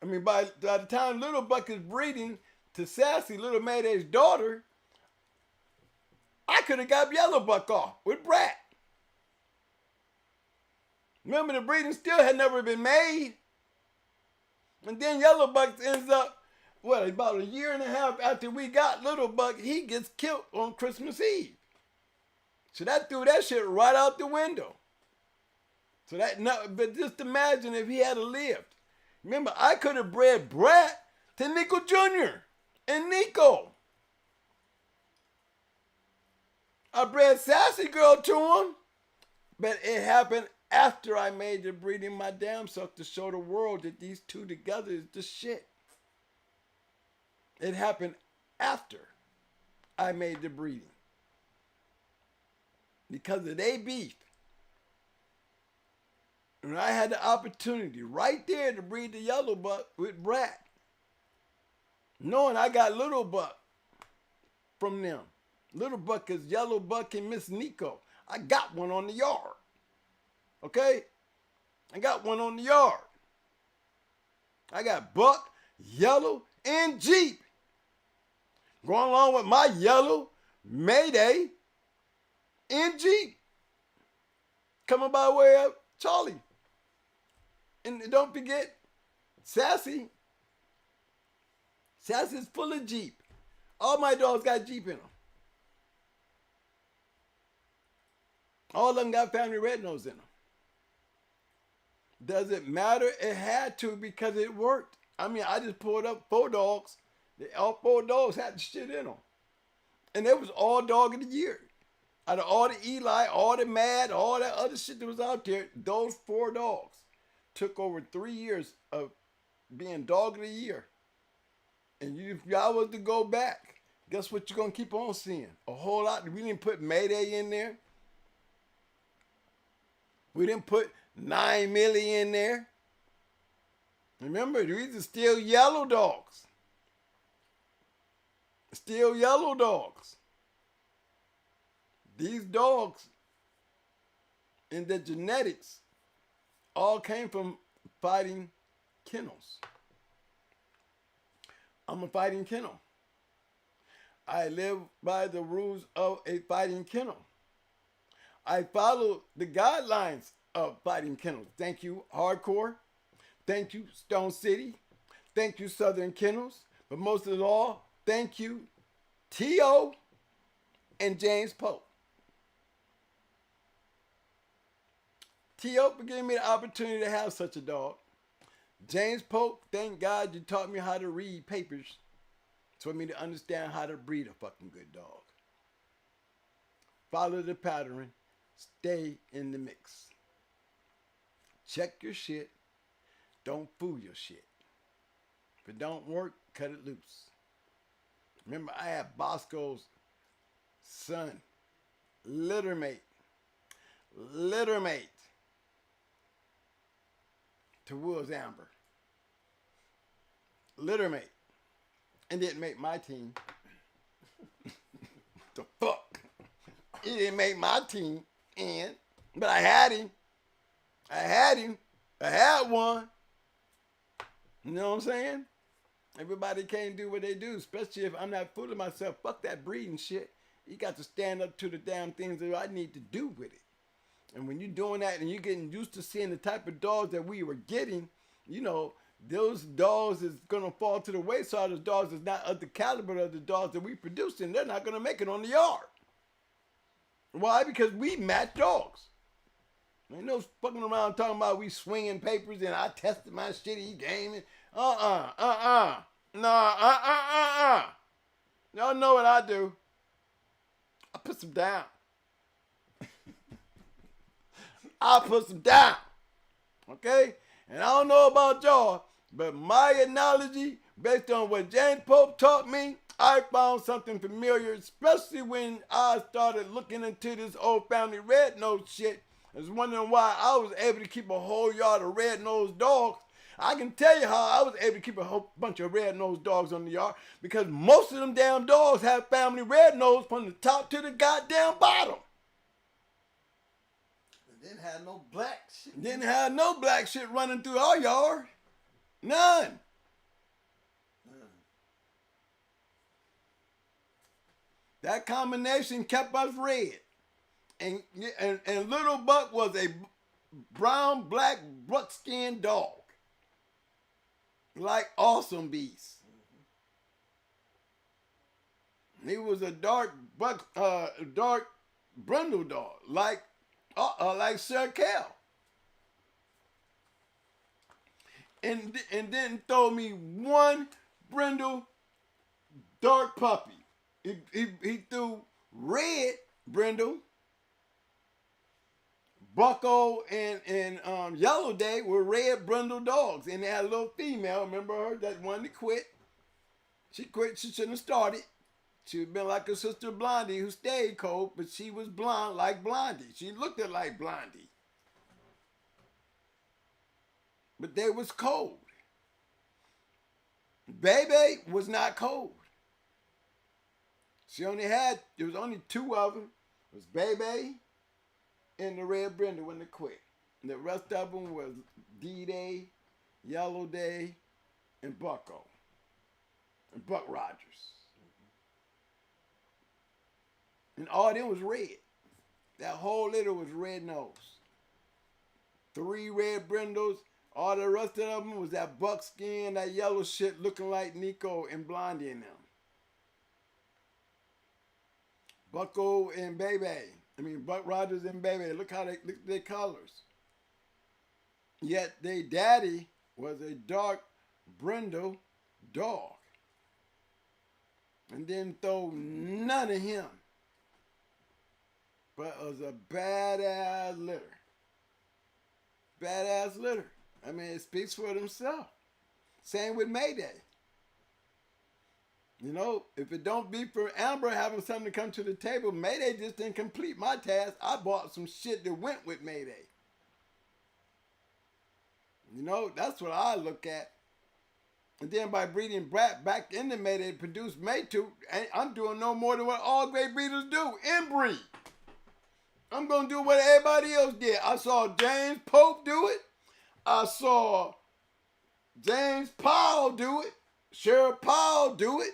by the time Little Buck is breeding to Sassy, Little Mayday's daughter, I could have got Yellow Buck off with Brat. Remember, the breeding still had never been made. And then Yellow Buck ends up, about a year and a half after we got Little Buck, he gets killed on Christmas Eve. So that threw that shit right out the window. But just imagine if he had lived. Remember, I could have bred Brat to Nico Jr. and Nico. I bred Sassy Girl to him, but it happened after I made the breeding my damn self to show the world that these two together is the shit. It happened after I made the breeding. Because of their beef. And I had the opportunity right there to breed the Yellow Buck with Brat. Knowing I got Little Buck from them. Little Buck is Yellow Buck and Miss Nico. I got one on the yard. Okay? I got one on the yard. I got Buck, Yellow, and Jeep. Going along with my Yellow, Mayday, and Jeep. Coming by way of Charlie. And don't forget, Sassy. Sassy's full of Jeep. All my dogs got Jeep in them. All of them got family red nose in them. Does it matter? It had to because it worked. I mean, I just pulled up 4 dogs. All 4 dogs had the shit in them. And it was all dog of the year. Out of all the Eli, all the Mad, all that other shit that was out there, those 4 dogs took over 3 years of being dog of the year. And if y'all was to go back, guess what you're going to keep on seeing? A whole lot. We didn't put Mayday in there. We didn't put 9 Millie in there. Remember, these are still yellow dogs. Still yellow dogs. These dogs and the genetics all came from fighting kennels. I'm a fighting kennel. I live by the rules of a fighting kennel. I follow the guidelines of fighting kennels. Thank you, Hardcore. Thank you, Stone City. Thank you, Southern Kennels. But most of all, thank you, T.O. and James Pope. T.O. for giving me the opportunity to have such a dog. James Pope, thank God you taught me how to read papers for me to understand how to breed a fucking good dog. Follow the pattern. Stay in the mix. Check your shit. Don't fool your shit. If it don't work, cut it loose. Remember, I had Bosco's son, littermate to Will's Amber. Littermate. And didn't make my team. The fuck? He didn't make my team. But I had him. I had one. You know what I'm saying? Everybody can't do what they do, especially if I'm not fooling myself. Fuck that breeding shit. You got to stand up to the damn things that I need to do with it. And when you're doing that and you're getting used to seeing the type of dogs that we were getting, you know, those dogs is going to fall to the wayside. Those dogs is not of the caliber of the dogs that we produce, and they're not going to make it on the yard. Why? Because we match dogs. Ain't no fucking around talking about we swinging papers and I tested my shitty game. Y'all know what I do. I put some down. I put some down. Okay? And I don't know about y'all, but my analogy, based on what James Pope taught me, I found something familiar, especially when I started looking into this old family red nose shit. I was wondering why I was able to keep a whole yard of red-nosed dogs. I can tell you how I was able to keep a whole bunch of red-nosed dogs on the yard, because most of them damn dogs have family red nose from the top to the goddamn bottom. Didn't have no black shit. Didn't have no black shit running through our yard. None. That combination kept us red. And Little Buck was a brown, black, buckskin dog. Like Awesome Beast. He was a dark brindle dog, like Sir Cal. And didn't throw me one brindle dark puppy. He threw red brindle. Bucko and Yellow Day were red brindle dogs, and they had a little female. Remember her? That one that quit. She quit. She shouldn't have started. She would have been like her sister Blondie, who stayed cold, but she was blonde like Blondie. She looked like Blondie, but they was cold. Baby was not cold. There was only two of them. It was Baby and the Red Brenda when they quit. And the rest of them was D-Day, Yellow Day, and Bucko. And Buck Rogers. And all of them was red. That whole litter was red nose. 3 Red Brendos. All the rest of them was that buckskin, that yellow shit looking like Nico and Blondie in them. Bucko and Buck Rogers and Baby. Look at their colors. Yet their daddy was a dark brindle dog. And didn't throw none of him. But it was a badass litter. Badass litter. I mean, it speaks for itself. Same with Mayday. You know, if it don't be for Amber having something to come to the table, Mayday just didn't complete my task. I bought some shit that went with Mayday. You know, that's what I look at. And then by breeding Brat back into Mayday to produce Maytooth, I'm doing no more than what all great breeders do, inbreed. I'm going to do what everybody else did. I saw James Pope do it. I saw James Powell do it. Cheryl Powell do it.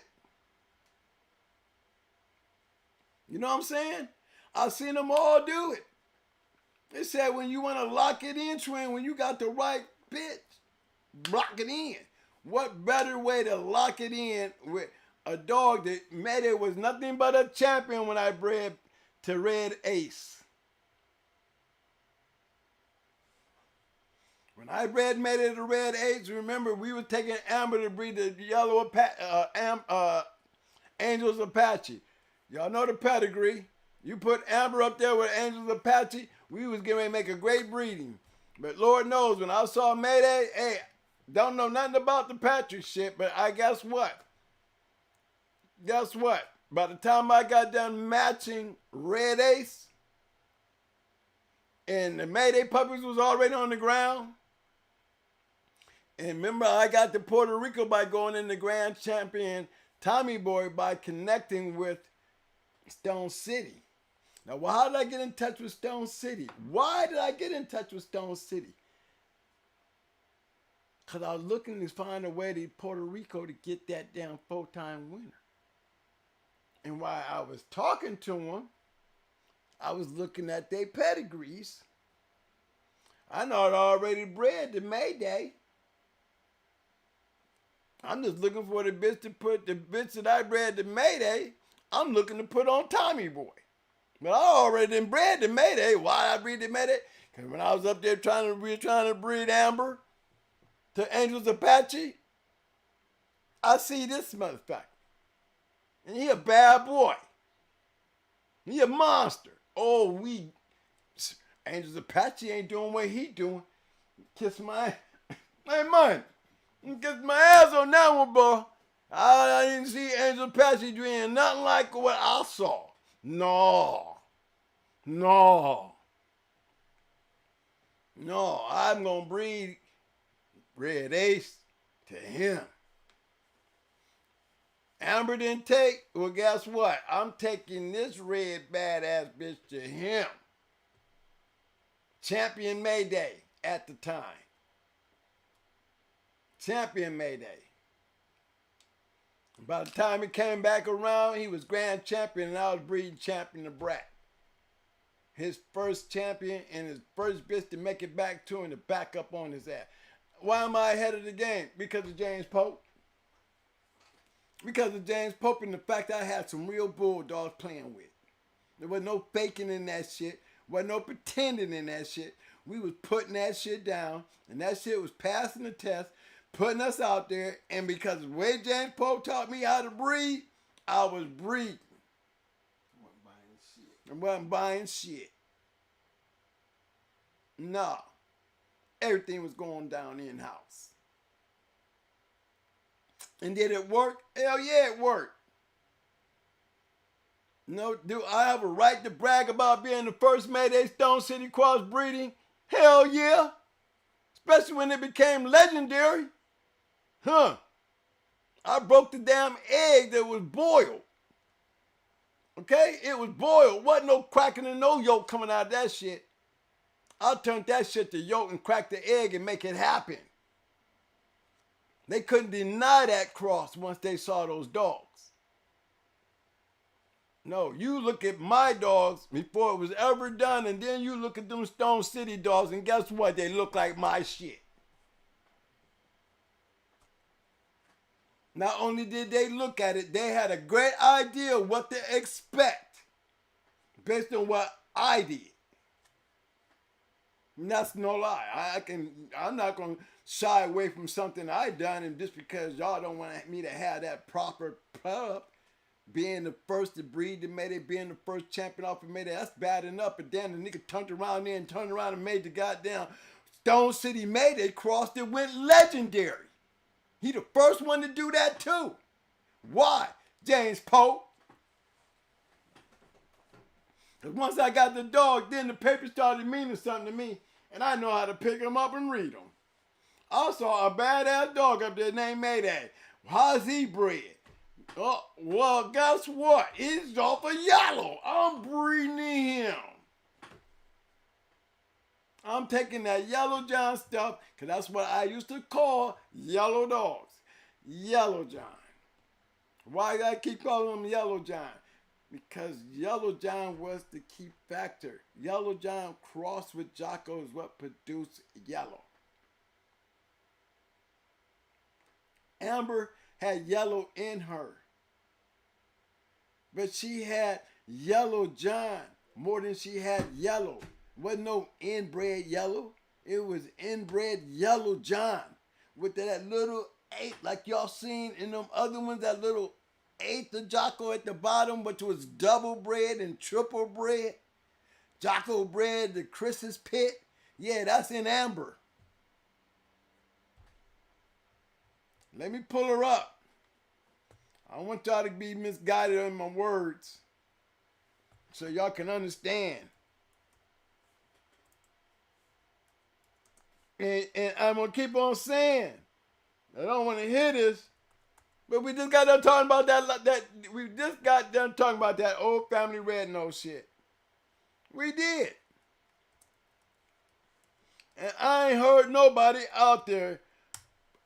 You know what I'm saying? I've seen them all do it. They said when you want to lock it in, twin, when you got the right bitch, lock it in. What better way to lock it in with a dog that Mayday was nothing but a champion when I bred to Red Ace. When I bred Mayday to Red Ace, remember we were taking Amber to breed the yellow Angels Apache. Y'all know the pedigree. You put Amber up there with Angels Apache, we was getting ready to make a great breeding. But Lord knows, when I saw Mayday, hey, don't know nothing about the Patrick shit, but guess what? Guess what? By the time I got done matching Red Ace, and the Mayday puppies was already on the ground, and remember I got to Puerto Rico by going in the Grand Champion Tommy Boy by connecting with Stone City. Now, how did I get in touch with Stone City? Why did I get in touch with Stone City? Because I was looking to find a way to Puerto Rico to get that damn 4-time winner. And while I was talking to them, I was looking at their pedigrees. I know it already bred to Mayday. I'm just looking for the bitch to put the bitch that I bred to Mayday. I'm looking to put on Tommy Boy. But I already done bred to Mayday. Why did I breed to Mayday? Because when I was up there trying to breed Amber to Angels Apache, I see this motherfucker. And he a bad boy. He a monster. Oh, Angels Apache ain't doing what he doing. Kiss my, hey man, kiss my ass on that one, boy. I didn't see Angels Apache doing nothing like what I saw. No, I'm gonna breed Red Ace to him. Amber didn't take, well, guess what? I'm taking this red badass bitch to him. Champion Mayday at the time. Champion Mayday. By the time he came back around, he was grand champion and I was breeding champion of Brat. His first champion and his first bitch to make it back to him to back up on his ass. Why am I ahead of the game? Because of James Pope. Because of James Pope and the fact that I had some real bulldogs playing with. There was no faking in that shit. There was no pretending in that shit. We was putting that shit down, and that shit was passing the test, putting us out there, and because of the way James Pope taught me how to breed, I was breeding. I wasn't buying shit. No. Everything was going down in-house. And did it work? Hell yeah, it worked. No, do I have a right to brag about being the first Mayday Stone City cross breeding? Hell yeah. Especially when it became legendary. I broke the damn egg that was boiled. Okay? It was boiled. Wasn't no cracking and no yolk coming out of that shit. I turned that shit to yolk and crack the egg and make it happen. They couldn't deny that cross once they saw those dogs. No, you look at my dogs before it was ever done, and then you look at them Stone City dogs, and guess what? They look like my shit. Not only did they look at it, they had a great idea what to expect based on what I did. And that's no lie. I'm not gonna shy away from something I done, and just because y'all don't want me to have that proper pup, being the first to breed the Mayday, being the first champion off of Mayday, that's bad enough. But then the nigga turned around there and turned around and made the goddamn Stone City Mayday cross that went legendary. He the first one to do that too. Why? James Pope. Because once I got the dog, then the paper started meaning something to me, and I know how to pick them up and read them. I saw a badass dog up there named Mayday. How's he bred? Oh, well, guess what? He's off of yellow. I'm breeding him. I'm taking that Yellow John stuff, because that's what I used to call yellow dogs. Yellow John. Why do I keep calling him Yellow John? Because Yellow John was the key factor. Yellow John crossed with Jocko is what produced yellow. Amber had yellow in her. But she had Yellow John more than she had yellow. Wasn't no inbred yellow. It was inbred Yellow John. With that little 8, like y'all seen in them other ones, that little 8 of Jocko at the bottom, which was double bred and triple bred. Jocko bred the Chris's Pit. Yeah, that's in Amber. Let me pull her up. I don't want y'all to be misguided in my words, so y'all can understand. And I'm going to keep on saying, I don't want to hear this, but we just got done talking about we just got done talking about that old family red nose shit. We did. And I ain't heard nobody out there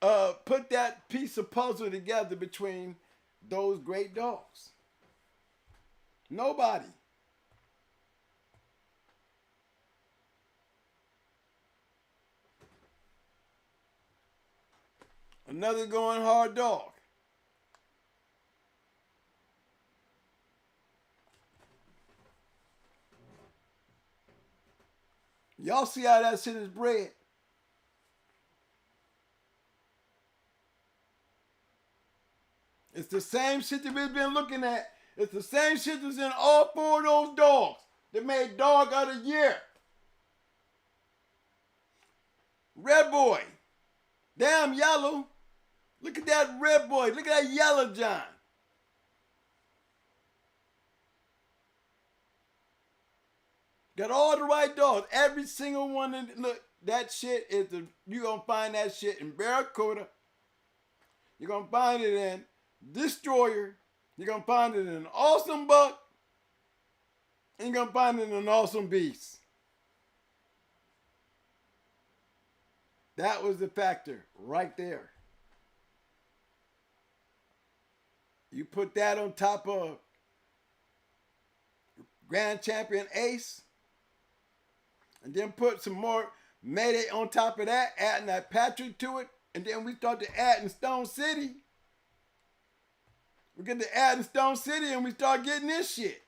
put that piece of puzzle together between those great dogs. Nobody. Another going hard dog. Y'all see how that shit is bred? It's the same shit that we've been looking at. It's the same shit that's in all 4 of those dogs that made Dog of the Year. Red Boy. Damn yellow. Look at that Red Boy. Look at that Yellow John. Got all the right dogs. Every single one. Look, that shit is you're going to find that shit in Barracuda. You're going to find it in Destroyer. You're going to find it in an Awesome Buck. And you're going to find it in an Awesome Beast. That was the factor right there. You put that on top of Grand Champion Ace, and then put some more Mayday on top of that, adding that Patrick to it, and then we start to add in Stone City. We get to add in Stone City and we start getting this shit.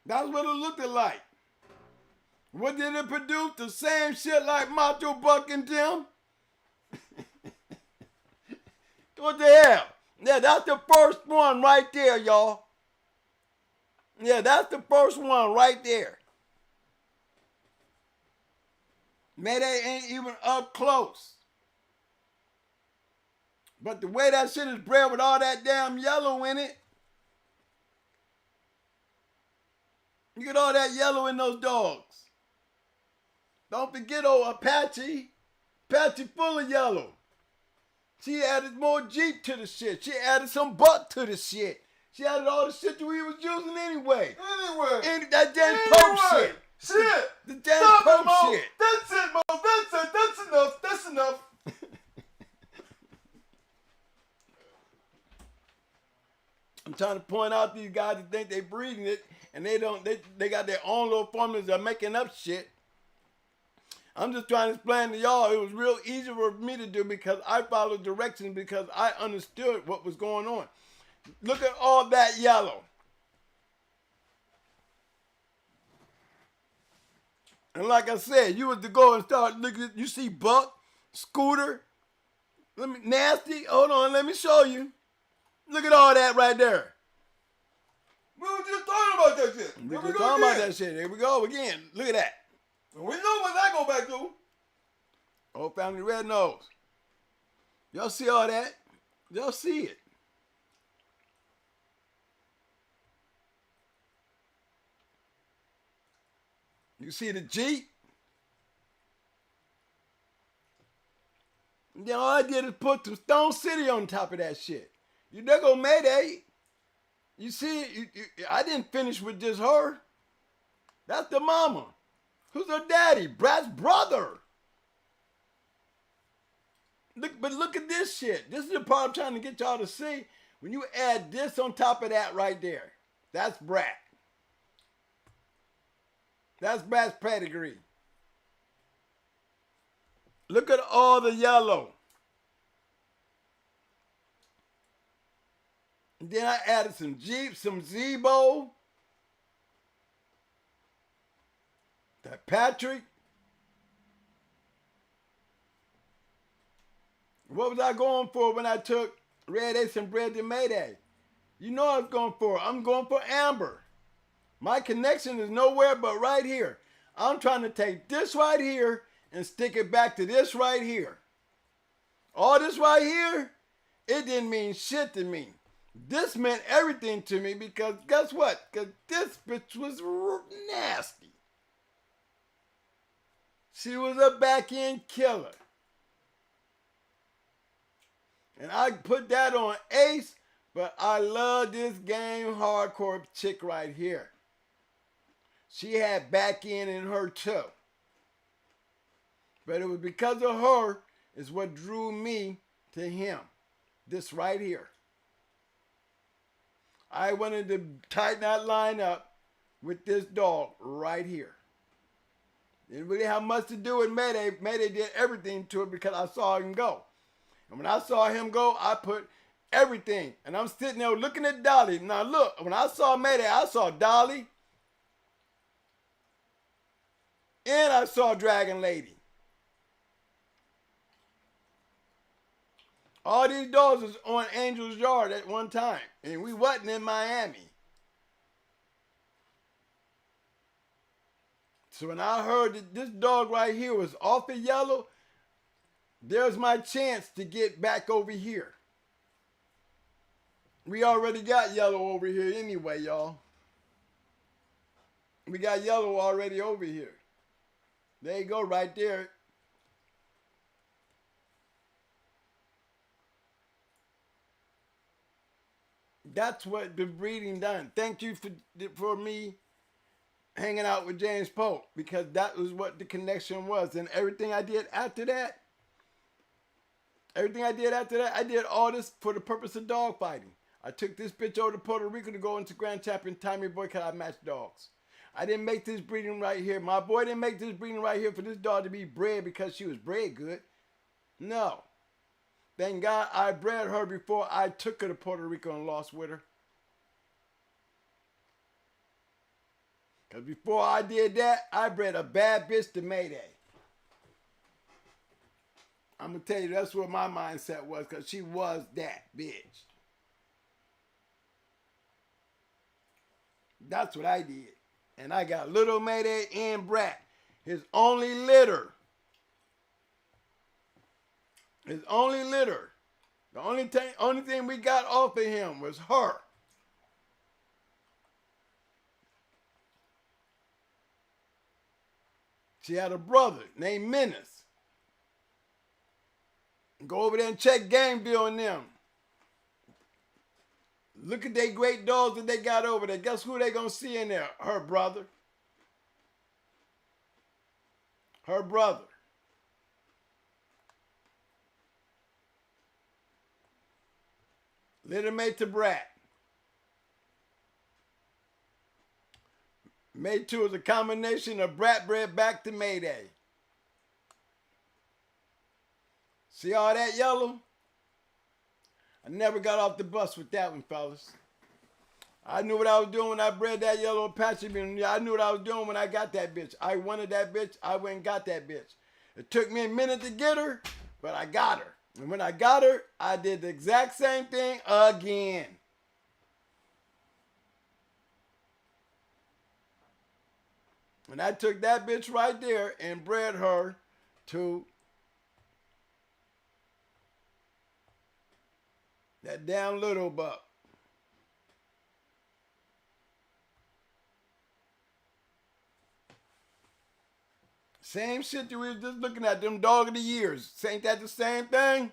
That's what it looked like. What did it produce? The same shit like Macho Buck and Tim? What the hell? Yeah, that's the first one right there, y'all. Yeah, that's the first one right there. Mayday ain't even up close. But the way that shit is bred with all that damn yellow in it, you get all that yellow in those dogs. Don't forget old Apache. Apache full of yellow. She added more Jeep to the shit. She added some buck to the shit. She added all the shit that we was using anyway. Anyway. That James Pope shit. Shit. The James Stop Pope it, Mo. shit. That's it, Mo. That's it. That's enough. That's enough. I'm trying to point out these guys that think they breeding it and they don't. They got their own little formulas. They're making up shit. I'm just trying to explain to y'all. It was real easy for me to do because I followed directions because I understood what was going on. Look at all that yellow. And like I said, you was to go and start looking at, you see Buck, Scooter, Nasty. Hold on, let me show you. Look at all that right there. We were just talking about that shit. We were talking about that shit. Here we go again. Look at that. We know what that go back to. Old Family Red Nose. Y'all see all that? Y'all see it. You see the Jeep? And then all I did is put some Stone City on top of that shit. You there go Mayday. You see it? I didn't finish with just her. That's the mama. Who's her daddy? Brad's brother. But look at this shit. This is the part I'm trying to get y'all to see. When you add this on top of that right there, that's Brad. That's Brad's pedigree. Look at all the yellow. And then I added some Jeep, some Zebo. That Patrick. What was I going for when I took Red Ace and Bread to Mayday? You know what I was going for. I'm going for Amber. My connection is nowhere but right here. I'm trying to take this right here and stick it back to this right here. All this right here, it didn't mean shit to me. This meant everything to me because guess what? Because this bitch was nasty. She was a back-end killer. And I put that on Ace, but I love this game hardcore chick right here. She had back end in her too. But it was because of her is what drew me to him. This right here. I wanted to tighten that line up with this dog right here. Didn't really have much to do with Mayday. Mayday did everything to it because I saw him go. And when I saw him go, I put everything. And I'm sitting there looking at Dolly. Now look, when I saw Mayday, I saw Dolly. And I saw Dragon Lady. All these dogs was on Angel's Yard at one time. And we wasn't in Miami. So when I heard that this dog right here was off the yellow, there's my chance to get back over here. We already got yellow over here anyway, y'all. We got yellow already over here. There you go, right there. That's what the breeding done. Thank you for me hanging out with James Pope because that was what the connection was. And everything I did after that, I did all this for the purpose of dog fighting. I took this bitch over to Puerto Rico to go into Grand Champion Tommy Boy because I matched dogs. I didn't make this breeding right here. My boy didn't make this breeding right here for this dog to be bred because she was bred good. No. Thank God I bred her before I took her to Puerto Rico and lost with her. Because before I did that, I bred a bad bitch to Mayday. I'm going to tell you, that's what my mindset was because she was that bitch. That's what I did. And I got Little Mayday and Brat. His only litter. His only litter. The only thing we got off of him was her. She had a brother named Menace. Go over there and check Gameville on them. Look at they great dogs that they got over there. Guess who they gonna see in there? Her brother. Her brother. Little mate to brat. Mate 2 is a combination of brat bred back to Mayday. See all that yellow? I never got off the bus with that one, fellas. I knew what I was doing when I bred that yellow Apache. I knew what I was doing when I got that bitch. I wanted that bitch. I went and got that bitch. It took me a minute to get her, but I got her. And when I got her, I did the exact same thing again. And I took that bitch right there and bred her to that damn little buck. Same shit that we was just looking at, them dog of the years. Ain't that the same thing?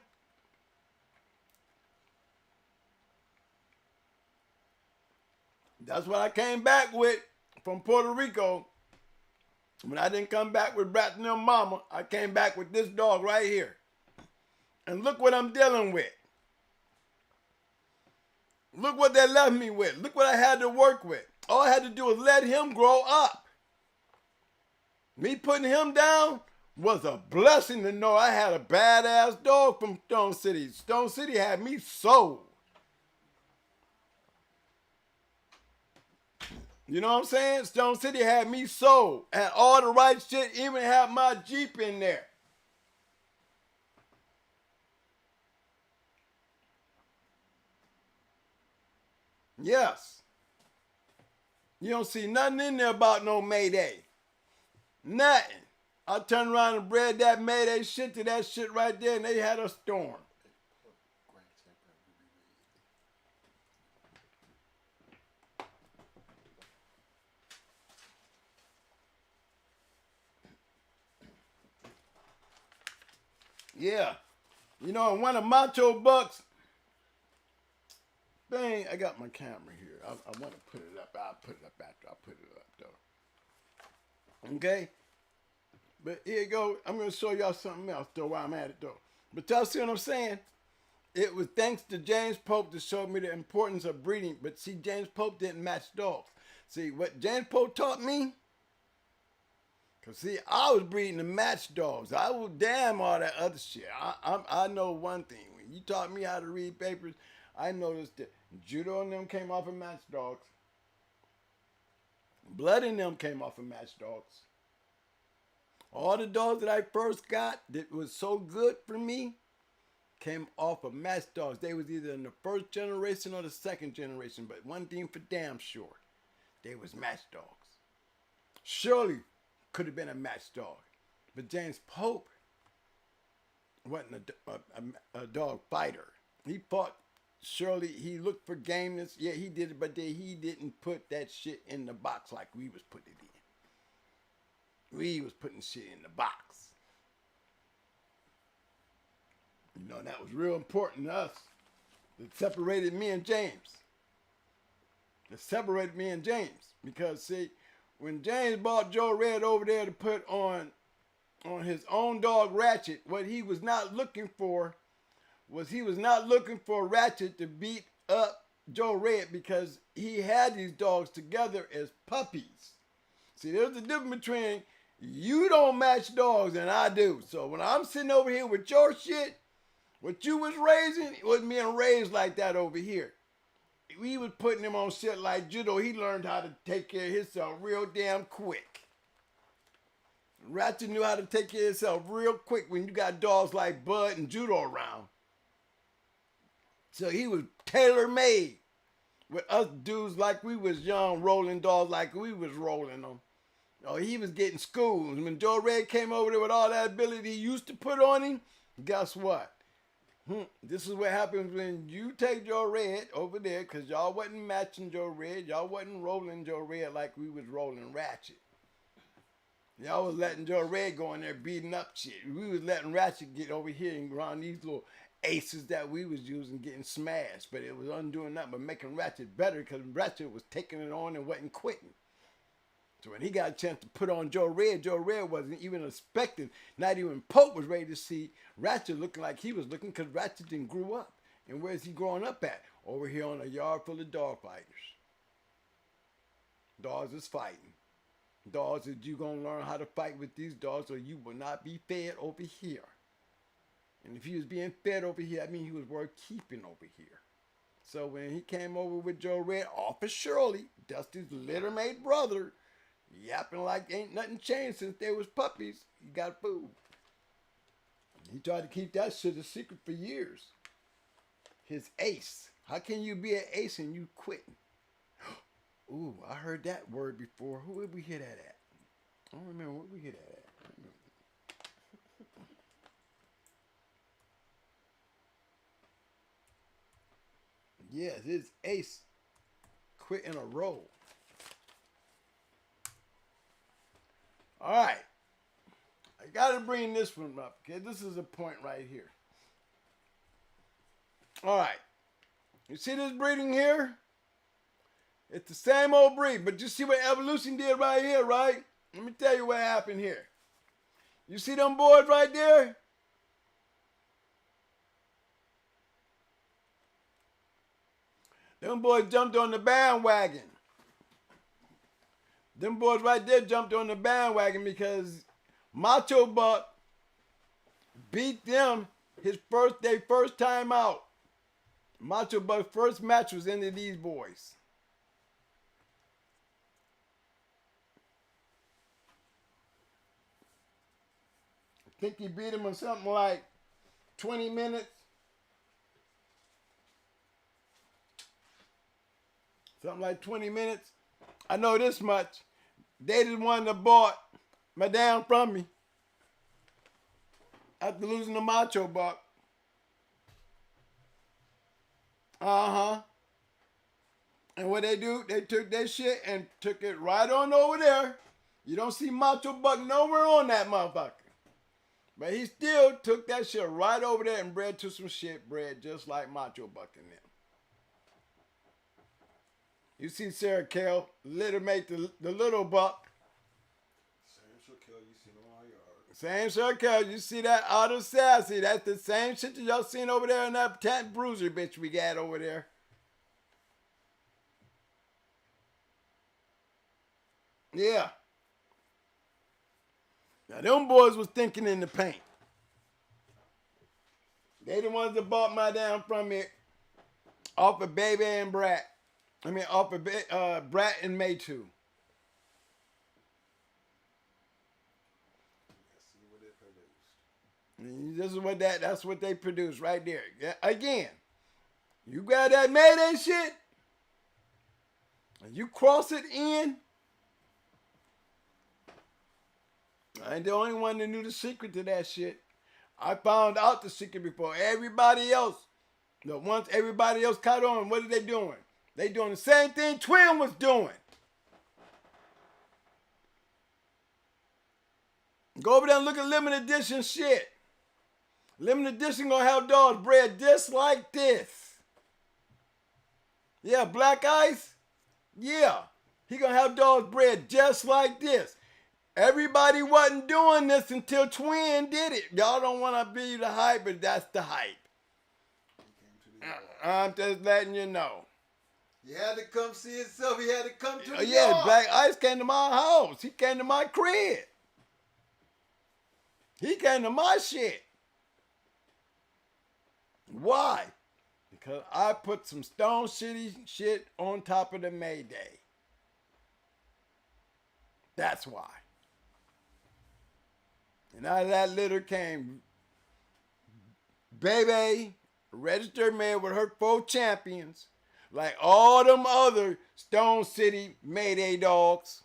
That's what I came back with from Puerto Rico. When I didn't come back with Brat and them mama, I came back with this dog right here. And look what I'm dealing with. Look what they left me with. Look what I had to work with. All I had to do was let him grow up. Me putting him down was a blessing to know I had a badass dog from Stone City. Stone City had me sold. You know what I'm saying? Stone City had me sold. Had all the right shit, even had my Jeep in there. Yes. You don't see nothing in there about no Mayday. Nothing. I turned around and bred that Mayday shit to that shit right there, and they had a storm. Yeah. You know, one of Macho Bucks, dang, I got my camera here. I want to put it up. I'll put it up after I put it up, though. Okay? But here you go. I'm going to show y'all something else, though, while I'm at it, though. But y'all see what I'm saying? It was thanks to James Pope that showed me the importance of breeding. But see, James Pope didn't match dogs. See, what James Pope taught me? Because, see, I was breeding the match dogs. I was damn all that other shit. I know one thing. When you taught me how to read papers, I noticed that judo and them came off of match dogs. Blood in them came off of match dogs. All the dogs that I first got that was so good for me came off of match dogs. They was either in the first generation or the second generation. But one thing for damn sure, they was match dogs. Surely could have been a match dog. But James Pope wasn't a dog fighter. He fought. Surely he looked for gameness. Yeah, he did it, but he didn't put that shit in the box like we was putting it in. We was putting shit in the box. You know, that was real important to us. It separated me and James. It separated me and James. Because, see, when James brought Joe Red over there to put on his own dog Ratchet, what he was not looking for was he was not looking for Ratchet to beat up Joe Red because he had these dogs together as puppies. See, there's a difference between you don't match dogs and I do. So when I'm sitting over here with your shit, what you was raising, it wasn't being raised like that over here. We was putting him on shit like judo. He learned how to take care of himself real damn quick. Ratchet knew how to take care of himself real quick when you got dogs like Bud and Judo around. So he was tailor-made with us dudes like we was young, rolling dogs like we was rolling them. Oh, he was getting schooled. When Joe Red came over there with all that ability he used to put on him, guess what? This is what happens when you take Joe Red over there, because y'all wasn't matching Joe Red. Y'all wasn't rolling Joe Red like we was rolling Ratchet. Y'all was letting Joe Red go in there beating up shit. We was letting Ratchet get over here and around these little aces that we was using getting smashed. But it was undoing nothing but making Ratchet better because Ratchet was taking it on and wasn't quitting. So when he got a chance to put on Joe Red wasn't even expecting, not even Pope was ready to see Ratchet looking like he was looking because Ratchet didn't grew up. And where's he growing up at? Over here on a yard full of dog fighters. Dogs is fighting. Dogs is you gonna learn how to fight with these dogs or you will not be fed over here. And if he was being fed over here, that means he was worth keeping over here. So when he came over with Joe Red, off of Shirley, Dusty's littermate brother, yapping like ain't nothing changed since they was puppies, he got food. He tried to keep that shit a secret for years. His ace. How can you be an ace and you quitting? Ooh, I heard that word before. Who did we hear that at? I don't remember what we hear that at. Yes, his ace quit in a row. All right. I got to bring this one up, okay? This is a point right here. All right. You see this breeding here? It's the same old breed, but you see what evolution did right here, right? Let me tell you what happened here. You see them boys right there? Them boys jumped on the bandwagon. Them boys right there jumped on the bandwagon because Macho Buck beat them their first time out. Macho Buck's first match was into these boys. I think he beat him in something like 20 minutes. Something like 20 minutes. I know this much. They the one that bought Madame from me after losing the Macho Buck. Uh-huh. And what they do, they took their shit and took it right on over there. You don't see Macho Buck nowhere on that motherfucker. But he still took that shit right over there and bred to some shit bred just like Macho Buck in them. You see Sarah Kell, littermate the little buck. Same shit, kill you seen them all yard. Same Sarah Kell, you see that auto sassy. That's the same shit that y'all seen over there in that tent bruiser bitch we got over there. Yeah. Now them boys was thinking in the paint. They the ones that bought my damn from me off of Baby and Brat. I mean off of Brat and Maytu. See what they produced. This is that's what they produced right there. Yeah, again, you grab that Mayday shit and you cross it in. I ain't the only one that knew the secret to that shit. I found out the secret before everybody else. But once everybody else caught on, what are they doing? They doing the same thing Twin was doing. Go over there and look at limited edition shit. Limited edition gonna have dogs bred just like this. Yeah, Black Ice. Yeah, he gonna have dogs bred just like this. Everybody wasn't doing this until Twin did it. Y'all don't want to be the hype, but that's the hype. I'm just letting you know. He had to come see himself. He had to come to the Yeah, yard. Black Ice came to my house. He came to my crib. He came to my shit. Why? Because I put some Stone City shit on top of the Mayday. That's why. And out of that litter came Baby, registered mare with her 4 champions, like all them other Stone City Mayday dogs.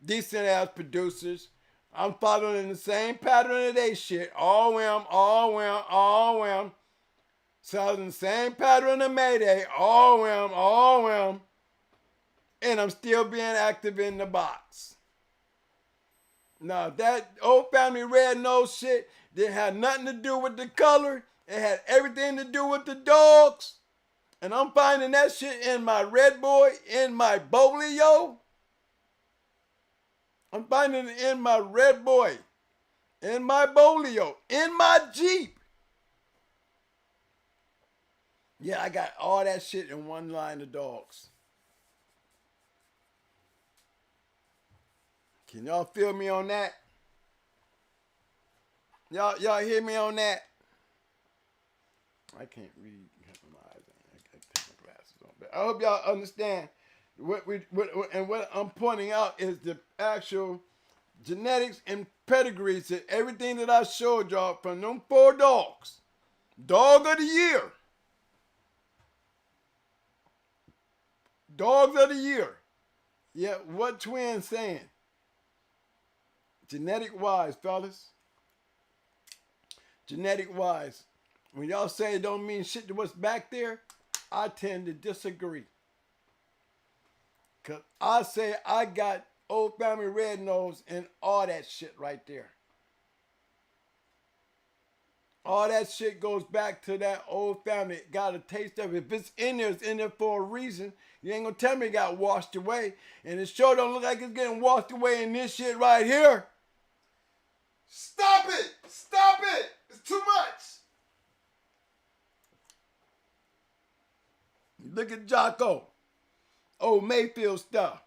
Decent ass producers. I'm following the same pattern of they shit. All wham. So the same pattern of Mayday. All wham. And I'm still being active in the box. Now that old family red nose shit didn't have nothing to do with the color. It had everything to do with the dogs. And I'm finding that shit in my red boy, in my bolio. I'm finding it in my red boy, in my bolio, in my Jeep. Yeah, I got all that shit in one line of dogs. Can y'all feel me on that? Y'all hear me on that? I can't read. My eyes. I gotta take my glasses on. But I hope y'all understand what I'm pointing out is the actual genetics and pedigrees to everything that I showed y'all from them 4 dogs. Dog of the year. Dogs of the year. Yeah, what twin saying? Genetic wise, fellas. Genetic wise. When y'all say it don't mean shit to what's back there, I tend to disagree. Because I say I got old family red nose and all that shit right there. All that shit goes back to that old family. Got a taste of it. If it's in there, it's in there for a reason. You ain't gonna tell me it got washed away. And it sure don't look like it's getting washed away in this shit right here. Stop it! Stop it! It's too much! Look at Jocko. Old Mayfield stuff.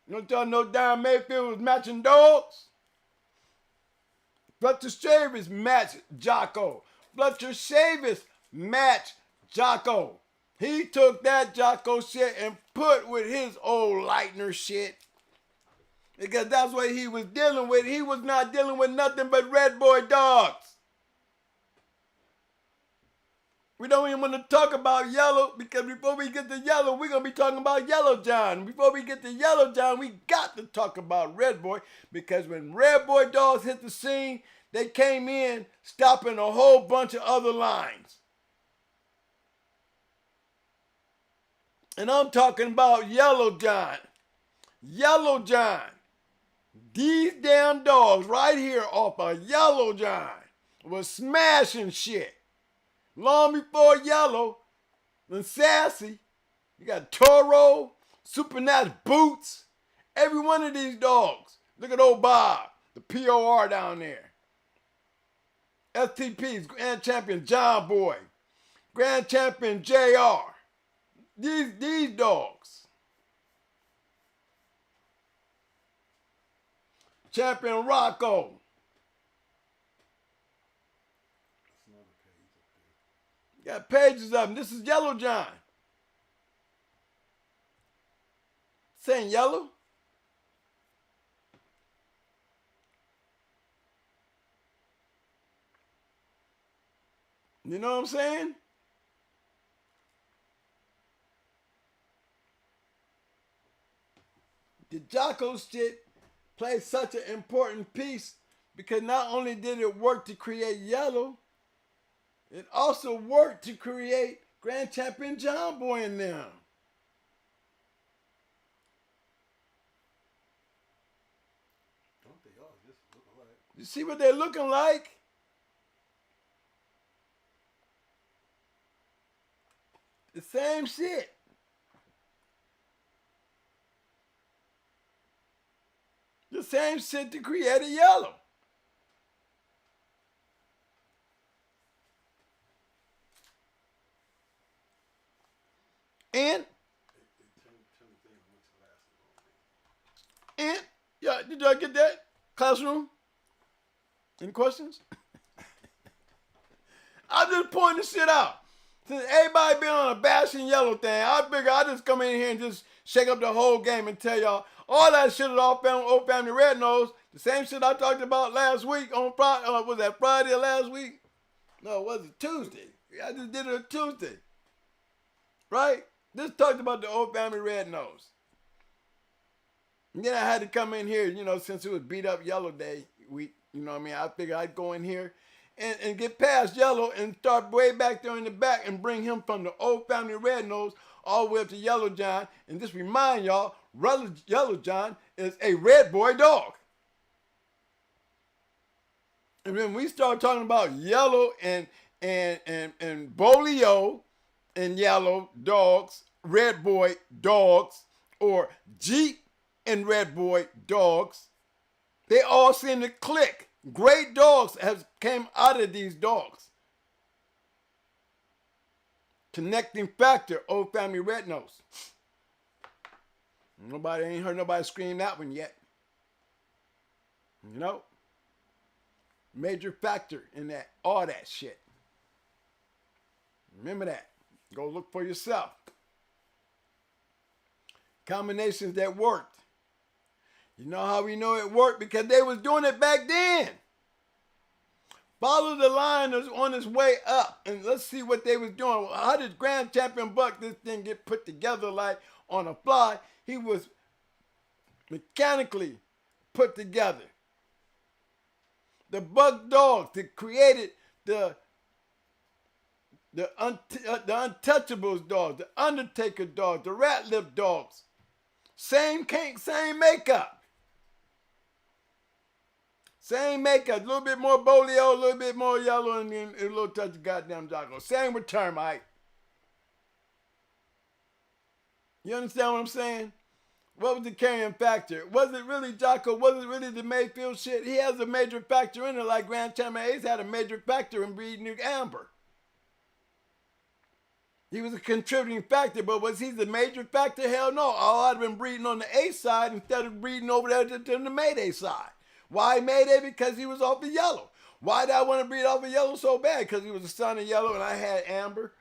You don't tell no damn Mayfield was matching dogs? Fletcher Shavers match Jocko. Fletcher Shavers match Jocko. He took that Jocko shit and put with his old Lightner shit. Because that's what he was dealing with. He was not dealing with nothing but red boy dogs. We don't even want to talk about yellow because before we get to yellow, we're going to be talking about Yellow John. Before we get to Yellow John, we got to talk about red boy because when red boy dogs hit the scene, they came in stopping a whole bunch of other lines. And I'm talking about Yellow John. Yellow John. These damn dogs right here off of Yellow John was smashing shit. Long before Yellow and Sassy, you got Toro, Super Nice Boots, every one of these dogs. Look at old Bob, the POR down there. STP's Grand Champion John Boy, Grand Champion JR. These dogs. Champion Rocco. Got pages of them. This is Yellow John. Saying yellow? You know what I'm saying? The Jocko shit plays such an important piece because not only did it work to create yellow, it also worked to create Grand Champion John Boy in them. Don't they all just look alike? You see what they're looking like? The same shit. The same shit to create a yellow. And yeah, did y'all get that? Classroom? Any questions? I'm just pointing this shit out. Since everybody been on a bashing yellow thing, I figure I just come in here and just shake up the whole game and tell y'all all that shit is all family, old family red nose. The same shit I talked about last week on Friday. Was that Friday or last week? No, it wasn't Tuesday. I just did it on Tuesday. Right? Just talked about the old family red nose. And then I had to come in here, you know, since it was beat up yellow day week, you know what I mean? I figured I'd go in here and get past yellow and start way back there in the back and bring him from the old family red nose all the way up to Yellow John. And just remind y'all, Yellow John is a red boy dog. And then we start talking about yellow and bolio and yellow dogs, red boy dogs, or Jeep and red boy dogs. They all seem to click. Great dogs have came out of these dogs. Connecting factor, old family red nose. Nobody ain't heard nobody scream that one yet. You know? Major factor in that, all that shit. Remember that. Go look for yourself. Combinations that worked. You know how we know it worked? Because they was doing it back then. Follow the line that's on its way up, and let's see what they was doing. How did Grand Champion Buck this thing get put together like on a fly? He was mechanically put together. The Buck dogs that created the Untouchables dogs, the Undertaker dogs, the Rat Lip dogs. Same cake, same makeup. Same makeup, a little bit more bolio, a little bit more yellow, and then a little touch of goddamn Jocko. Same with termite. You understand what I'm saying? What was the carrying factor? Was it really Jocko? Was it really the Mayfield shit? He has a major factor in it, like Grand Champion Ace had a major factor in breeding New Amber. He was a contributing factor, but was he the major factor? Hell no. Oh, I'd have been breeding on the A side instead of breeding over there to the Mayday side. Why Mayday? Because he was off the yellow. Why did I want to breed off of yellow so bad? Because he was a son of yellow and I had Amber.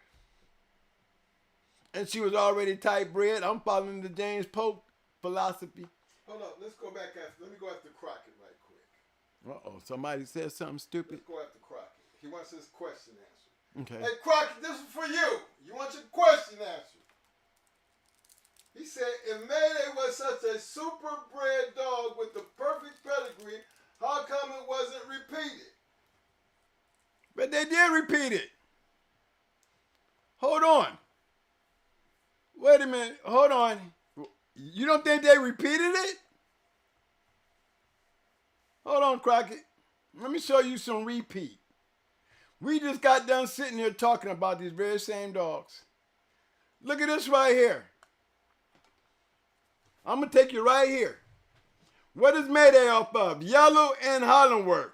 And she was already type bred. I'm following the James Polk philosophy. Hold up, let's go back after. Let me go after Crockett right quick. Uh-oh, somebody said something stupid. Let's go after Crockett. He wants his question answered. Okay. Hey, Crockett, this is for you. You want your question answered. He said, if Mayday was such a super bred dog with the perfect pedigree, how come it wasn't repeated? But they did repeat it. Hold on. Wait a minute. Hold on. You don't think they repeated it? Hold on, Crockett. Let me show you some repeat. We just got done sitting here talking about these very same dogs. Look at this right here. I'm going to take you right here. What is Mayday off of? Yellow and Hollandworth.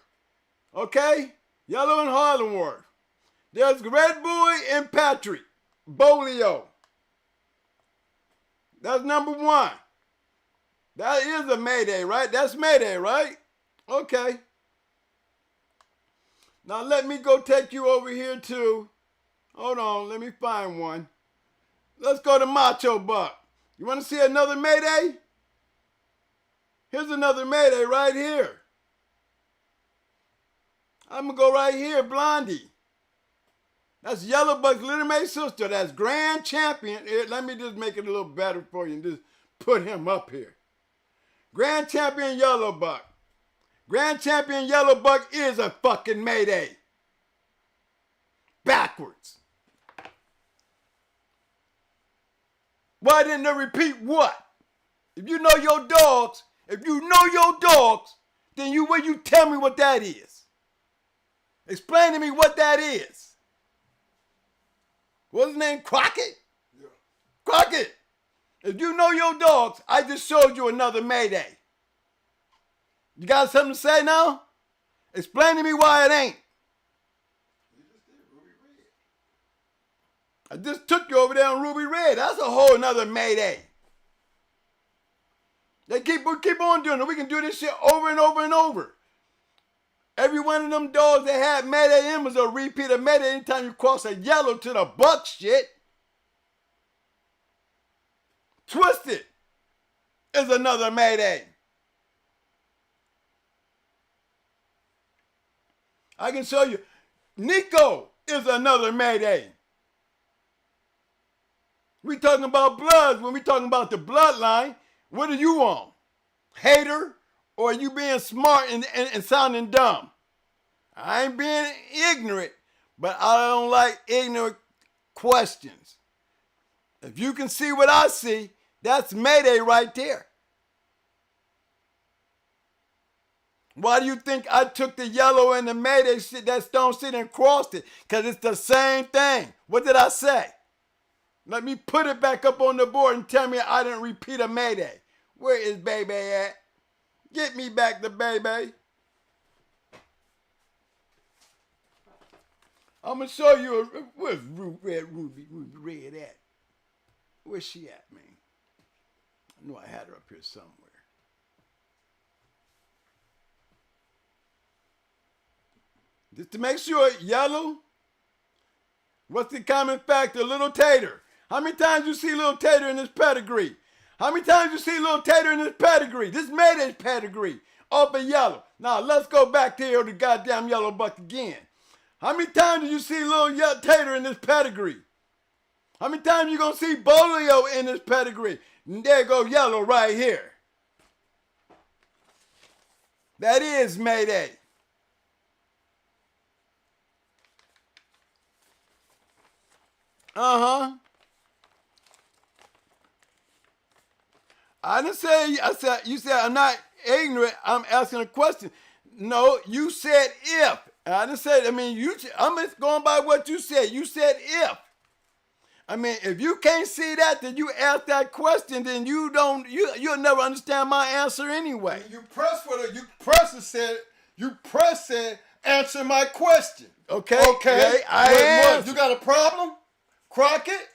Okay? Yellow and Hollandworth. There's Red Boy and Patrick. Bolio. That's number one. That is a Mayday, right? That's Mayday, right? Okay. Now let me go take you over here to, hold on, let me find one. Let's go to Macho Buck. You want to see another Mayday? Here's another Mayday right here. I'm going to go right here, Blondie. That's Yellow Buck's little May sister. That's Grand Champion. Here, let me just make it a little better for you and just put him up here. Grand Champion Yellow Buck. Grand Champion Yellow Buck is a fucking Mayday. Backwards. Why didn't they repeat what? If you know your dogs, then will you tell me what that is? Explain to me what that is. What's his name? Crockett? Yeah. Crockett, if you know your dogs, I just showed you another Mayday. You got something to say now? Explain to me why it ain't. You just did Ruby Red. I just took you over there on Ruby Red. That's a whole nother Mayday. We keep on doing it. We can do this shit over and over and over. Every one of them dogs that had Mayday in was a repeat of Mayday anytime you cross a yellow to the buck shit. Twisted is another Mayday. I can show you. Nico is another Mayday. We talking about bloods. When we talking about the bloodline, what are you on? Hater? Or are you being smart and sounding dumb? I ain't being ignorant, but I don't like ignorant questions. If you can see what I see, that's Mayday right there. Why do you think I took the yellow and the Mayday shit, that Stone City, and crossed it? Because it's the same thing. What did I say? Let me put it back up on the board and tell me I didn't repeat a Mayday. Where is Baby at? Get me back the Baby. I'm going to show you, where's Ruby Red at? Where's she at, man? I knew I had her up here somewhere. Just to make sure, yellow. What's the common factor? Little Tater. How many times you see Little Tater in this pedigree? How many times you see Little Tater in this pedigree? This Mayday's pedigree off of yellow. Now let's go back to here, the goddamn yellow buck again. How many times do you see Little Tater in this pedigree? How many times you gonna see Bolio in this pedigree? And there go yellow right here. That is Mayday. I didn't say, you said I'm not ignorant, I'm asking a question. No, you said if. I didn't say, I'm just going by what you said. You said if. If you can't see that, then you ask that question, then you'll never understand my answer anyway. You said, answer my question. Okay. Okay. I you got a problem? Crockett?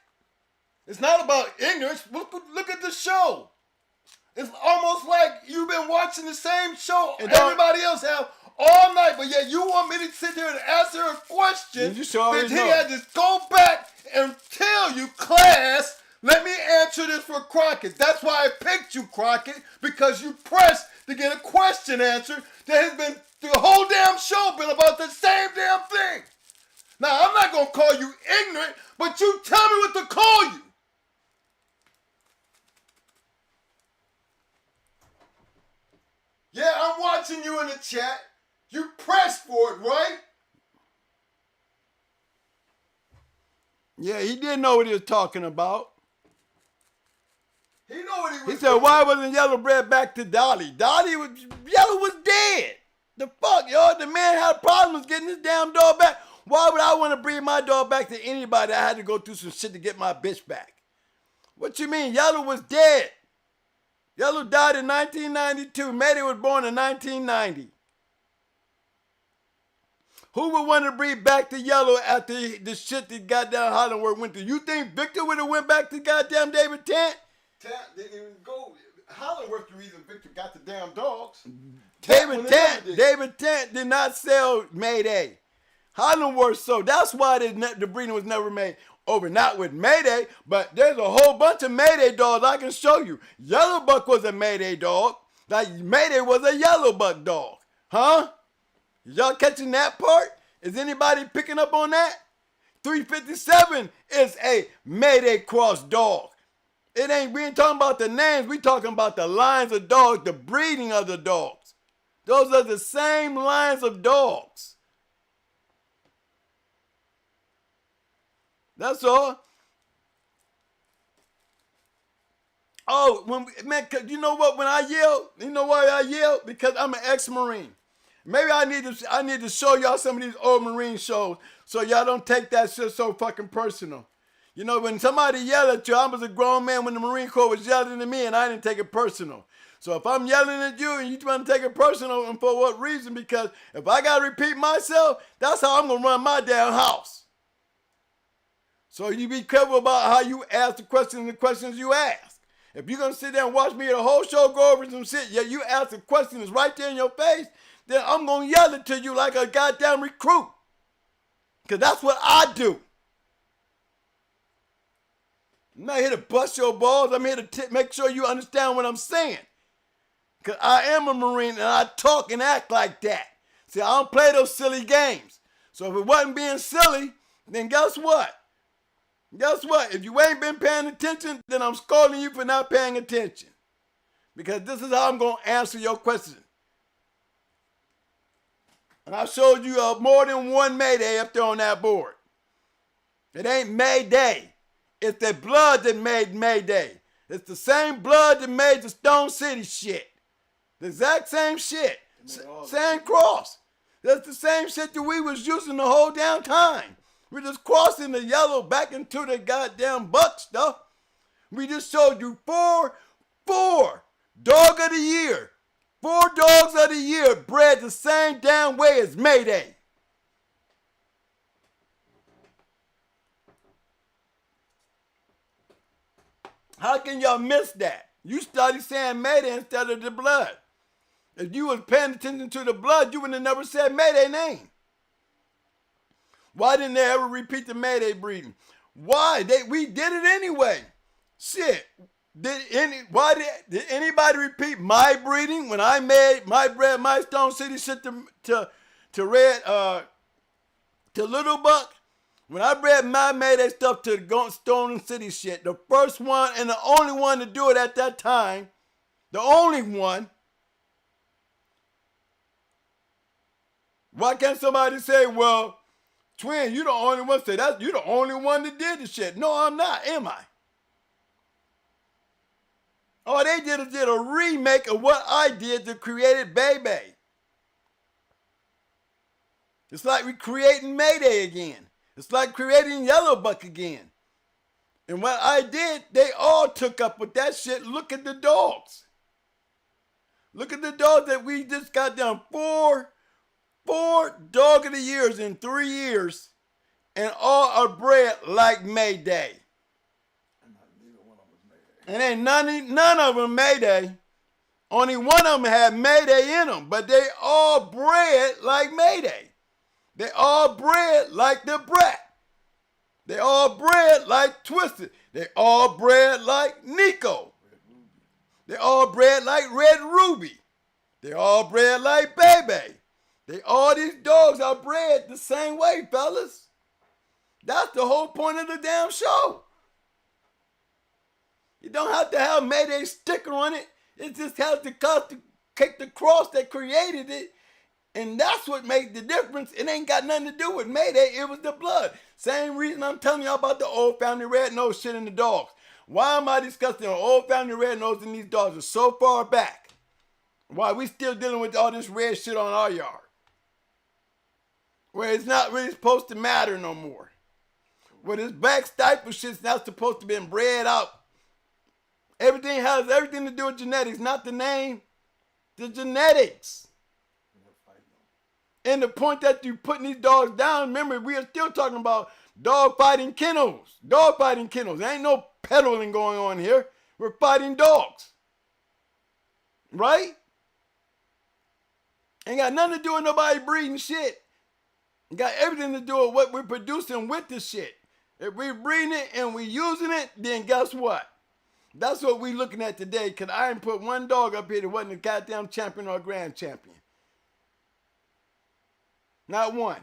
It's not about ignorance. Look at the show. It's almost like you've been watching the same show everybody else have all night, but yet you want me to sit there and answer a question that he had to go back and tell you, class, let me answer this for Crockett. That's why I picked you, Crockett, because you pressed to get a question answered that has been, the whole damn show been about the same damn thing. Now, I'm not going to call you ignorant, but you tell me what to call you. Yeah, I'm watching you in the chat. You pressed for it, right? Yeah, he didn't know what he was talking about. He know what he was He said, why wasn't Yellow bred back to Dolly? Yellow was dead. The fuck, yo? The man had problems getting his damn dog back. Why would I want to bring my dog back to anybody? I had to go through some shit to get my bitch back. What you mean? Yellow was dead. Yellow died in 1992. Mayday was born in 1990. Who would want to bring back to Yellow after the shit that goddamn Hollandworth went through? You think Victor would have went back to goddamn David Tent? Tent didn't even go. Hollandworth the reason Victor got the damn dogs. David Tent did not sell Mayday. Hollandworth sold. That's why the breeding was never made over. Not with Mayday, but there's a whole bunch of Mayday dogs I can show you. Yellow Buck was a Mayday dog. Like Mayday was a Yellow Buck dog. Huh? Y'all catching that part? Is anybody picking up on that? 357 is a Mayday cross dog. We ain't talking about the names. We talking about the lines of dogs, the breeding of the dogs. Those are the same lines of dogs. That's all. Oh, you know what? When I yell, you know why I yell? Because I'm an ex-Marine. Maybe I need to show y'all some of these old Marine shows so y'all don't take that shit so fucking personal. You know, when somebody yelled at you, I was a grown man when the Marine Corps was yelling at me and I didn't take it personal. So if I'm yelling at you and you trying to take it personal, and for what reason? Because if I got to repeat myself, that's how I'm going to run my damn house. So you be careful about how you ask the questions you ask. If you're going to sit there and watch me the whole show go over some shit, yeah, you ask the question that's right there in your face, then I'm going to yell it to you like a goddamn recruit. Because that's what I do. I'm not here to bust your balls. I'm here to make sure you understand what I'm saying. Because I am a Marine and I talk and act like that. See, I don't play those silly games. So if it wasn't being silly, then guess what? Guess what? If you ain't been paying attention, then I'm scolding you for not paying attention. Because this is how I'm going to answer your question. And I showed you more than one Mayday up there on that board. It ain't Mayday. It's the blood that made Mayday. It's the same blood that made the Stone City shit. The exact same shit. Same cross. That's the same shit that we was using the whole damn time. We're just crossing the yellow back into the goddamn buck stuff. We just showed you four dog of the year. 4 dogs of the year bred the same damn way as Mayday. How can y'all miss that? You started saying Mayday instead of the blood. If you was paying attention to the blood, you would have never said Mayday name. Why didn't they ever repeat the Mayday breeding? Why? We did it anyway. Shit. Did anybody repeat my breeding when I bred my Stone City shit to Little Buck? When I bred my Mayday stuff to Stone City shit, the first one and the only one to do it at that time, the only one. Why can't somebody say, well, Twin, you the only one say that? You the only one that did the shit. No, I'm not, am I? All they did a remake of what I did to create Baby. It's like we creating Mayday again. It's like creating Yellow Buck again. And what I did, they all took up with that shit. Look at the dogs. Look at the dogs that we just got done. Four dog of the years in 3 years, and all are bred like Mayday. And ain't none of them Mayday. Only one of them had Mayday in them, but they all bred like Mayday. They all bred like the Brat. They all bred like Twisted. They all bred like Nico. They all bred like Red Ruby. They all bred like Baby. All these dogs are bred the same way, fellas. That's the whole point of the damn show. You don't have to have Mayday sticker on it. It just has to take the cross that created it. And that's what made the difference. It ain't got nothing to do with Mayday. It was the blood. Same reason I'm telling y'all about the old family red nose shit in the dogs. Why am I discussing the old family red nose in these dogs? It's so far back. Why we still dealing with all this red shit on our yard? Where it's not really supposed to matter no more. Where this back stifle shit's not supposed to be bred out. Everything has everything to do with genetics, not the name. The genetics. And the point that you putting these dogs down, remember, we are still talking about dog fighting kennels. Dog fighting kennels. There ain't no peddling going on here. We're fighting dogs. Right? Ain't got nothing to do with nobody breeding shit. It got everything to do with what we're producing with the shit. If we're breeding it and we're using it, then guess what? That's what we're looking at today, because I ain't put one dog up here that wasn't a goddamn champion or a grand champion. Not one.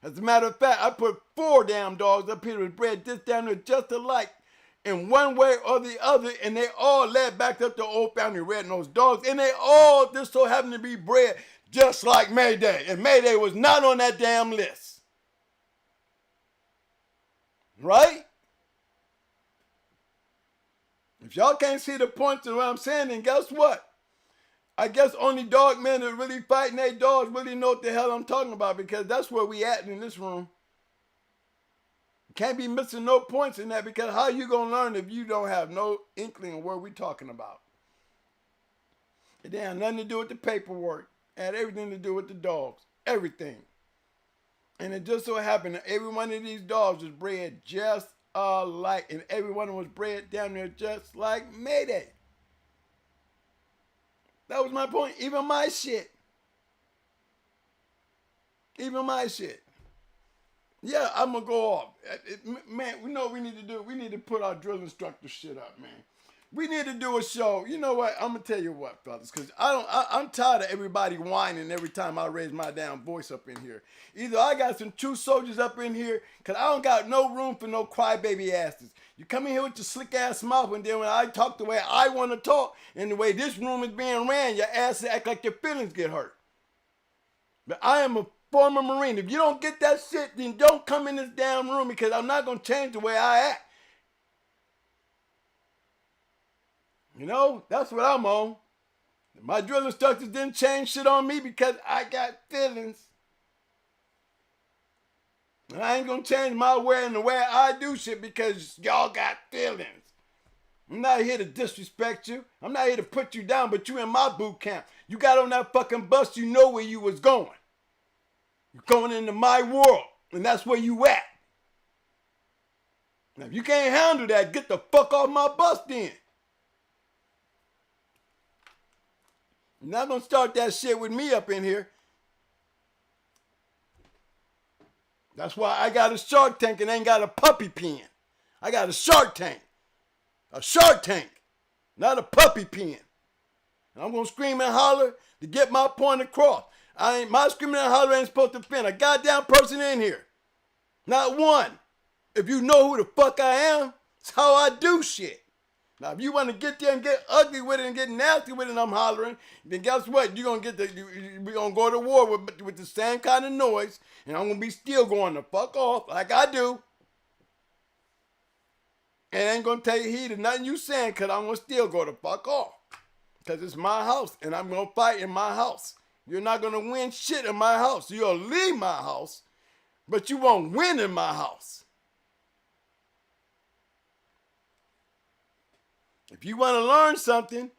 As a matter of fact, I put 4 damn dogs up here that was bred this damn near just alike in one way or the other, and they all led back up to old family red-nosed dogs, and they all just so happen to be bred just like Mayday, and Mayday was not on that damn list. Right? If y'all can't see the point to what I'm saying, then guess what? I guess only dog men that really fighting their dogs really know what the hell I'm talking about, because that's where we at in this room. Can't be missing no points in that, because how you gonna learn if you don't have no inkling of what we talking about? It didn't have nothing to do with the paperwork. It had everything to do with the dogs. Everything. And it just so happened that every one of these dogs was bred just alike, and every one of them was bred down there just like Mayday. That was my point. Even my shit. Even my shit. Yeah, I'm going to go off. Man, we know what we need to do. We need to put our drill instructor shit up, man. We need to do a show. You know what? I'm going to tell you what, fellas, because I'm tired of everybody whining every time I raise my damn voice up in here. Either I got some true soldiers up in here, because I don't got no room for no crybaby asses. You come in here with your slick ass mouth, and then when I talk the way I want to talk, and the way this room is being ran, your ass act like your feelings get hurt. But I am a former Marine. If you don't get that shit, then don't come in this damn room, because I'm not going to change the way I act. You know, that's what I'm on. My drill instructors didn't change shit on me because I got feelings. And I ain't gonna change my way and the way I do shit because y'all got feelings. I'm not here to disrespect you. I'm not here to put you down, but you in my boot camp. You got on that fucking bus, you know where you was going. You're going into my world, and that's where you at. Now, if you can't handle that, get the fuck off my bus then. You're not gonna start that shit with me up in here. That's why I got a shark tank and ain't got a puppy pen. I got a shark tank. A shark tank, not a puppy pen. And I'm gonna scream and holler to get my point across. My screaming and holler ain't supposed to offend a goddamn person in here. Not one. If you know who the fuck I am, it's how I do shit. Now, if you want to get there and get ugly with it and get nasty with it and I'm hollering, then guess what? You're going to we're going to go to war with the same kind of noise, and I'm going to be still going the fuck off like I do. And ain't going to take heed of nothing you saying because I'm going to still go the fuck off. Because it's my house, and I'm going to fight in my house. You're not going to win shit in my house. You'll leave my house, but you won't win in my house. If you want to learn something,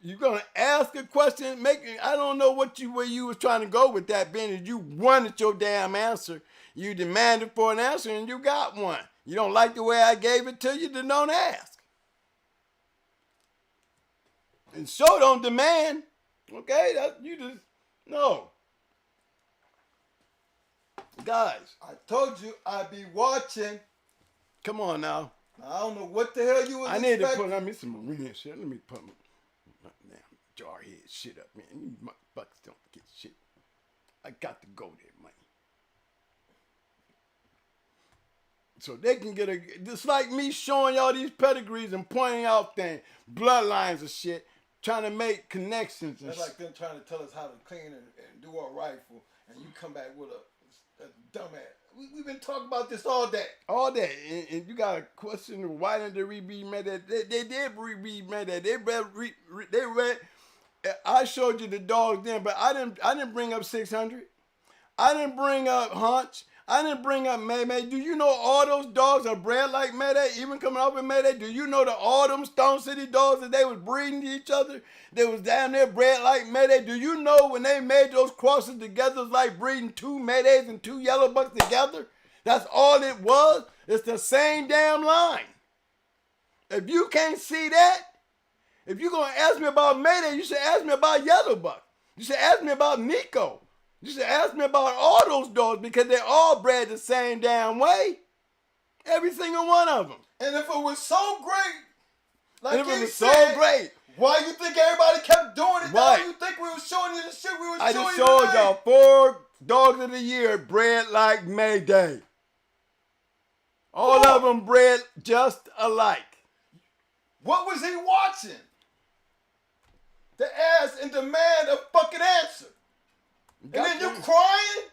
you're going to ask a question. I don't know where you was trying to go with that, being that you wanted your damn answer. You demanded for an answer, and you got one. You don't like the way I gave it to you, then don't ask. And so don't demand. Okay? No. Guys, I told you I'd be watching. come on now. I don't know what the hell you was I need expecting. to put me some marine shit. Let me put my damn jarhead shit up, man. You motherfuckers don't get shit. I got to go there, man. So they can get just like me showing y'all these pedigrees and pointing out things, bloodlines and shit, trying to make connections and That's like them trying to tell us how to clean and do our rifle, and you come back with a dumbass. We've been talking about this all day. all that. And you got a question of why didn't they read that? They did read that. They read. I showed you the dogs then, but I didn't bring up 600. I didn't bring up Hunch. I didn't bring up Mayday. Do you know all those dogs are bred like Mayday, even coming up in Mayday? Do you know that all them Stone City dogs that they was breeding to each other, they was down there bred like Mayday? Do you know when they made those crosses together, it's like breeding 2 Maydays and 2 yellow bucks together? That's all it was. It's the same damn line. If you can't see that, if you're going to ask me about Mayday, you should ask me about yellow buck. You should ask me about Nico. You should ask me about all those dogs because they're all bred the same damn way. Every single one of them. And if it was so great, like And if it you was said, so great, why you think everybody kept doing it? Right. Why you think we was showing you the shit we was I showing just you showed today? y'all 4 dogs of the year bred like Mayday. All of them bred just alike. What was he watching? To ask and demand a fucking answer. And then you crying?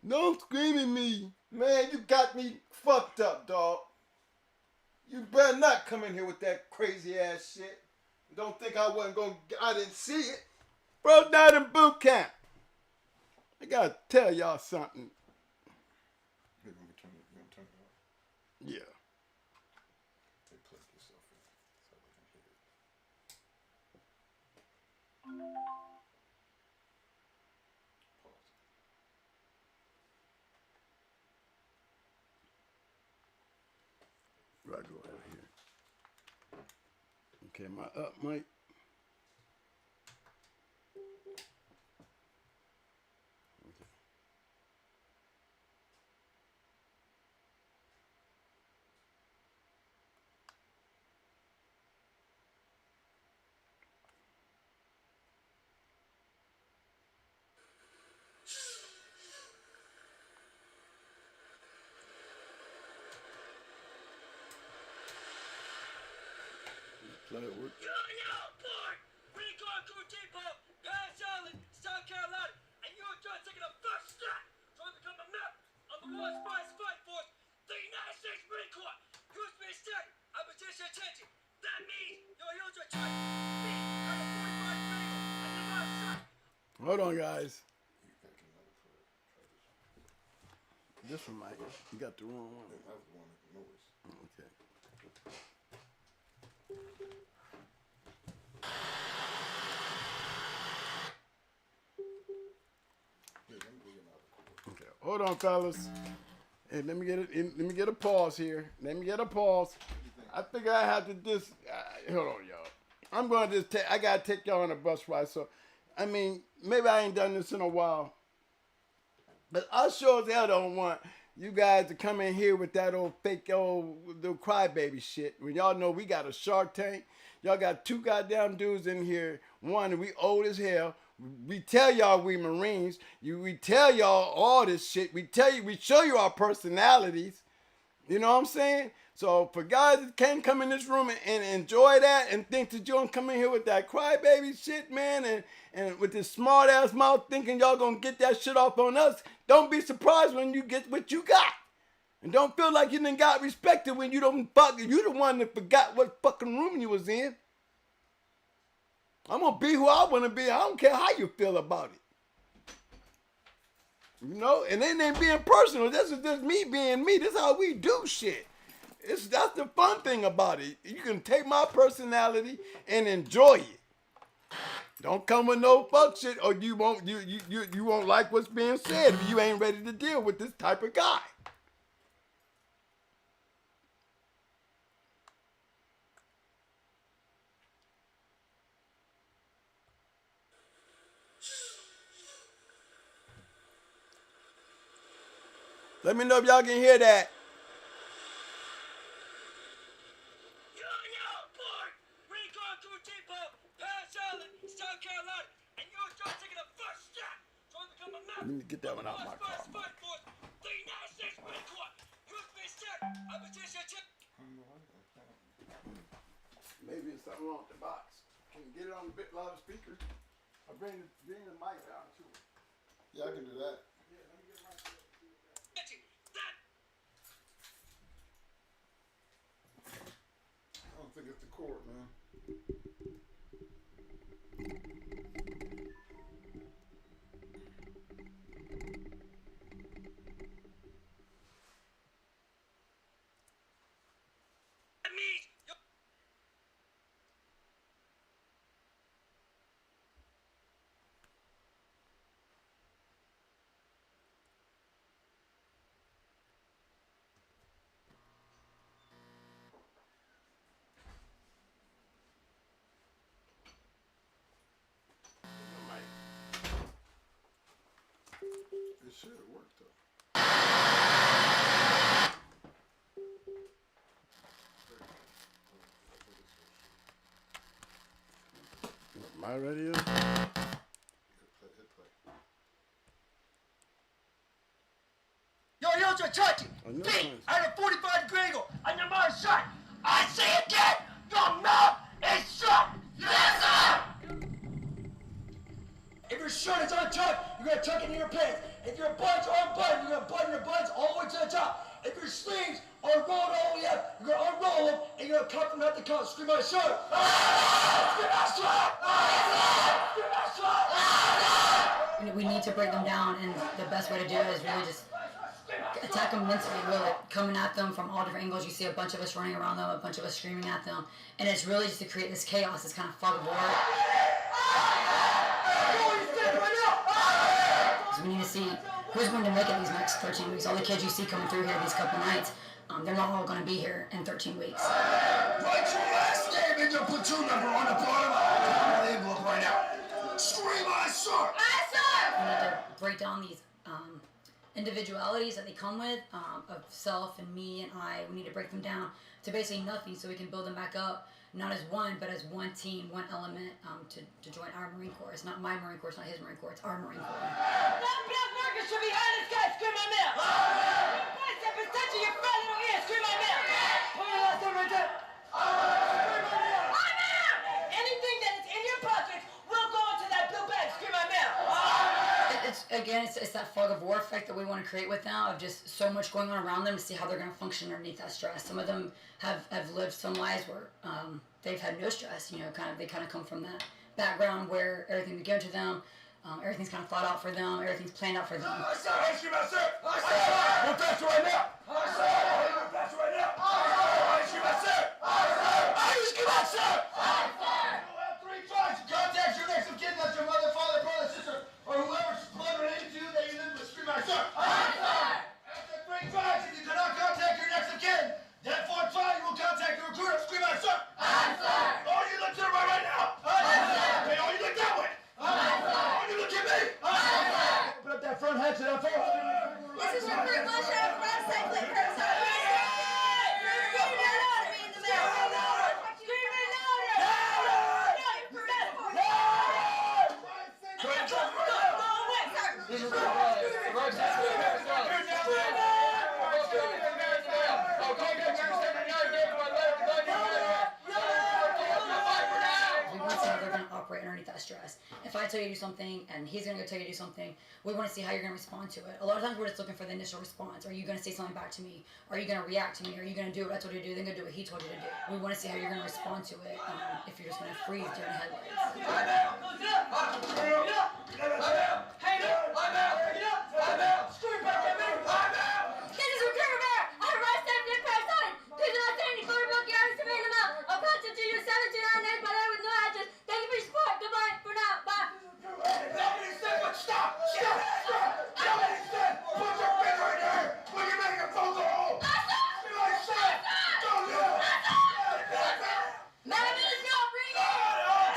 Don't scream at me. Man, you got me fucked up, dog. You better not come in here with that crazy ass shit. Don't think I didn't see it. Bro's not in boot camp. I gotta tell y'all something. Yeah. Right, go out here. Okay, am I up, Mike? Let it work. Boy! We going to Depot, Pass Island, South Carolina, and you're just taking a first step trying to become a member of the World's Finest Fight Force, the United States Marine Corps. Use me a second. I petition attention. That means you'll use your choice. Hold on, guys. This one, Mike. You got the wrong one. That was the one with the noise. Okay. Yeah, let me bring it out. Okay. Hold on, fellas. Hey, let me get a pause here. Let me get a pause. I think I have to just hold on, y'all. I'm going to just I gotta take y'all on a bus ride. So, I mean, maybe I ain't done this in a while, but I sure as hell don't want you guys to come in here with that old fake old little crybaby shit. When y'all know we got a Shark Tank, y'all got two goddamn dudes in here. One, we old as hell. We tell y'all we Marines. We tell y'all all this shit. We show you our personalities. You know what I'm saying? So for guys that can't come in this room and enjoy that and think that you don't come in here with that crybaby shit, man, and with this smart ass mouth thinking y'all gonna get that shit off on us, don't be surprised when you get what you got. And don't feel like you done got respected when you the one that forgot what fucking room you was in. I'm gonna be who I wanna be. I don't care how you feel about it. You know, and it ain't being personal. This is just me being me. This is how we do shit. That's the fun thing about it. You can take my personality and enjoy it. Don't come with no fuck shit, or you won't like what's being said if you ain't ready to deal with this type of guy. Let me know if y'all can hear that. Let me get that one out of my car. Maybe it's something wrong with the box. Can you get it on a bit louder speaker? I'll bring the mic down too. Yeah, I can do that. Yeah, let me get my I don't think it's the cord, man. It should have worked though. My radio? Hit play. Yo, touch it! Oh, no, Feet nice. at a 45-degree angle on your mouth shut! I say again, your mouth is shut! Yes, sir! If your shirt is untucked, you're gonna tuck it in your pants. If your buttons are unbuttoned, you're gonna button your buttons all the way to the top. If your sleeves are rolled all the way up, you're gonna unroll them and you're gonna cut from head to toe. Scream out, shirt! Scream out, shirt! Scream out, shirt! We need to break them down, and the best way to do it is really just attack them mentally, really coming at them from all different angles. You see a bunch of us running around them, a bunch of us screaming at them, and it's really just to create this chaos, this kind of fog of war. So we need to see who's going to make it these next 13 weeks. All the kids you see coming through here these couple nights, they're not all going to be here in 13 weeks. Write your last name and your platoon number on the bottom of the envelope right now. Scream, I saw! We need to break down these individualities that they come with, of self and me and I. We need to break them down to basically nothing so we can build them back up, not as one, but as one team, one element, to join our Marine Corps. It's not my Marine Corps, it's not his Marine Corps, it's our Marine Corps. That black marker should be behind this guy, scream my mouth! Your bicep is touching your fat little ear, scream my mouth! Put your last name right there! Scream my mouth! Anything that is in your pockets will go into that blue bag, scream my mouth! It's that fog of war effect that we want to create with now, of just so much going on around them to see how they're going to function underneath that stress. Some of them have lived some lives where they've had no stress. You know, they kind of come from that background where everything was given to them. Everything's kind of thought out for them. Everything's planned out for them. I said, I shoot my sir. I said, we're faster right now. I said, we're faster right now. I shoot my sir. I shoot my sir. You'll have 3 tries to contact your next of kin. That's your mother, father, brother, sister, or whoever's blood related to you that you live with. Scream my sir. After 3 tries, if you cannot contact your next of kin, then 4th try you will contact your recruiter. Scream my sir. All you look to the right now. Okay, all you look that way. All you look at me. Open up that front hatch and that forward. This is recruit one shot from outside plate curbside. Scream it out at me in the middle. Scream it louder. No, you're for escort. Oh, wait, sorry. We want to see how they're going to operate underneath that stress. If I tell you to do something and he's going to go tell you to do something, we want to see how you're going to respond to it. A lot of times we're just looking for the initial response. Are you going to say something back to me? Are you going to react to me? Are you going to do what I told you to do? Then go do what he told you to do. We want to see how you're going to respond to it. If you're just going to freeze during headlights. This is recruit bear. I arrest them in person. Do not send any photograph guards to me in the mouth. I'll contact you 729 names by with no address. Thank you for your support. Goodbye for now. Bye. Nobody said, but stop! Nobody said, put your finger in there when you make a phone call! Nobody said, don't do it! Madam, it is not ringing.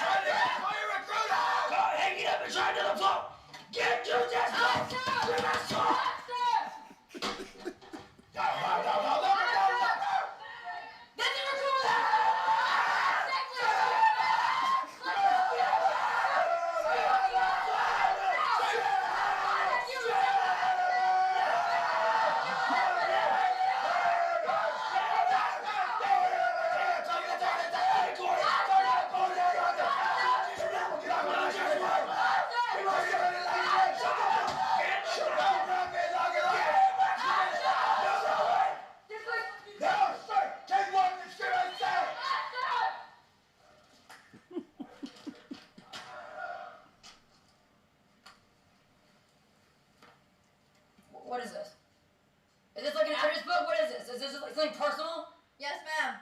Try to call your recruiter! God, hang it up and try to the floor! Get to this floor! To the floor! This is recruit. What is this? Is this like an address book? What is this? Is this like something personal? Yes, ma'am.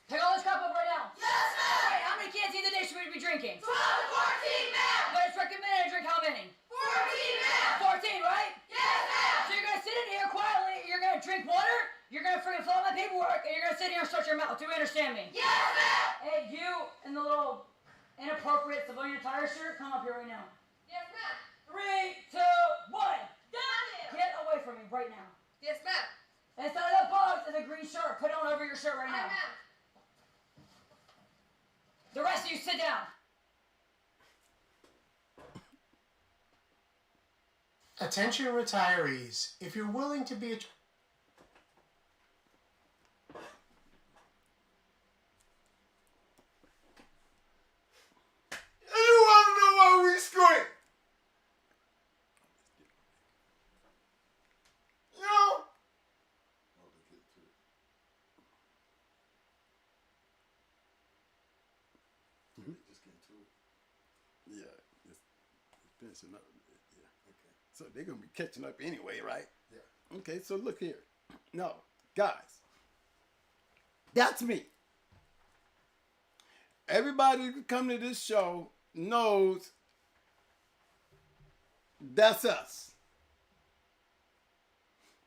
Pick all this crap up right now. Yes, ma'am. Hey, how many cans in the day should we be drinking? 12 to 14, ma'am. But it's recommended to drink how many? 14, ma'am. 14, right? Yes, ma'am. So you're gonna sit in here quietly, you're gonna drink water, you're gonna freaking fill out my paperwork, and you're gonna sit here and shut your mouth. Do you understand me? Yes, ma'am. Hey, you in the little inappropriate civilian attire shirt, come up here right now. Yes, ma'am. 3, 2, 1. Get away from me right now. Yes, ma'am. Inside of that box is a green shirt. Put it on over your shirt right now. ma'am. The rest of you sit down. Attention retirees, if you're willing to be a You want to know why we scream? You know? Just get to it. Yeah, it's finishing up. Yeah, okay. So they're gonna be catching up anyway, right? Yeah. Okay, so look here. No, guys, that's me. Everybody who come to this show knows that's us.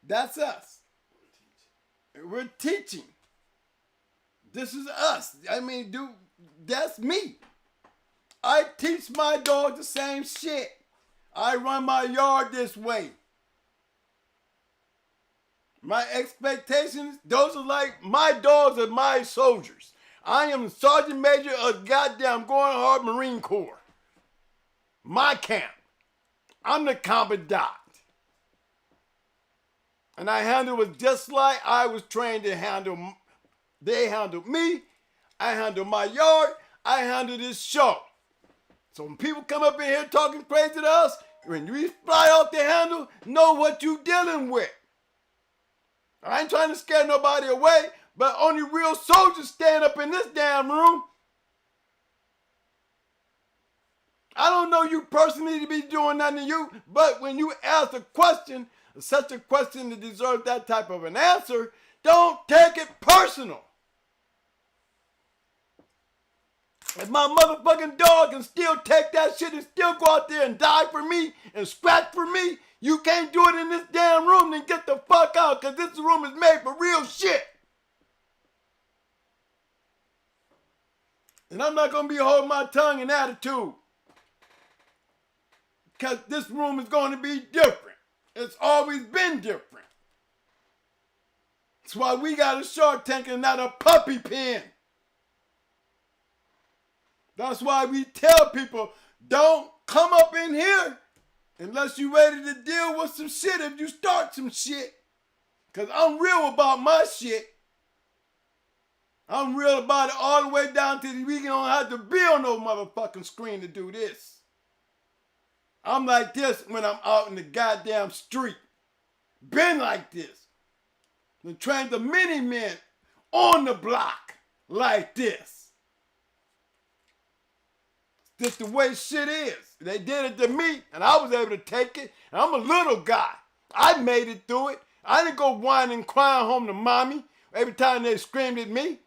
That's us. We're teaching. This is us. I mean, dude, that's me. I teach my dog the same shit. I run my yard this way. My expectations, those are like, my dogs are my soldiers. I am Sergeant Major of goddamn Going Hard Marine Corps. My camp. I'm the commandant. And I handle it just like I was trained to handle. They handle me. I handle my yard. I handle this show. So when people come up in here talking crazy to us, when we fly off the handle, know what you dealing with. I ain't trying to scare nobody away, but only real soldiers stand up in this damn room. I don't know you personally to be doing nothing to you, but when you ask a question, such a question that deserves that type of an answer, don't take it personal. If my motherfucking dog can still take that shit and still go out there and die for me and scratch for me, you can't do it in this damn room, then get the fuck out, because this room is made for real shit. And I'm not going to be holding my tongue and attitude, because this room is going to be different. It's always been different. That's why we got a Shark Tank and not a puppy pen. That's why we tell people, don't come up in here unless you're ready to deal with some shit if you start some shit. Because I'm real about my shit. I'm real about it all the way down to the we don't have to be on no motherfucking screen to do this. I'm like this when I'm out in the goddamn street. Been like this. And trained the many men on the block like this. This the way shit is. They did it to me, and I was able to take it. And I'm a little guy. I made it through it. I didn't go whining and crying home to mommy every time they screamed at me.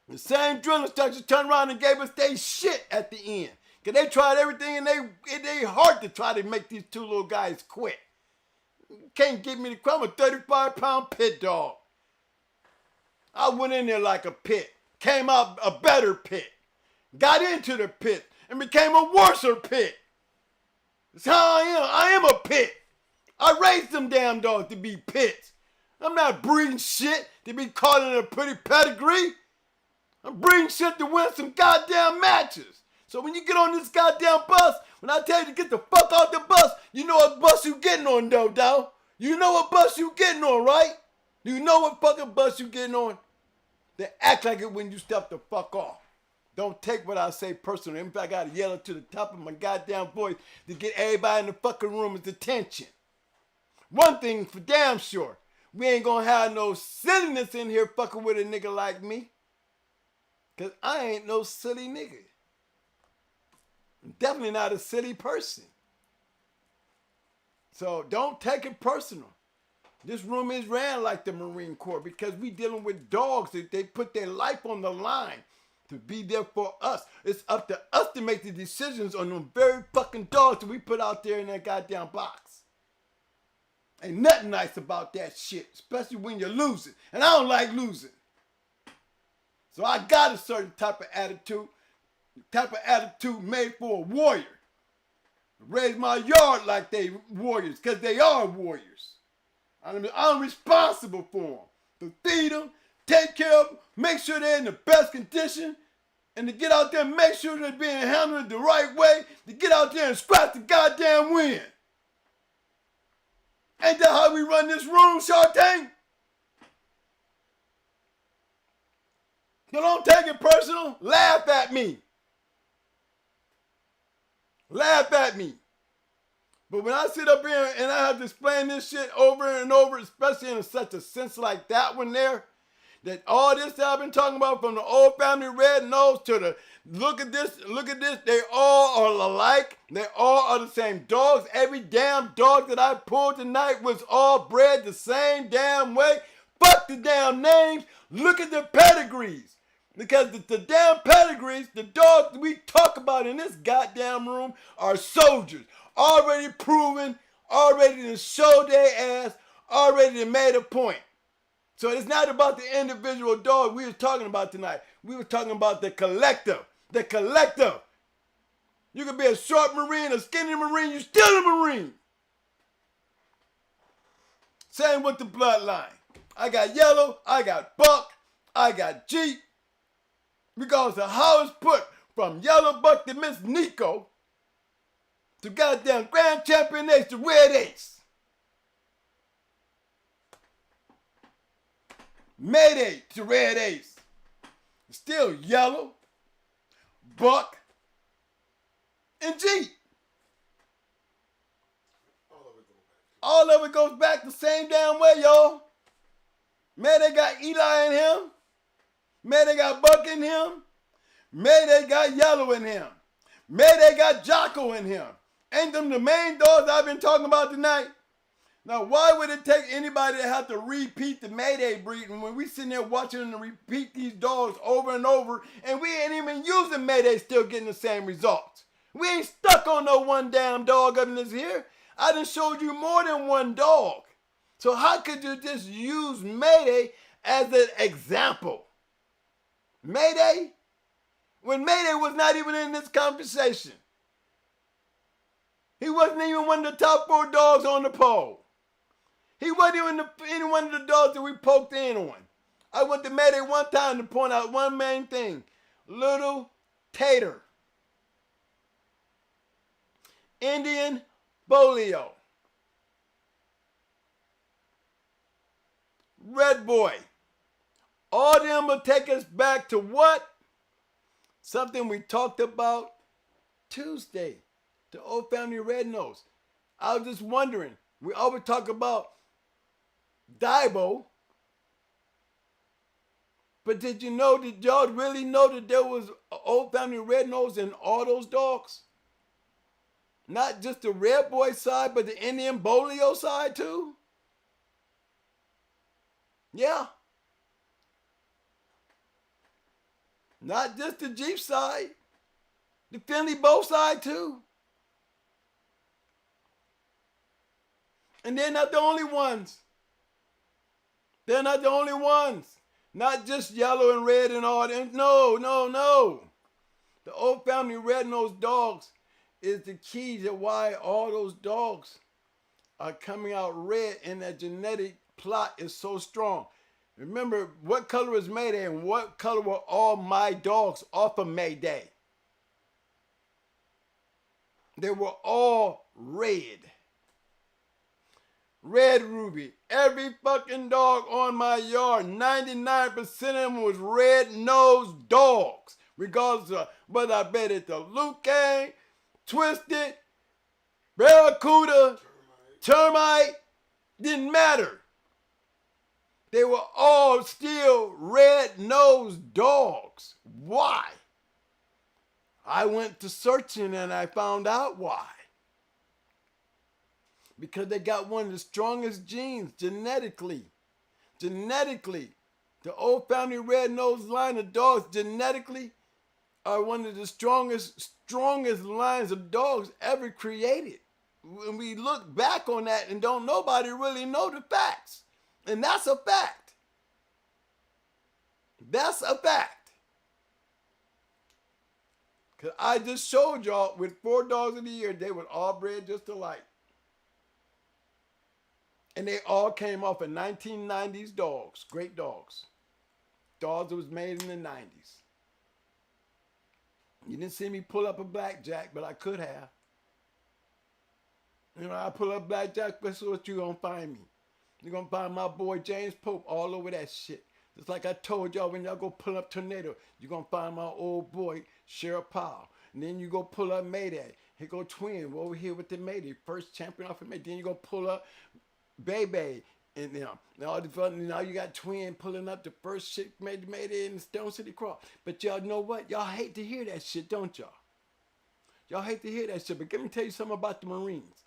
The same drill instructors turned around and gave us their shit at the end. Because they tried everything in their heart to try to make these two little guys quit. You can't get me to quit. I'm a 35-pound pit dog. I went in there like a pit. Came out a better pit. Got into the pit and became a worser pit. That's how I am. I am a pit. I raised them damn dogs to be pits. I'm not breeding shit to be calling it a pretty pedigree. I'm breeding shit to win some goddamn matches. So when you get on this goddamn bus, when I tell you to get the fuck out the bus, you know what bus you getting on, though, dawg. You know what bus you getting on, right? You know what fucking bus you getting on? They act like it when you step the fuck off. Don't take what I say personally. In fact, I gotta yell it to the top of my goddamn voice to get everybody in the fucking room's attention. One thing for damn sure, we ain't gonna have no silliness in here fucking with a nigga like me. Cause I ain't no silly nigga. I'm definitely not a silly person. So don't take it personal. This room is ran like the Marine Corps because we dealing with dogs that they put their life on the line to be there for us. It's up to us to make the decisions on them very fucking dogs that we put out there in that goddamn box. Ain't nothing nice about that shit, especially when you're losing. And I don't like losing. So I got a certain type of attitude made for a warrior. Raise my yard like they warriors, because they are warriors. I'm responsible for them. To feed them, take care of them, make sure they're in the best condition, and to get out there and make sure they're being handled the right way, to get out there and scratch the goddamn win. Ain't that how we run this room, Shark Tank? So don't take it personal. Laugh at me. Laugh at me. But when I sit up here and I have to explain this shit over and over, especially in such a sense like that one there, that all this that I've been talking about from the old family red nose to the look at this, they all are alike. They all are the same dogs. Every damn dog that I pulled tonight was all bred the same damn way. Fuck the damn names. Look at the pedigrees. Because the damn pedigrees, the dogs we talk about in this goddamn room are soldiers. Already proven, already to show their ass, already to made a point. So it's not about the individual dog we were talking about tonight. We were talking about the collective. The collective. You could be a short Marine, a skinny Marine, you still a Marine. Same with the bloodline. I got yellow, I got buck, I got Jeep. Regardless of how it's put, from Yellow Buck to Miss Nico, to goddamn Grand Champion Ace to Red Ace. Mayday to Red Ace. Still Yellow, Buck, and Jeep. all of it goes back the same damn way, y'all. Mayday got Eli in him. Mayday got Buck in him. Mayday got Yellow in him. Mayday got Jocko in him. Ain't them the main dogs I've been talking about tonight? Now, why would it take anybody to have to repeat the Mayday breeding when we sitting there watching them repeat these dogs over and over, and we ain't even using Mayday, still getting the same results? We ain't stuck on no one damn dog up in this here. I done showed you more than one dog. So how could you just use Mayday as an example? Mayday? When Mayday was not even in this conversation. He wasn't even one of the top 4 dogs on the poll. He wasn't even any one of the dogs that we poked in on. I went to Mayday one time to point out one main thing. Little Tater. Indian Bolio. Red Boy. All them will take us back to what? Something we talked about Tuesday. The old family red nose. I was just wondering. We always talk about Daibo. But did y'all really know that there was an old family red nose in all those dogs? Not just the red boy side, but the Indian Bolio side too? Yeah. Not just the Jeep side. The Finley Bow side too. And they're not the only ones. They're not the only ones. Not just yellow and red and all that. No, no, no. The old family red-nosed dogs is the key to why all those dogs are coming out red, and that genetic plot is so strong. Remember, what color was Mayday and what color were all my dogs off of Mayday? They were all red. Red Ruby. Every fucking dog on my yard, 99% of them was red-nosed dogs. Regardless of whether I bet it to Lucane, Twisted, Barracuda, Termite, didn't matter. They were all still red-nosed dogs. Why? I went to searching and I found out why. Because they got one of the strongest genes genetically. Genetically. The old family red-nosed line of dogs genetically are one of the strongest lines of dogs ever created. When we look back on that and don't nobody really know the facts. And that's a fact. That's a fact. Because I just showed y'all with 4 dogs of the year, they were all bred just alike. And they all came off of 1990s dogs, great dogs. Dogs that was made in the 90s. You didn't see me pull up a blackjack, but I could have. You know, I pull up blackjack, guess what you're going to find me? You're going to find my boy James Pope all over that shit. Just like I told y'all when y'all go pull up Tornado, you're going to find my old boy Sheriff Powell. And then you go pull up Mayday. Here go Twin over here with the Mayday. First champion off of Mayday. Then you go pull up Baby. And now you got Twin pulling up the first shit made it in the Stone City Cross. But y'all know what? Y'all hate to hear that shit, don't y'all? Y'all hate to hear that shit. But let me tell you something about the Marines.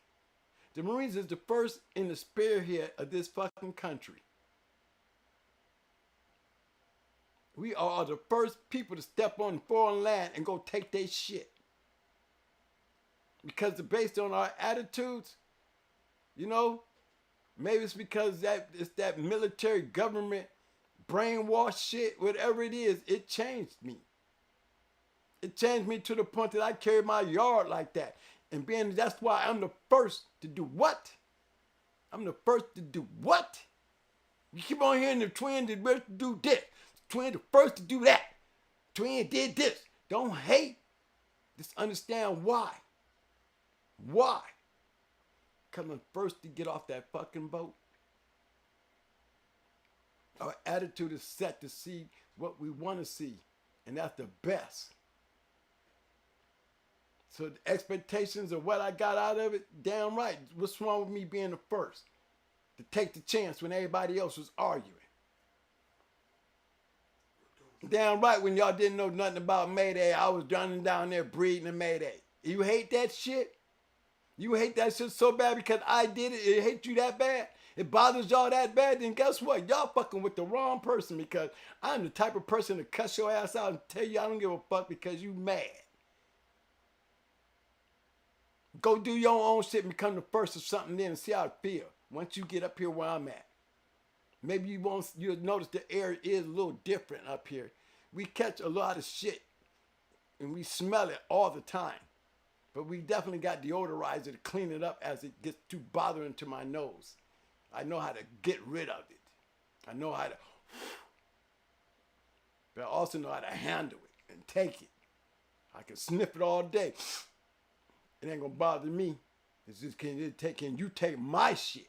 The Marines is the first in the spearhead of this fucking country. We are the first people to step on foreign land and go take their shit. Because based on our attitudes, you know, maybe it's because it's that military government brainwash shit, whatever it is, it changed me. It changed me to the point that I carry my yard like that. And that's why I'm the first to do what? I'm the first to do what? You keep on hearing the Twin did first to do this. Twin the first to do that. Twin did this. Don't hate. Just understand why. Why? Coming first to get off that fucking boat. Our attitude is set to see what we want to see. And that's the best. So the expectations of what I got out of it, damn right. What's wrong with me being the first to take the chance when everybody else was arguing? Damn right, when y'all didn't know nothing about Mayday, I was running down there breeding a Mayday. You hate that shit? You hate that shit so bad because I did it? It hates you that bad? It bothers y'all that bad? Then guess what? Y'all fucking with the wrong person, because I'm the type of person to cuss your ass out and tell you I don't give a fuck because you mad. Go do your own shit and become the first of something then and see how it feel once you get up here where I'm at. Maybe you'll notice the air is a little different up here. We catch a lot of shit and we smell it all the time. But we definitely got deodorizer to clean it up as it gets too bothering to my nose. I know how to get rid of it. I know how to, but I also know how to handle it and take it. I can sniff it all day. It ain't gonna bother me. It's just can you take my shit?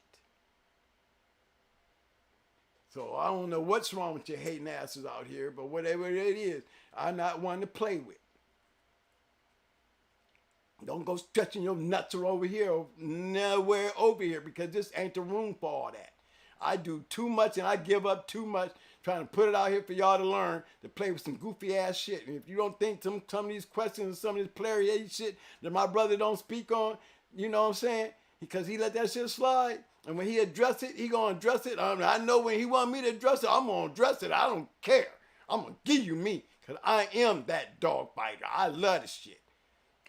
So I don't know what's wrong with your hating asses out here, but whatever it is, I'm not one to play with. Don't go stretching your nuts over here or nowhere over here, because this ain't the room for all that. I do too much and I give up too much trying to put it out here for y'all to learn to play with some goofy ass shit. And if you don't think some of these questions and some of this player shit that my brother don't speak on, you know what I'm saying? Because he let that shit slide. And when he address it, he gonna address it. I know when he want me to address it, I'm gonna address it. I don't care. I'm gonna give you me, because I am that dog fighter. I love this shit.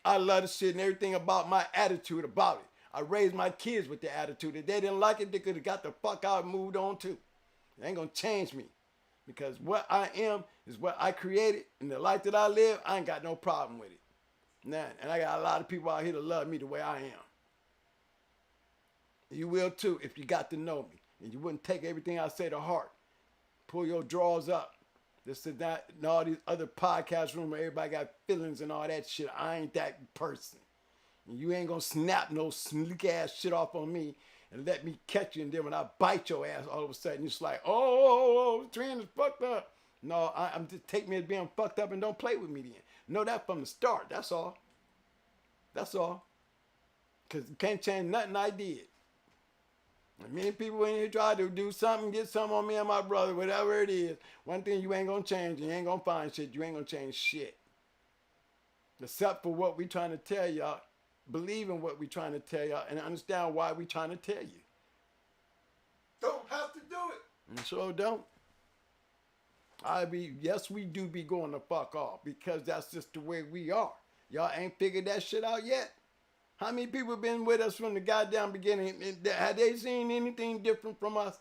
I love this shit and everything about my attitude about it. I raised my kids with the attitude. If they didn't like it, they could have got the fuck out and moved on too. It ain't gonna change me, because what I am is what I created, and the life that I live, I ain't got no problem with it. None. And I got a lot of people out here to love me the way I am. You will too if you got to know me and you wouldn't take everything I say to heart. Pull your drawers up. This is not and all these other podcast rooms where everybody got feelings and all that shit. I ain't that person. And you ain't gonna snap no sleek ass shit off on me and let me catch you, and then when I bite your ass, all of a sudden it's like, oh, Trend is fucked up. No, I'm just take me as being fucked up and don't play with me then. Know that from the start. That's all. That's all. Because you can't change nothing I did. And many people in here try to do something, get something on me and my brother, whatever it is. One thing you ain't gonna change, you ain't gonna find shit, you ain't gonna change shit. Except for what we trying to tell y'all, believe in what we trying to tell y'all, and understand why we trying to tell you. Don't have to do it. And so don't. Yes, we do be going the fuck off, because that's just the way we are. Y'all ain't figured that shit out yet. How many people been with us from the goddamn beginning? Have they seen anything different from us?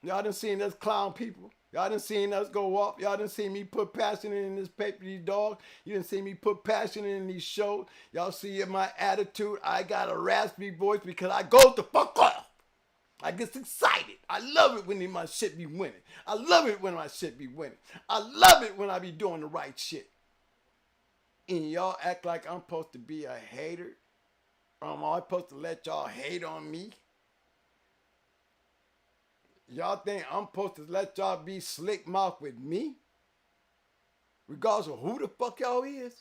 Y'all done seen us clown people. Y'all done seen us go off. Y'all done seen me put passion in this paper, these dogs. You done seen me put passion in these shows. Y'all see in my attitude, I got a raspy voice because I go the fuck off. I get excited. I love it when my shit be winning. I love it when my shit be winning. I love it when I be doing the right shit. And y'all act like I'm supposed to be a hater? Or am I supposed to let y'all hate on me? Y'all think I'm supposed to let y'all be slick mouth with me? Regardless of who the fuck y'all is?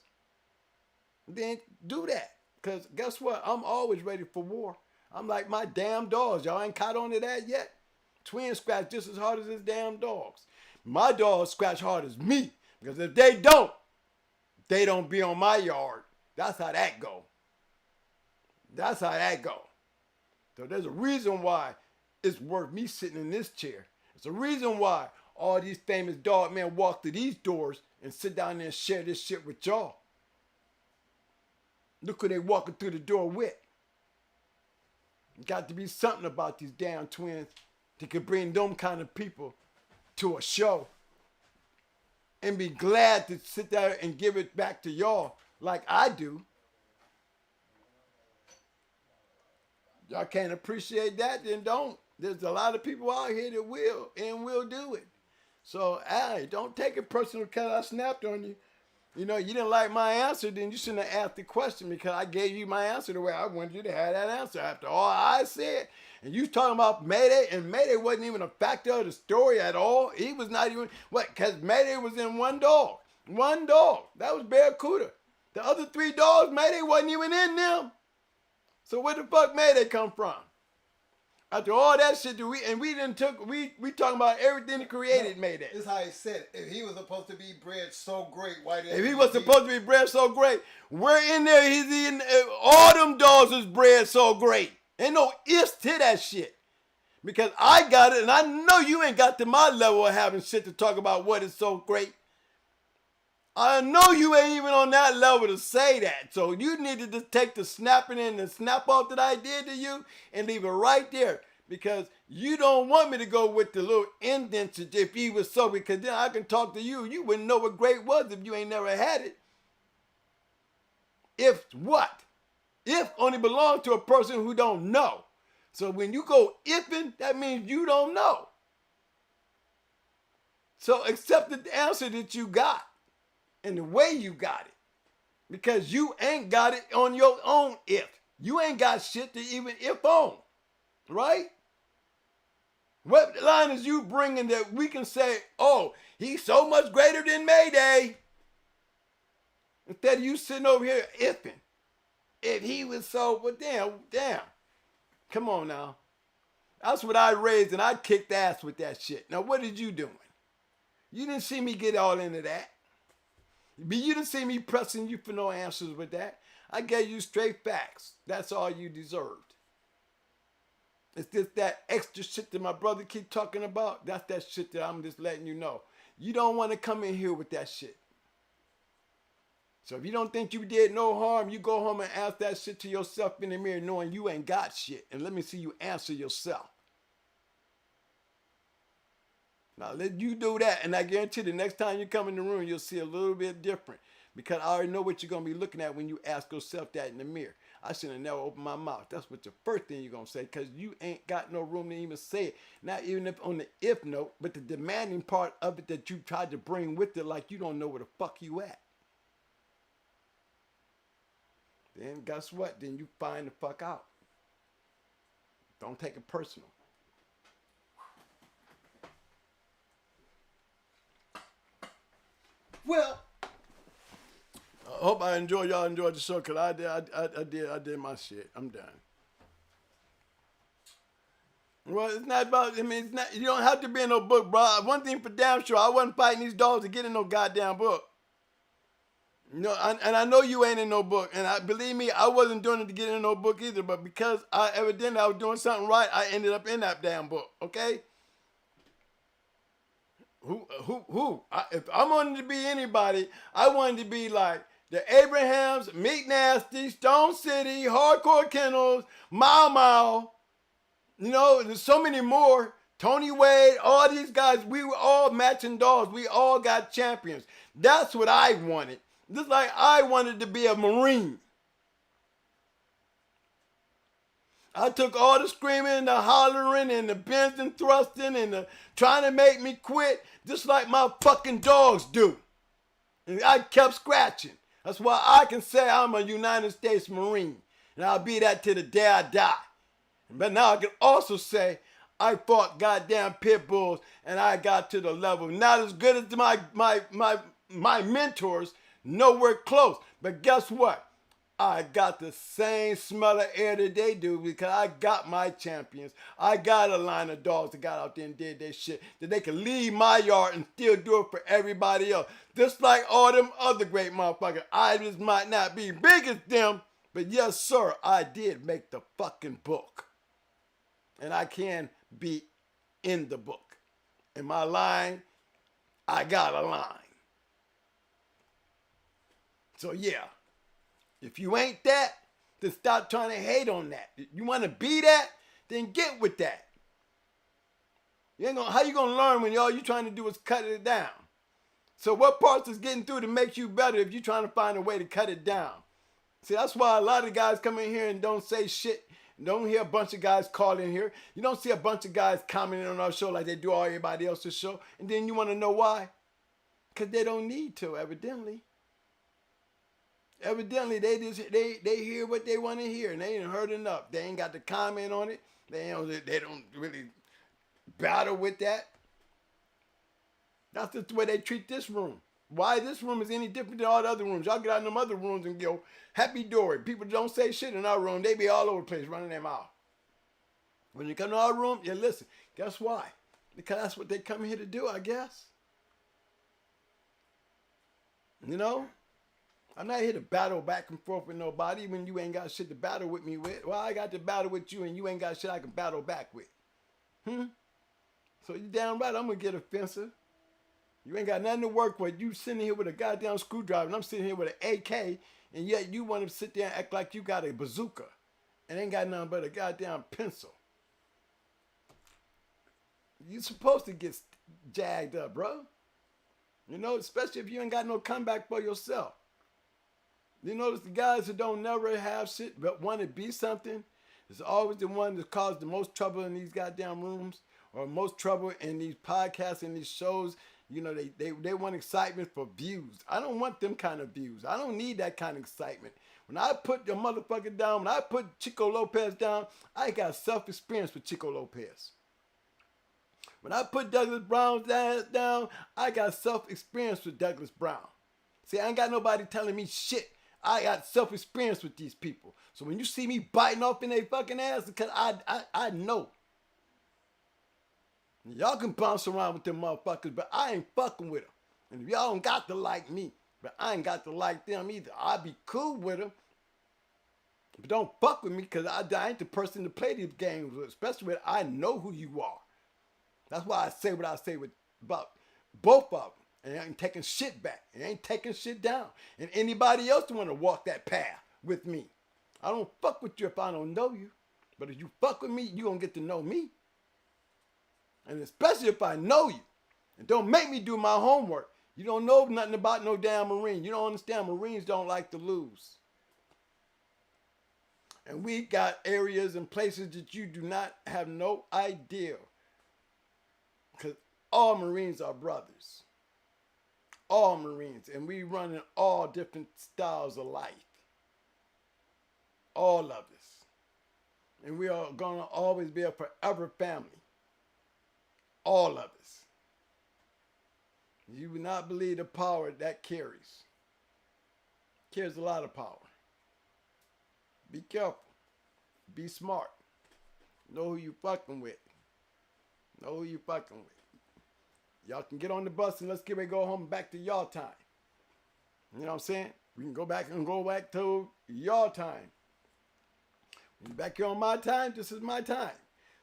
Then do that. Because guess what? I'm always ready for war. I'm like my damn dogs. Y'all ain't caught on to that yet? Twins scratch just as hard as his damn dogs. My dogs scratch hard as me. Because if they don't be on my yard. That's how that go. That's how that go. So there's a reason why it's worth me sitting in this chair. It's a reason why all these famous dog men walk through these doors and sit down there and share this shit with y'all. Look who they walking through the door with. Got to be something about these damn twins that could bring them kind of people to a show. And be glad to sit there and give it back to y'all like I do. Y'all can't appreciate that, then don't. There's a lot of people out here that will and will do it. So, hey, don't take it personal because I snapped on you. You know, you didn't like my answer, then you shouldn't have asked the question, because I gave you my answer the way I wanted you to have that answer after all I said. And you talking about Mayday, and Mayday wasn't even a factor of the story at all. He was not even, because Mayday was in one dog. One dog. That was Barracuda. The other 3 dogs, Mayday wasn't even in them. So where the fuck Mayday come from? After all that shit that we talking about everything that created Mayday. This is how he said it. If he was supposed to be bred so great, why did If he was supposed to be bred so great, we're in there. He's in. All them dogs was bred so great. Ain't no ifs to that shit. Because I got it, and I know you ain't got to my level of having shit to talk about what is so great. I know you ain't even on that level to say that. So you need to just take the snapping and the snap off that I did to you and leave it right there. Because you don't want me to go with the little indentage if he was so, because then I can talk to you. You wouldn't know what great was if you ain't never had it. If what? If only belongs to a person who don't know. So when you go ifing, that means you don't know. So accept the answer that you got and the way you got it. Because you ain't got it on your own if. You ain't got shit to even if on. Right? What line is you bringing that we can say, oh, he's so much greater than Mayday? Instead of you sitting over here ifing. If he was so, well, damn. Come on now. That's what I raised, and I kicked ass with that shit. Now, what did you doing? You didn't see me get all into that. But you didn't see me pressing you for no answers with that. I gave you straight facts. That's all you deserved. It's just that extra shit that my brother keep talking about. That's that shit that I'm just letting you know. You don't want to come in here with that shit. So if you don't think you did no harm, you go home and ask that shit to yourself in the mirror knowing you ain't got shit. And let me see you answer yourself. Now let you do that, and I guarantee the next time you come in the room, you'll see a little bit different. Because I already know what you're going to be looking at when you ask yourself that in the mirror. I should have never opened my mouth. That's what the first thing you're going to say, because you ain't got no room to even say it. Not even if on the if note, but the demanding part of it that you tried to bring with it like you don't know where the fuck you at. Then guess what? Then you find the fuck out. Don't take it personal. Well, I hope y'all enjoyed the show, because I did my shit. I'm done. Well, it's not about, it's not, you don't have to be in no book, bro. One thing for damn sure, I wasn't fighting these dogs to get in no goddamn book. No, and I know you ain't in no book, and believe me, I wasn't doing it to get in no book either, but because I was doing something right, I ended up in that damn book, okay? If I wanted to be anybody, I wanted to be like the Abrahams, Meat Nasty, Stone City, Hardcore Kennels, Mau, there's so many more. Tony Wade, all these guys, we were all matching dogs. We all got champions. That's what I wanted. Just like I wanted to be a Marine. I took all the screaming, the hollering, and the bends and thrusting, and the trying to make me quit, just like my fucking dogs do. And I kept scratching. That's why I can say I'm a United States Marine. And I'll be that to the day I die. But now I can also say I fought goddamn pit bulls, and I got to the level not as good as my mentors, nowhere close. But guess what? I got the same smell of air that they do, because I got my champions. I got a line of dogs that got out there and did their shit, that they can leave my yard and still do it for everybody else. Just like all them other great motherfuckers. I just might not be big as them, but yes, sir, I did make the fucking book. And I can be in the book. In my line, I got a line. So yeah. If you ain't that, then stop trying to hate on that. If you want to be that, then get with that. How you going to learn when all you trying to do is cut it down? So what parts is getting through to make you better if you're trying to find a way to cut it down? See, that's why a lot of guys come in here and don't say shit. Don't hear a bunch of guys call in here. You don't see a bunch of guys commenting on our show like they do all everybody else's show. And then you want to know why? Because they don't need to, evidently. Evidently, they hear what they want to hear, and they ain't heard enough. They ain't got to comment on it. They don't really battle with that. That's just the way they treat this room. Why this room is any different than all the other rooms? Y'all get out in them other rooms and go, happy dory. People don't say shit in our room. They be all over the place running their mouth. When you come to our room, you listen. Guess why? Because that's what they come here to do, I guess. You know? I'm not here to battle back and forth with nobody when you ain't got shit to battle with me with. Well, I got to battle with you and you ain't got shit I can battle back with. So you damn right I'm going to get offensive. You ain't got nothing to work with. You sitting here with a goddamn screwdriver and I'm sitting here with an AK and yet you want to sit there and act like you got a bazooka and ain't got nothing but a goddamn pencil. You supposed to get jagged up, bro. You know, especially if you ain't got no comeback for yourself. You notice the guys who don't never have shit but want to be something is always the one that caused the most trouble in these goddamn rooms or most trouble in these podcasts and these shows. You know, they want excitement for views. I don't want them kind of views. I don't need that kind of excitement. When I put your motherfucker down, when I put Chico Lopez down, I got self-experience with Chico Lopez. When I put Douglas Brown down, I got self-experience with Douglas Brown. See, I ain't got nobody telling me shit. I got self-experience with these people. So when you see me biting off in their fucking ass, because I know. Y'all can bounce around with them motherfuckers, but I ain't fucking with them. And if y'all don't got to like me, but I ain't got to like them either. I'll be cool with them. But don't fuck with me because I ain't the person to play these games with, especially when I know who you are. That's why I say what I say about both of them. And I ain't taking shit back. And I ain't taking shit down. And anybody else want to walk that path with me. I don't fuck with you if I don't know you. But if you fuck with me, you going to get to know me. And especially if I know you. And don't make me do my homework. You don't know nothing about no damn Marine. You don't understand Marines don't like to lose. And we got areas and places that you do not have no idea. Because all Marines are brothers. All Marines. And we run in all different styles of life. All of us. And we are going to always be a forever family. All of us. You would not believe the power that carries. Carries a lot of power. Be careful. Be smart. Know who you fucking with. Know who you fucking with. Y'all can get on the bus and let's get ready to go home back to y'all time. You know what I'm saying? We can go back to y'all time. When you're back here on my time, this is my time.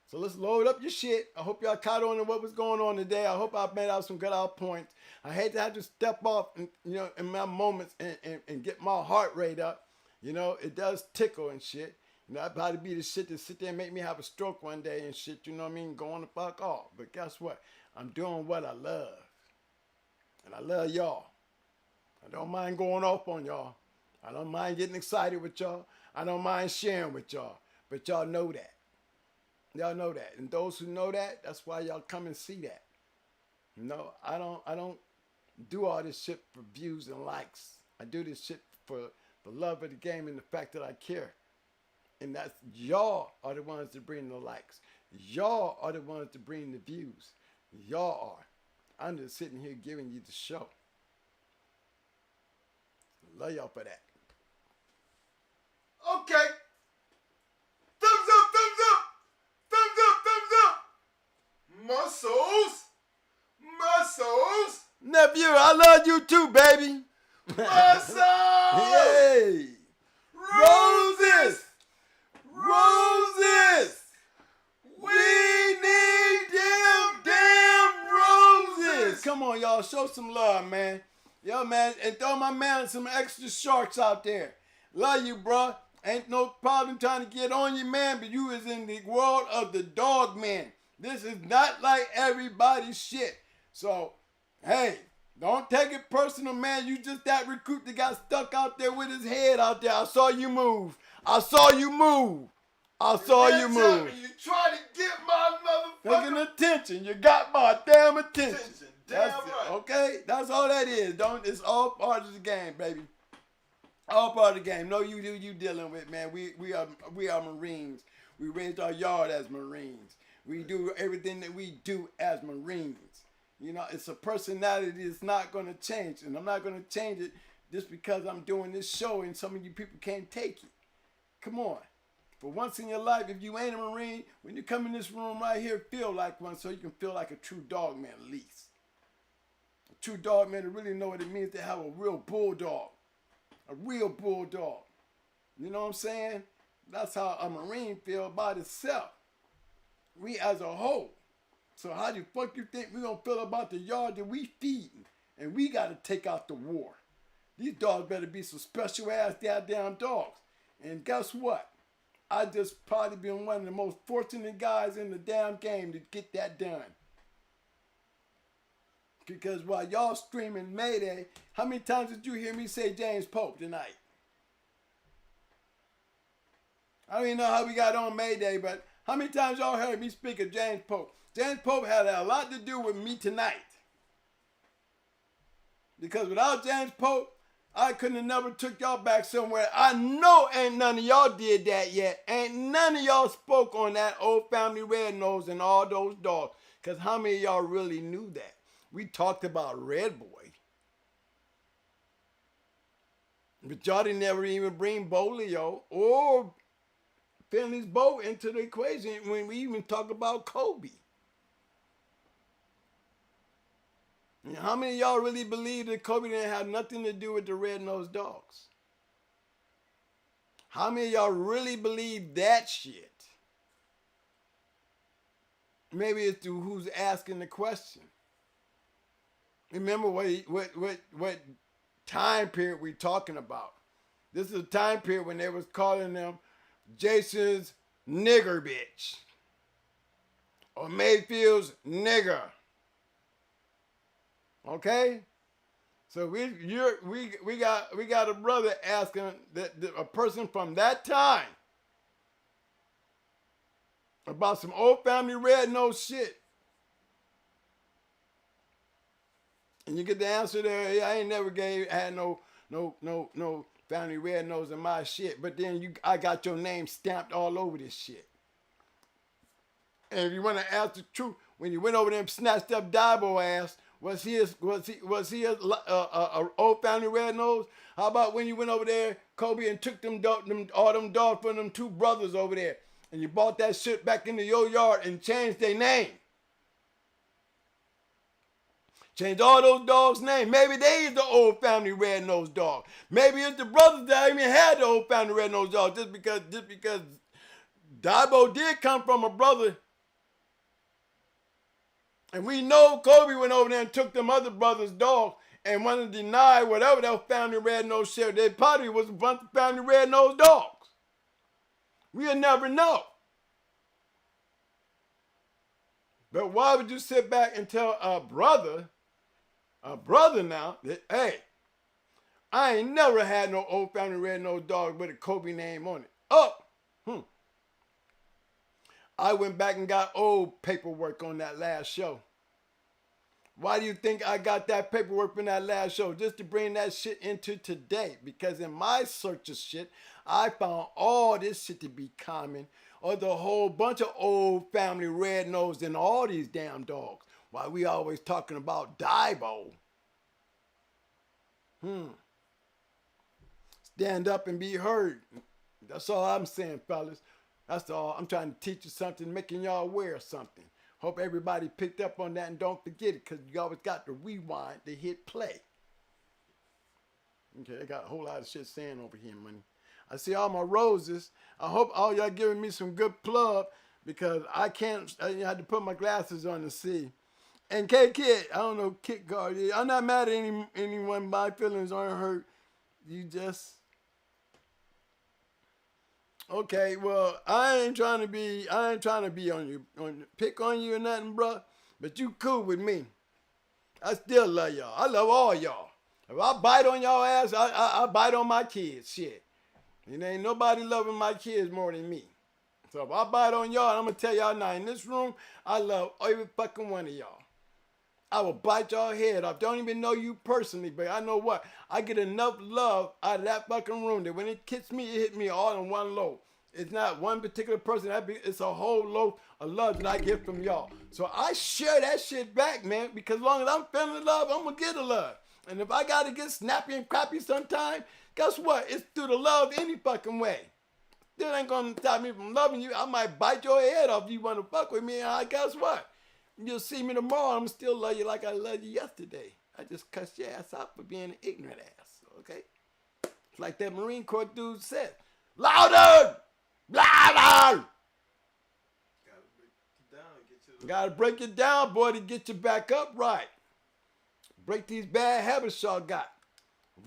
So let's load up your shit. I hope y'all caught on to what was going on today. I hope I made out some good out points. I hate to have to step off, in my moments and get my heart rate up. You know, it does tickle and shit. You know, I'd probably be the shit that sit there and make me have a stroke one day and shit, you know what I mean? Going the fuck off. But guess what? I'm doing what I love. And I love y'all. I don't mind going off on y'all. I don't mind getting excited with y'all. I don't mind sharing with y'all. But y'all know that. Y'all know that. And those who know that, that's why y'all come and see that. You know, I don't do all this shit for views and likes. I do this shit for the love of the game and the fact that I care. And that's y'all are the ones that bring the likes. Y'all are the ones that bring the views. Y'all are. I'm just sitting here giving you the show. Love y'all for that. Okay. Thumbs up, thumbs up. Thumbs up, thumbs up. Muscles. Muscles. Nephew, I love you too, baby. Muscles. Yay. Roses. Roses. We need them damn roses. Come on, y'all. Show some love, man. Yo, man. And throw my man some extra sharks out there. Love you, bro. Ain't no problem trying to get on you, man, but you is in the world of the dog man. This is not like everybody's shit. So, hey, don't take it personal, man. You just that recruit that got stuck out there with his head out there. I saw you move. I saw you move. I saw you move. You try to get my Taking motherfucking attention. You got my damn attention. Damn That's right. it, okay? That's all that is. It's all part of the game, baby. All part of the game. No, you dealing with, man. We are Marines. We raised our yard as Marines. We do everything that we do as Marines. You know, it's a personality that's not going to change. And I'm not going to change it just because I'm doing this show and some of you people can't take it. Come on. For once in your life, if you ain't a Marine, when you come in this room right here, feel like one so you can feel like a true dog man at least. A true dog man to really know what it means to have a real bulldog. A real bulldog. You know what I'm saying? That's how a Marine feel about itself. We as a whole. So how the fuck you think we gonna feel about the yard that we feeding? And we gotta take out the war. These dogs better be some special ass goddamn dogs. And guess what? I just probably been one of the most fortunate guys in the damn game to get that done. Because while y'all screaming Mayday, how many times did you hear me say James Pope tonight? I don't even know how we got on Mayday, but how many times y'all heard me speak of James Pope? James Pope had a lot to do with me tonight. Because without James Pope, I couldn't have never took y'all back somewhere. I know ain't none of y'all did that yet. Ain't none of y'all spoke on that old family red nose and all those dogs. Because how many of y'all really knew that? We talked about Red Boy. But y'all didn't ever even bring Bolio or Finley's Bow into the equation when we even talk about Kobe. And how many of y'all really believe that Kobe didn't have nothing to do with the red-nosed dogs? How many of y'all really believe that shit? Maybe it's to who's asking the question. Remember what time period we're talking about. This is a time period when they was calling them Jason's nigger bitch or Mayfield's nigger. Okay, so we got a brother asking that a person from that time about some old family red nose shit, and you get the answer there. Yeah, I ain't never had no family red nose in my shit, but then I got your name stamped all over this shit. And if you want to ask the truth, when you went over there and snatched up Dabo ass. Was he a old family red nose? How about when you went over there, Kobe, and took all them dogs from them two brothers over there, and you brought that shit back into your yard and changed their name? Changed all those dogs' names. Maybe they is the old family red nose dog. Maybe it's the brothers that even had the old family red nose dog. Just because Dabo did come from a brother. And we know Kobe went over there and took them other brothers' dogs and wanted to deny whatever that family red-nosed shit. They probably was a bunch of family red-nosed dogs. We'll never know. But why would you sit back and tell a brother now that, hey, I ain't never had no old family red-nosed dog with a Kobe name on it. I went back and got old paperwork on that last show. Why do you think I got that paperwork from that last show? Just to bring that shit into today. Because in my search of shit, I found all this shit to be common. Or the whole bunch of old family red-nosed and all these damn dogs. Why we always talking about Dabo? Stand up and be heard. That's all I'm saying, fellas. That's all. I'm trying to teach you something, making y'all aware of something. Hope everybody picked up on that and don't forget it, because you always got to rewind to hit play. Okay, I got a whole lot of shit saying over here, money. I see all my roses. I hope all y'all giving me some good plug, because I had to put my glasses on to see. And K-Kid, I don't know, Kid Guard. I'm not mad at anyone. My feelings aren't hurt. You just... Okay, well, I ain't trying to be on you, pick on you or nothing, bro. But you cool with me. I still love y'all. I love all y'all. If I bite on y'all ass, I bite on my kids. Shit. And ain't nobody loving my kids more than me. So if I bite on y'all, I'm gonna tell y'all now, in this room, I love every fucking one of y'all. I will bite y'all head off. Don't even know you personally, but I know what. I get enough love out of that fucking room that when it hits me, it hit me all in one low. It's not one particular person. It's a whole loaf of love that I get from y'all. So I share that shit back, man, because as long as I'm feeling love, I'm going to get the love. And if I got to get snappy and crappy sometime, guess what? It's through the love any fucking way. Still ain't going to stop me from loving you. I might bite your head off if you want to fuck with me. And guess what? You'll see me tomorrow. I'm still love you like I loved you yesterday. I just cussed your ass out for being an ignorant ass, okay? It's like that Marine Corps dude said. Louder! Louder! Gotta break it down, boy, to get you back up right. Break these bad habits y'all got.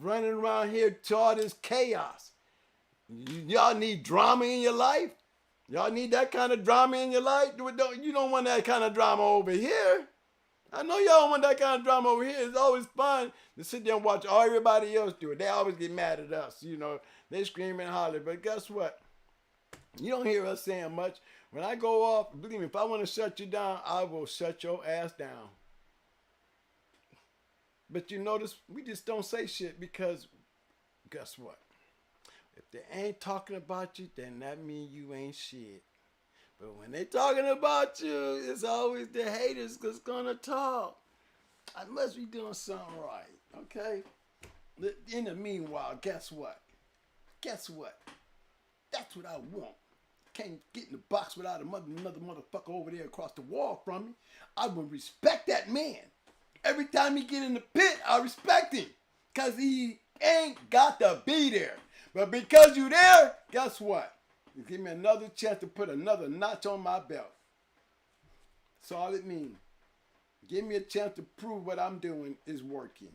Running around here to all this chaos. Y'all need drama in your life? Y'all need that kind of drama in your life? You don't want that kind of drama over here. I know y'all don't want that kind of drama over here. It's always fun to sit there and watch everybody else do it. They always get mad at us, you know. They scream and holler. But guess what? You don't hear us saying much. When I go off, believe me, if I want to shut you down, I will shut your ass down. But you notice, we just don't say shit because, guess what? If they ain't talking about you, then that means you ain't shit. But when they talking about you, it's always the haters that's gonna talk. I must be doing something right, okay? In the meanwhile, guess what? Guess what? That's what I want. Can't get in the box without another motherfucker over there across the wall from me. I will respect that man. Every time he get in the pit, I respect him. Because he ain't got to be there. But because you there, guess what? You give me another chance to put another notch on my belt. That's all it means. Give me a chance to prove what I'm doing is working.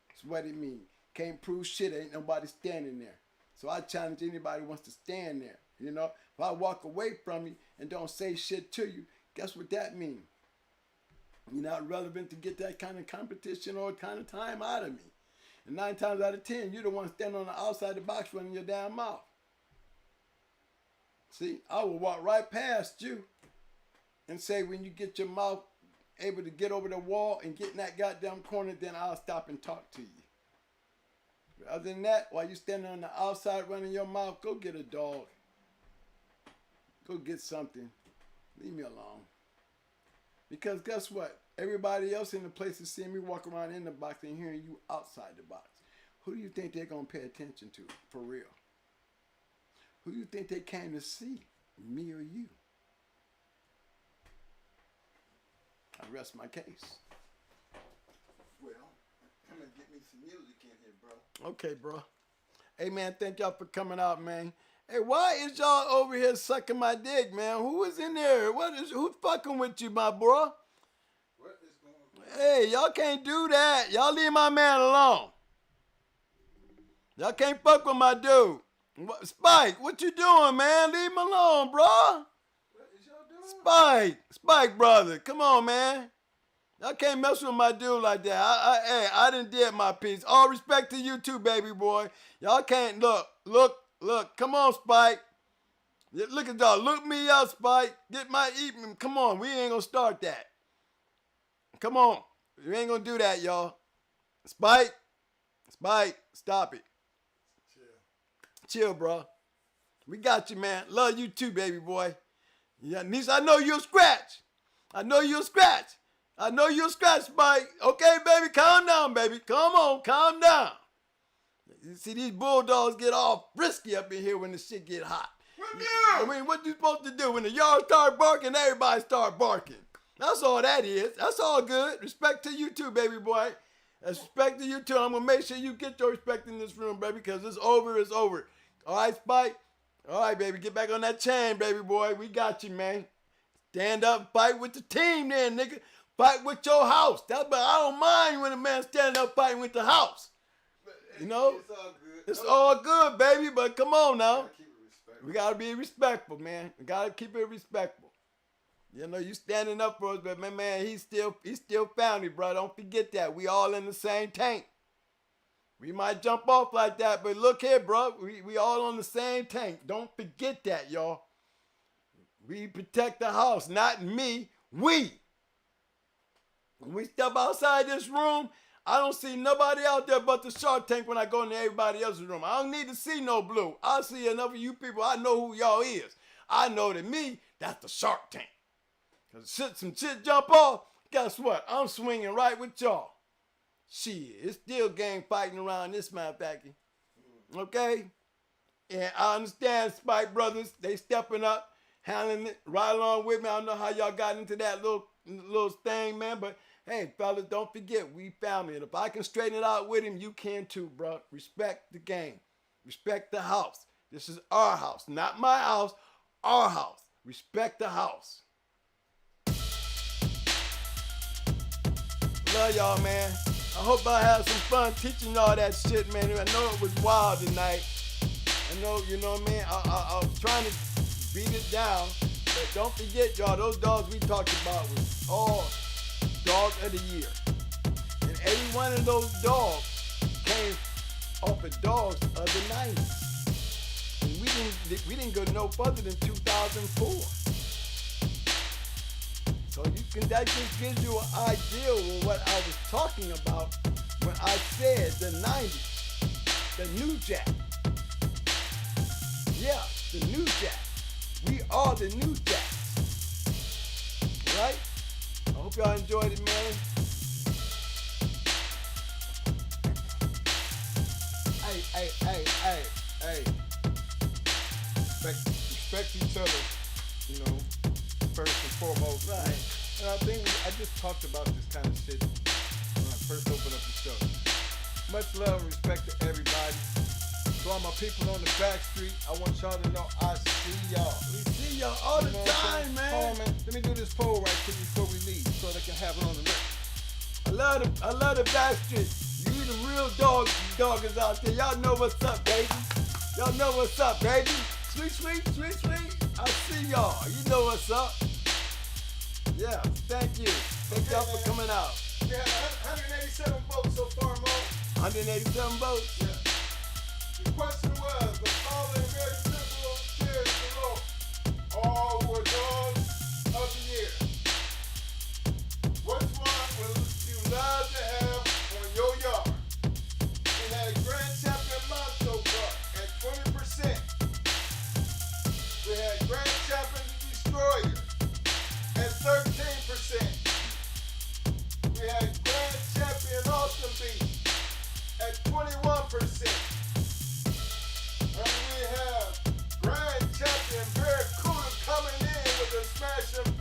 That's what it means. Can't prove shit, ain't nobody standing there. So I challenge anybody who wants to stand there. You know, if I walk away from you and don't say shit to you, guess what that means? You're not relevant to get that kind of competition or kind of time out of me. And 9 times out of 10, you're the one standing on the outside the box running your damn mouth. See, I will walk right past you and say when you get your mouth able to get over the wall and get in that goddamn corner, then I'll stop and talk to you. But other than that, while you're standing on the outside running your mouth, go get a dog. Go get something. Leave me alone. Because guess what? Everybody else in the place is seeing me walk around in the box and hearing you outside the box. Who do you think they're going to pay attention to, for real? Who do you think they came to see, me or you? I rest my case. Well, I'm gonna get me some music in here, bro. Okay, bro. Hey, man, thank y'all for coming out, man. Hey, why is y'all over here sucking my dick, man? Who is in there? Who's fucking with you, my bro? What is going on? Hey, y'all can't do that. Y'all leave my man alone. Y'all can't fuck with my dude. Spike, what you doing, man? Leave him alone, bro. What is y'all doing? Spike, brother. Come on, man. Y'all can't mess with my dude like that. I done did my piece. All respect to you too, baby boy. Y'all can't, look. Come on, Spike. Look at y'all. Look me up, Spike. Get my eating. Come on, we ain't gonna start that. Come on. We ain't gonna do that, y'all. Spike, stop it. Chill, bro. We got you, man. Love you too, baby boy. Yeah, Nisha, I know you'll scratch. Spike. Okay, baby, calm down, baby. Come on, calm down. You see, these bulldogs get all frisky up in here when the shit get hot. I mean, what you supposed to do? When the yard start barking, everybody start barking. That's all that is. That's all good. Respect to you too, baby boy. Respect to you too. I'm going to make sure you get your respect in this room, baby, because it's over. All right, Spike? All right, baby. Get back on that chain, baby boy. We got you, man. Stand up and fight with the team then, nigga. Fight with your house. I don't mind when a man standing up fighting with the house. You know? It's all good. It's all good, baby, but come on now. We got to be respectful, man. We got to keep it respectful. You know, you standing up for us, but my man, he's still family, bro. Don't forget that. We all in the same tank. We might jump off like that, but look here, bro. We all on the same tank. Don't forget that, y'all. We protect the house, not me. We. When we step outside this room, I don't see nobody out there but the Shark Tank when I go into everybody else's room. I don't need to see no blue. I see enough of you people. I know who y'all is. I know that me, that's the Shark Tank. Cause some shit jump off, guess what? I'm swinging right with y'all. Shit, it's still gang fighting around this motherfucker. Okay? And I understand Spike Brothers, they stepping up, handling it right along with me. I don't know how y'all got into that little thing, man, but hey, fellas, don't forget, we family. And if I can straighten it out with him, you can too, bro. Respect the game. Respect the house. This is our house, not my house, our house. Respect the house. Love y'all, man. I hope I had some fun teaching y'all that shit, man. I know it was wild tonight. I know, you know what I mean? I was trying to beat it down, but don't forget, y'all, those dogs we talked about was all Dog of the Year. And every one of those dogs came off of dogs of the 90s. And we didn't go no further than 2004. So that just gives you an idea of what I was talking about when I said the 90s, the New Jack. Yeah, the New Jack. We are the New Jacks. Right? I hope y'all enjoyed it, man. Hey. Respect each other, you know, first and foremost. Right. And I think I just talked about this kind of shit when I first opened up the show. Much love and respect to everybody. To all my people on the back street, I want y'all to know I see y'all. We see y'all all the time, man. Hold on, man. Let me do this poll right quick before we leave so they can have it on the record. I love the back street. You the real doggers out there. Y'all know what's up, baby. Y'all know what's up, baby. Sweet. I see y'all. You know what's up. Yeah, thank you. Thank y'all for coming out. We had 187 votes so far, Mo. 187 votes? Yeah. The question was, the following very simple tiers below all were dogs of the year. Which one would you love to have on your yard? We had Grand Champion Macho Buck at 20%. We had Grand Champion Destroyer at 13%. We had Grand Champion Awesome Beast at 21%. And we have Grand Champion Barracuda coming in with a smashing 45%.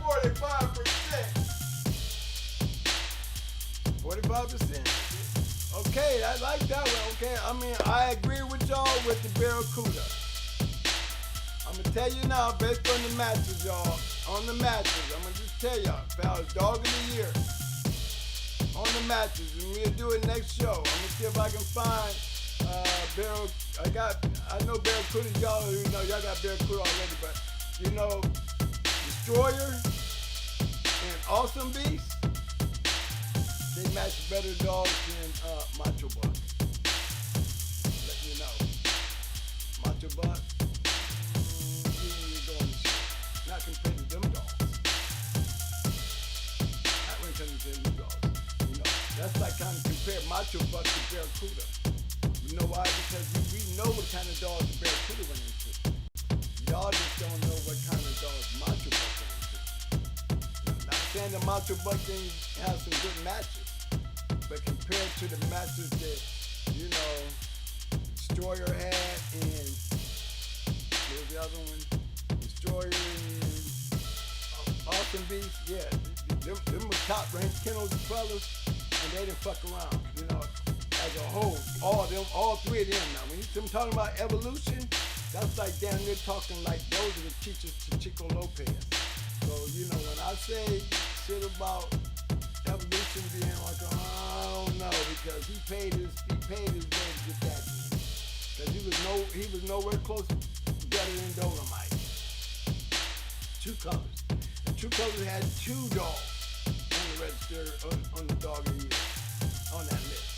45%. Okay, I like that one. Okay, I mean, I agree with y'all with the Barracuda. I'm gonna tell you now, based on the matches, y'all. On the matches, I'm gonna just tell y'all, found Dog of the Year. On the matches, and we'll do it next show. I'm gonna see if I can find I know Barracuda, y'all got Barracuda already, but you know, Destroyer and Awesome Beast, they match better dogs than Macho Buck. Let you know. Macho Buck, not compared to them dogs. Not when it comes to them dogs. You know, that's like kind of compare Macho Buck to Barracuda. You know why? Because we know what kind of dogs the Barracuda went into. Y'all just don't know what kind of dogs Macho Buck went into. Not saying that Macho Buck didn't have some good matches, but compared to the matches that, you know, Destroyer had and what was the other one? Destroyer and Awesome Beast, yeah, them were top ranked Kennels fellas, and they didn't fuck around, you know. As a whole, all three of them now. When I'm talking about evolution, that's like damn near talking like those are the teachers to Chico Lopez. So, you know, when I say shit about evolution being like, I don't know, because he paid his way to get that in. Because he was nowhere close better than Dolomite. True Colors. And True Colors had 2 dogs on the register on the Dog of the Year on that list.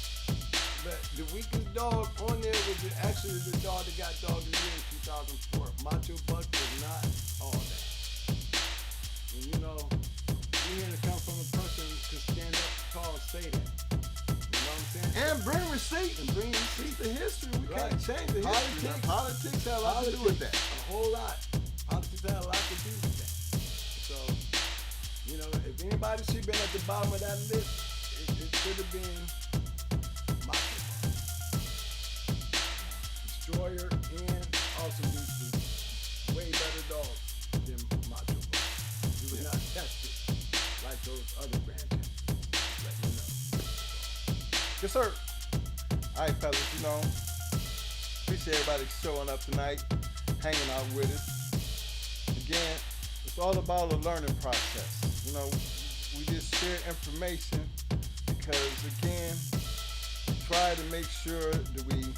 But the weakest dog on there was actually the dog that got Dog of the Year in 2004. Macho Buck was not all that. And you know, you hear it come from a person who can stand up tall and say that. You know what I'm bring receipt and bring receipts to history. We Right. can't change the history. Politics. Politics have a lot to do with that. A whole lot. Politics have a lot to do with that. So, you know, if anybody should have been at the bottom of that list, it should have been Macho Man. Destroyer and also Beast was way better dogs than Macho Man. He was not tested like those other grandparents. Let you know. Yes, sir. All right, fellas, you know, appreciate everybody showing up tonight, hanging out with us. Again, it's all about a learning process. You know, we just share information because, again, we try to make sure that we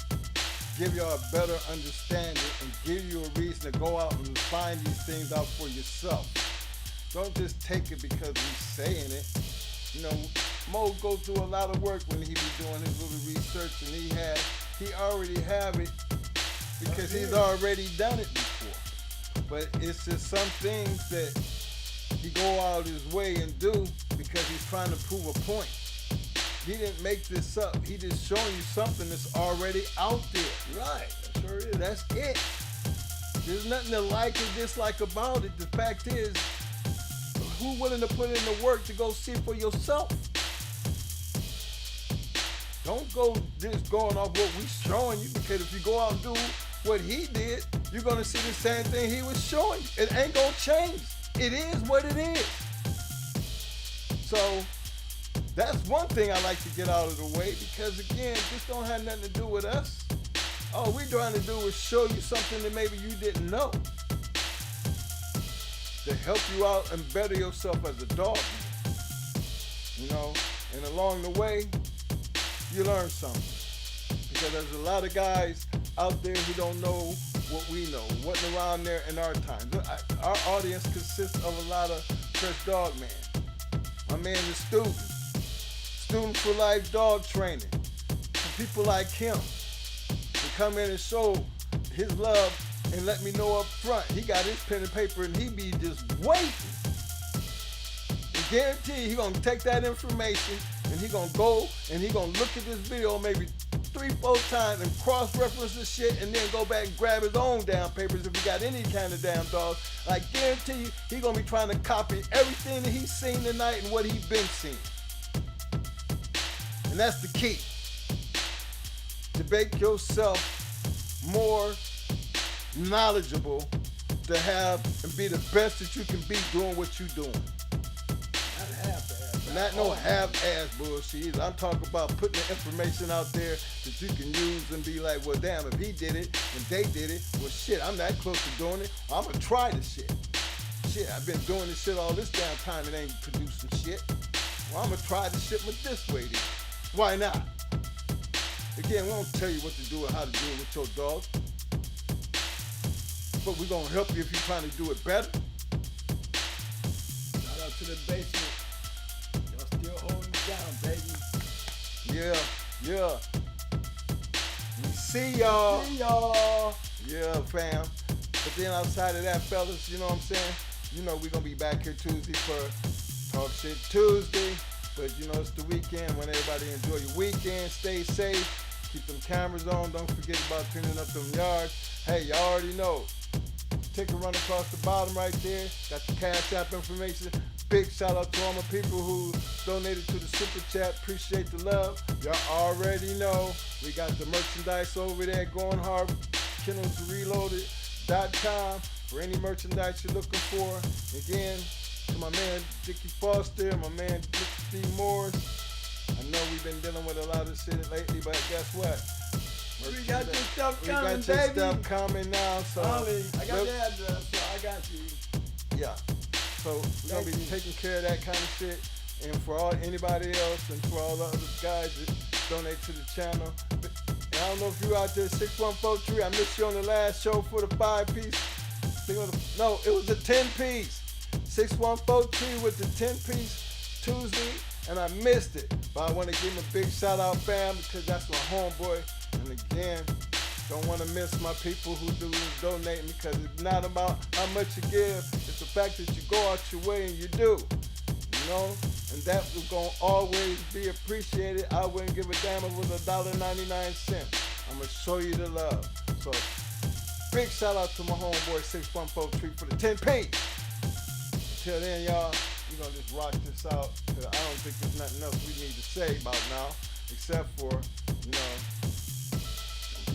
give y'all a better understanding and give you a reason to go out and find these things out for yourself. Don't just take it because we're saying it. You know, Mo goes through a lot of work when he be doing his little research, and he already have it because he's already done it before. But it's just some things that he go out his way and do because he's trying to prove a point. He didn't make this up. He just showing you something that's already out there. Right, that sure is. That's it. There's nothing to like or dislike about it. The fact is, who willing to put in the work to go see for yourself? Don't go just going off what we showing you, because if you go out and do what he did, you're gonna see the same thing he was showing you. It ain't gonna change. It is what it is. So that's one thing I like to get out of the way, because again, this don't have nothing to do with us. All we trying to do is show you something that maybe you didn't know, to help you out and better yourself as a dog. You know, and along the way, you learn something. Because there's a lot of guys out there who don't know what we know, wasn't around there in our time. Our audience consists of a lot of fresh dog man. My man is student for life dog training. For people like him to come in and show his love and let me know up front. He got his pen and paper and he be just waiting. And guarantee he gonna take that information and he gonna go and he gonna look at this video maybe 3-4 times and cross-reference the shit and then go back and grab his own damn papers if he got any kind of damn dog. I guarantee you he gonna be trying to copy everything that he's seen tonight and what he's been seeing. And that's the key. To make yourself more knowledgeable, to have and be the best that you can be doing what you're doing. Not half-ass. Not no half-ass bullshit. I'm talking about putting the information out there that you can use and be like, well, damn, if he did it and they did it, well, shit, I'm that close to doing it. I'm gonna try the shit. Shit, I've been doing this shit all this damn time and ain't producing shit. Well, I'm gonna try the shit this way then. Why not? Again, we don't tell you what to do or how to do it with your dog. But we're gonna help you if you're trying to do it better. Shout out to the basement. Y'all still holding it down, baby. Yeah. We see y'all. See y'all. Yeah, fam. But then outside of that, fellas, you know what I'm saying? You know we're gonna be back here Tuesday for Talk Shit Tuesday. But you know it's the weekend. When everybody enjoy your weekend, stay safe. Keep them cameras on. Don't forget about tuning up them yards. Hey, y'all already know. Ticker run across the bottom right there. Got the Cash App information. Big shout out to all my people who donated to the super chat. Appreciate the love. Y'all already know we got the merchandise over there going hard. KennelsReloaded.com for any merchandise you're looking for. Again, to my man Dickie Foster, my man Dickie Morris. I know we've been dealing with a lot of shit lately, but guess what? We got your stuff We coming, got your baby. stuff coming now. So Holly, I got the address, so I got you. yeah. So we're gonna be taking care of that kind of shit. And for anybody else and for all the other guys that donate to the channel. And I don't know if you out there, 6143. I missed you on the last show for the 5-piece. No, it was the 10-piece. 6143 with the 10-piece Tuesday, and I missed it. But I want to give him a big shout out, fam, because that's my homeboy. And again, don't want to miss my people who do donating, because it's not about how much you give. It's the fact that you go out your way and you do. You know? And that was gonna always be appreciated. I wouldn't give a damn if it was $1.99. I'm gonna show you the love. So big shout out to my homeboy 614 for the 10 page. Until then, y'all, we're gonna just rock this out. Cause I don't think there's nothing else we need to say about now, except for, you know,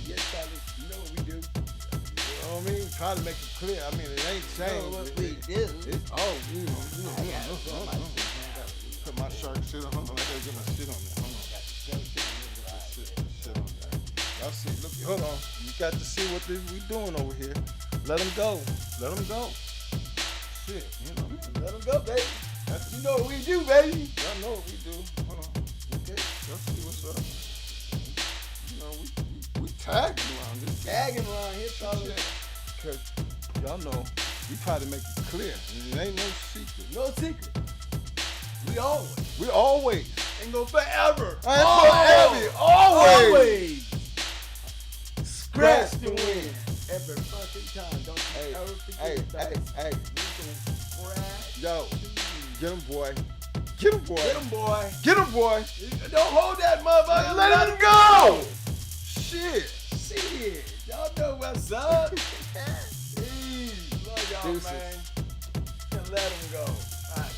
yes, fellas, you know what we do. You know what I mean? Try to make it clear. I mean, it ain't changed. You know what we do. It's, oh, you know. Put my shark shit on. Hold on, I gotta get my shit on there. Hold on. Shit on there. Y'all see, look, hold on. You got to see what we doing over here. Let them go. Let them go. Shit, you know. Let them go, baby. You know what we do, baby. Y'all know what we do. Hold on. Okay, y'all see what's up. You know, we tagging around. Just tagging around here, shit. Cause y'all know we try to make it clear. And it ain't no secret. No secret. We always. Ain't go forever. Forever. Always. Scratch the win. Every fucking time. Don't you ever forget that. Hey. We gonna scratch. Yo, get him, boy. Get him, boy. Get him, boy. Get him, boy. Don't hold that motherfucker. Let him go. Shit. Shit. Y'all know what's up. Love y'all, Deuces. man. And let him go. All right.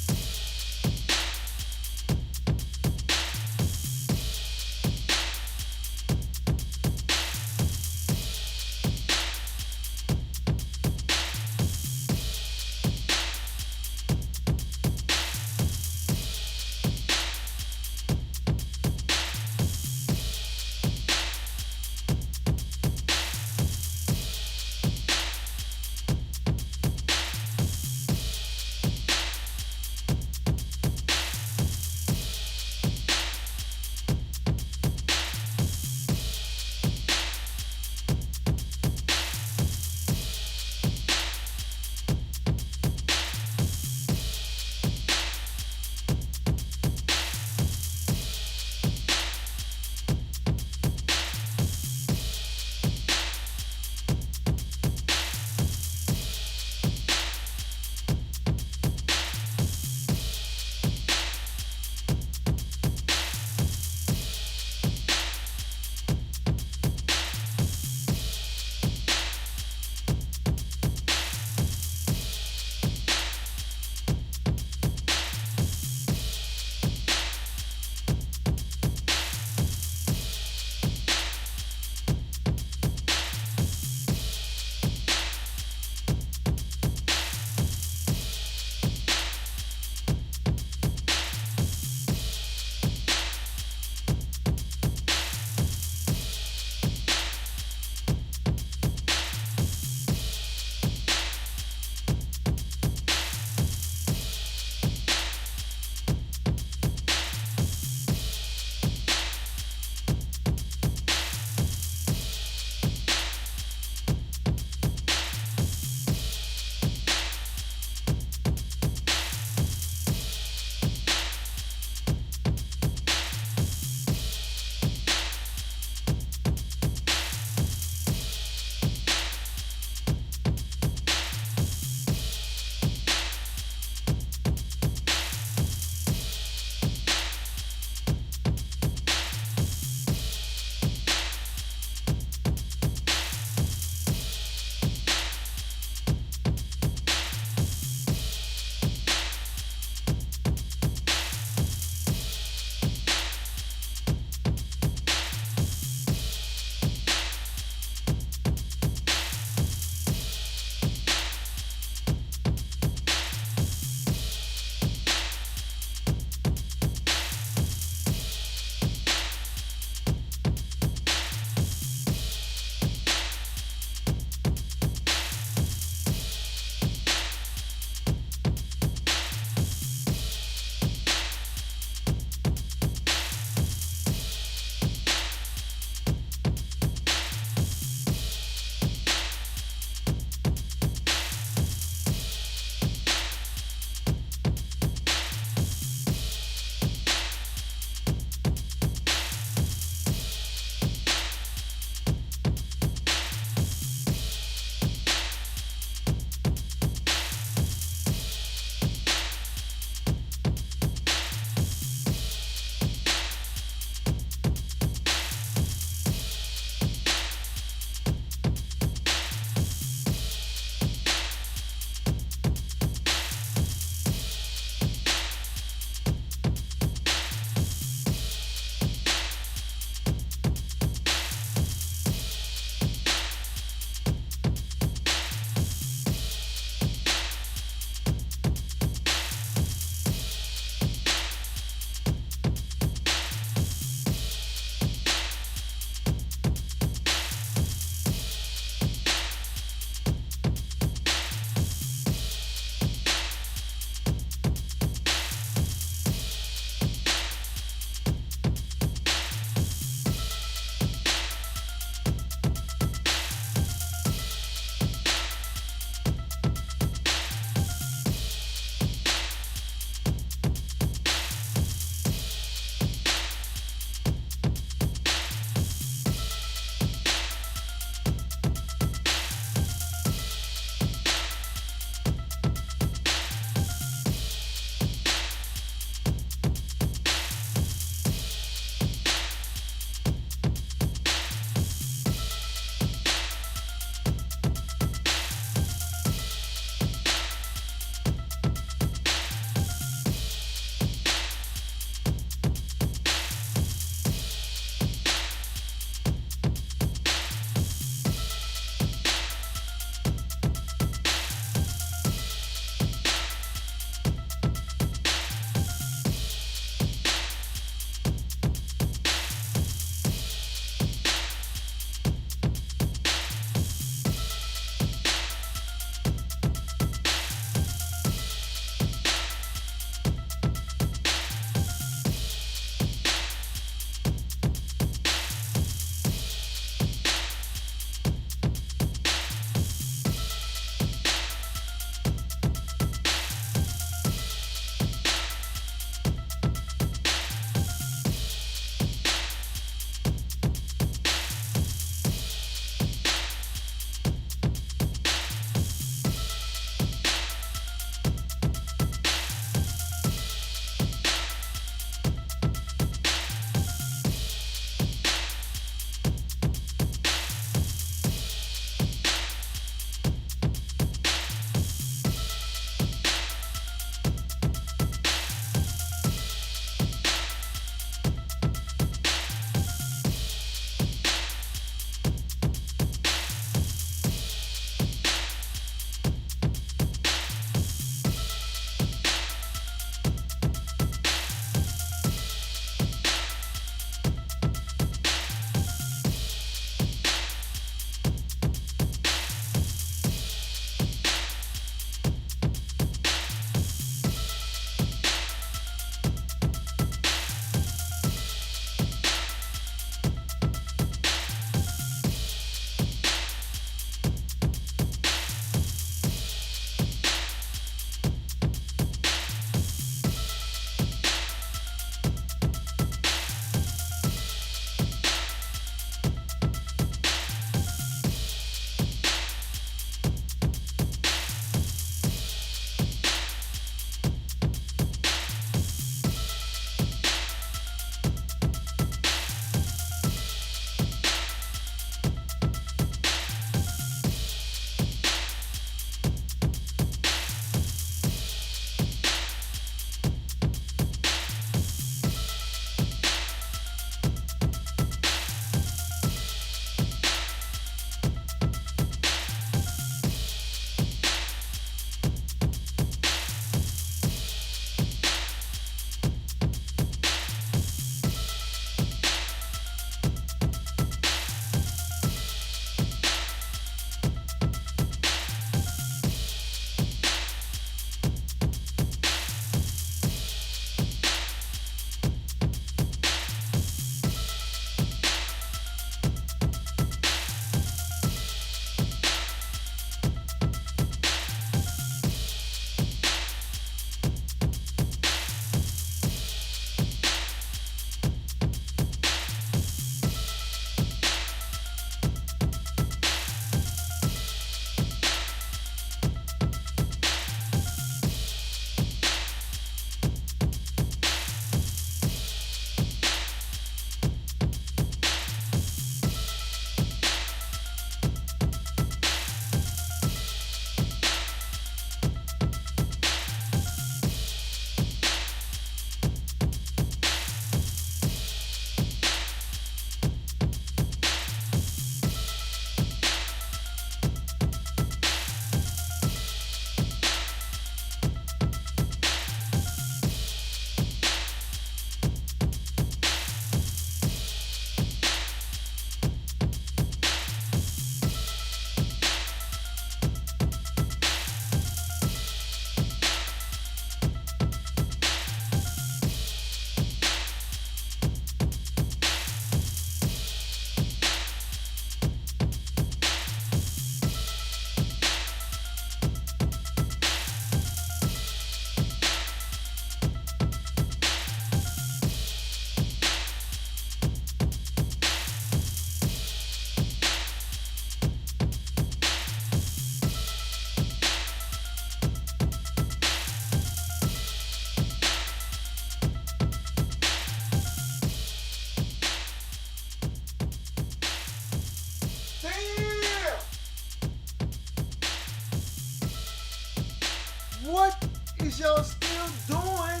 things y'all still doing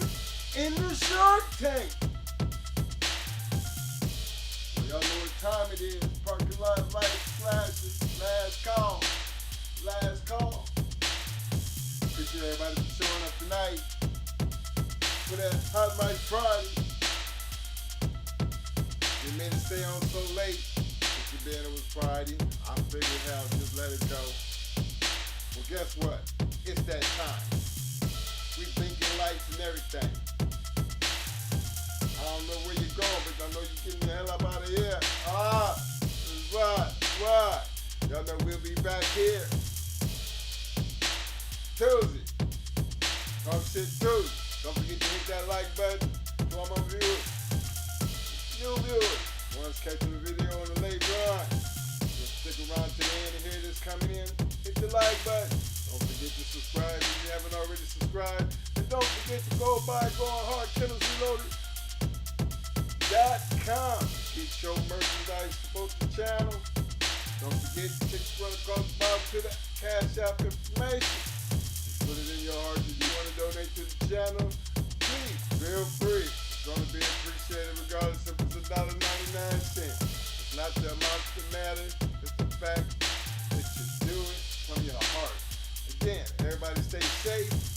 in the Shark Tank. Y'all know what time it is. Parking lot lights flashing. Last call. Last call. Appreciate everybody for showing up tonight for that Hot Mic Friday. We made it stay on so late. It's being it was Friday. I figured how just let it go. Well, guess what? It's that time. We blinking lights and everything. I don't know where you're going, but I know you're getting the hell up out of here. Right. Y'all know we'll be back here Tuesday. Talk shit Tuesday. Don't forget to hit that like button to all my viewers. New viewers. Once catching the video on the late run. Just stick around to the end and hear this coming in. Hit the like button. Don't forget to subscribe if you haven't already subscribed. And don't forget to go on hard Kennels.com. Get your merchandise, support the channel. Don't forget to run across the bottom to the Cash App information. Put it in your heart if you want to donate to the channel. Please feel free. It's going to be appreciated regardless if it's $1.99. It's not the amount that matters. It's the fact that you do it from your heart. Again, everybody stay safe.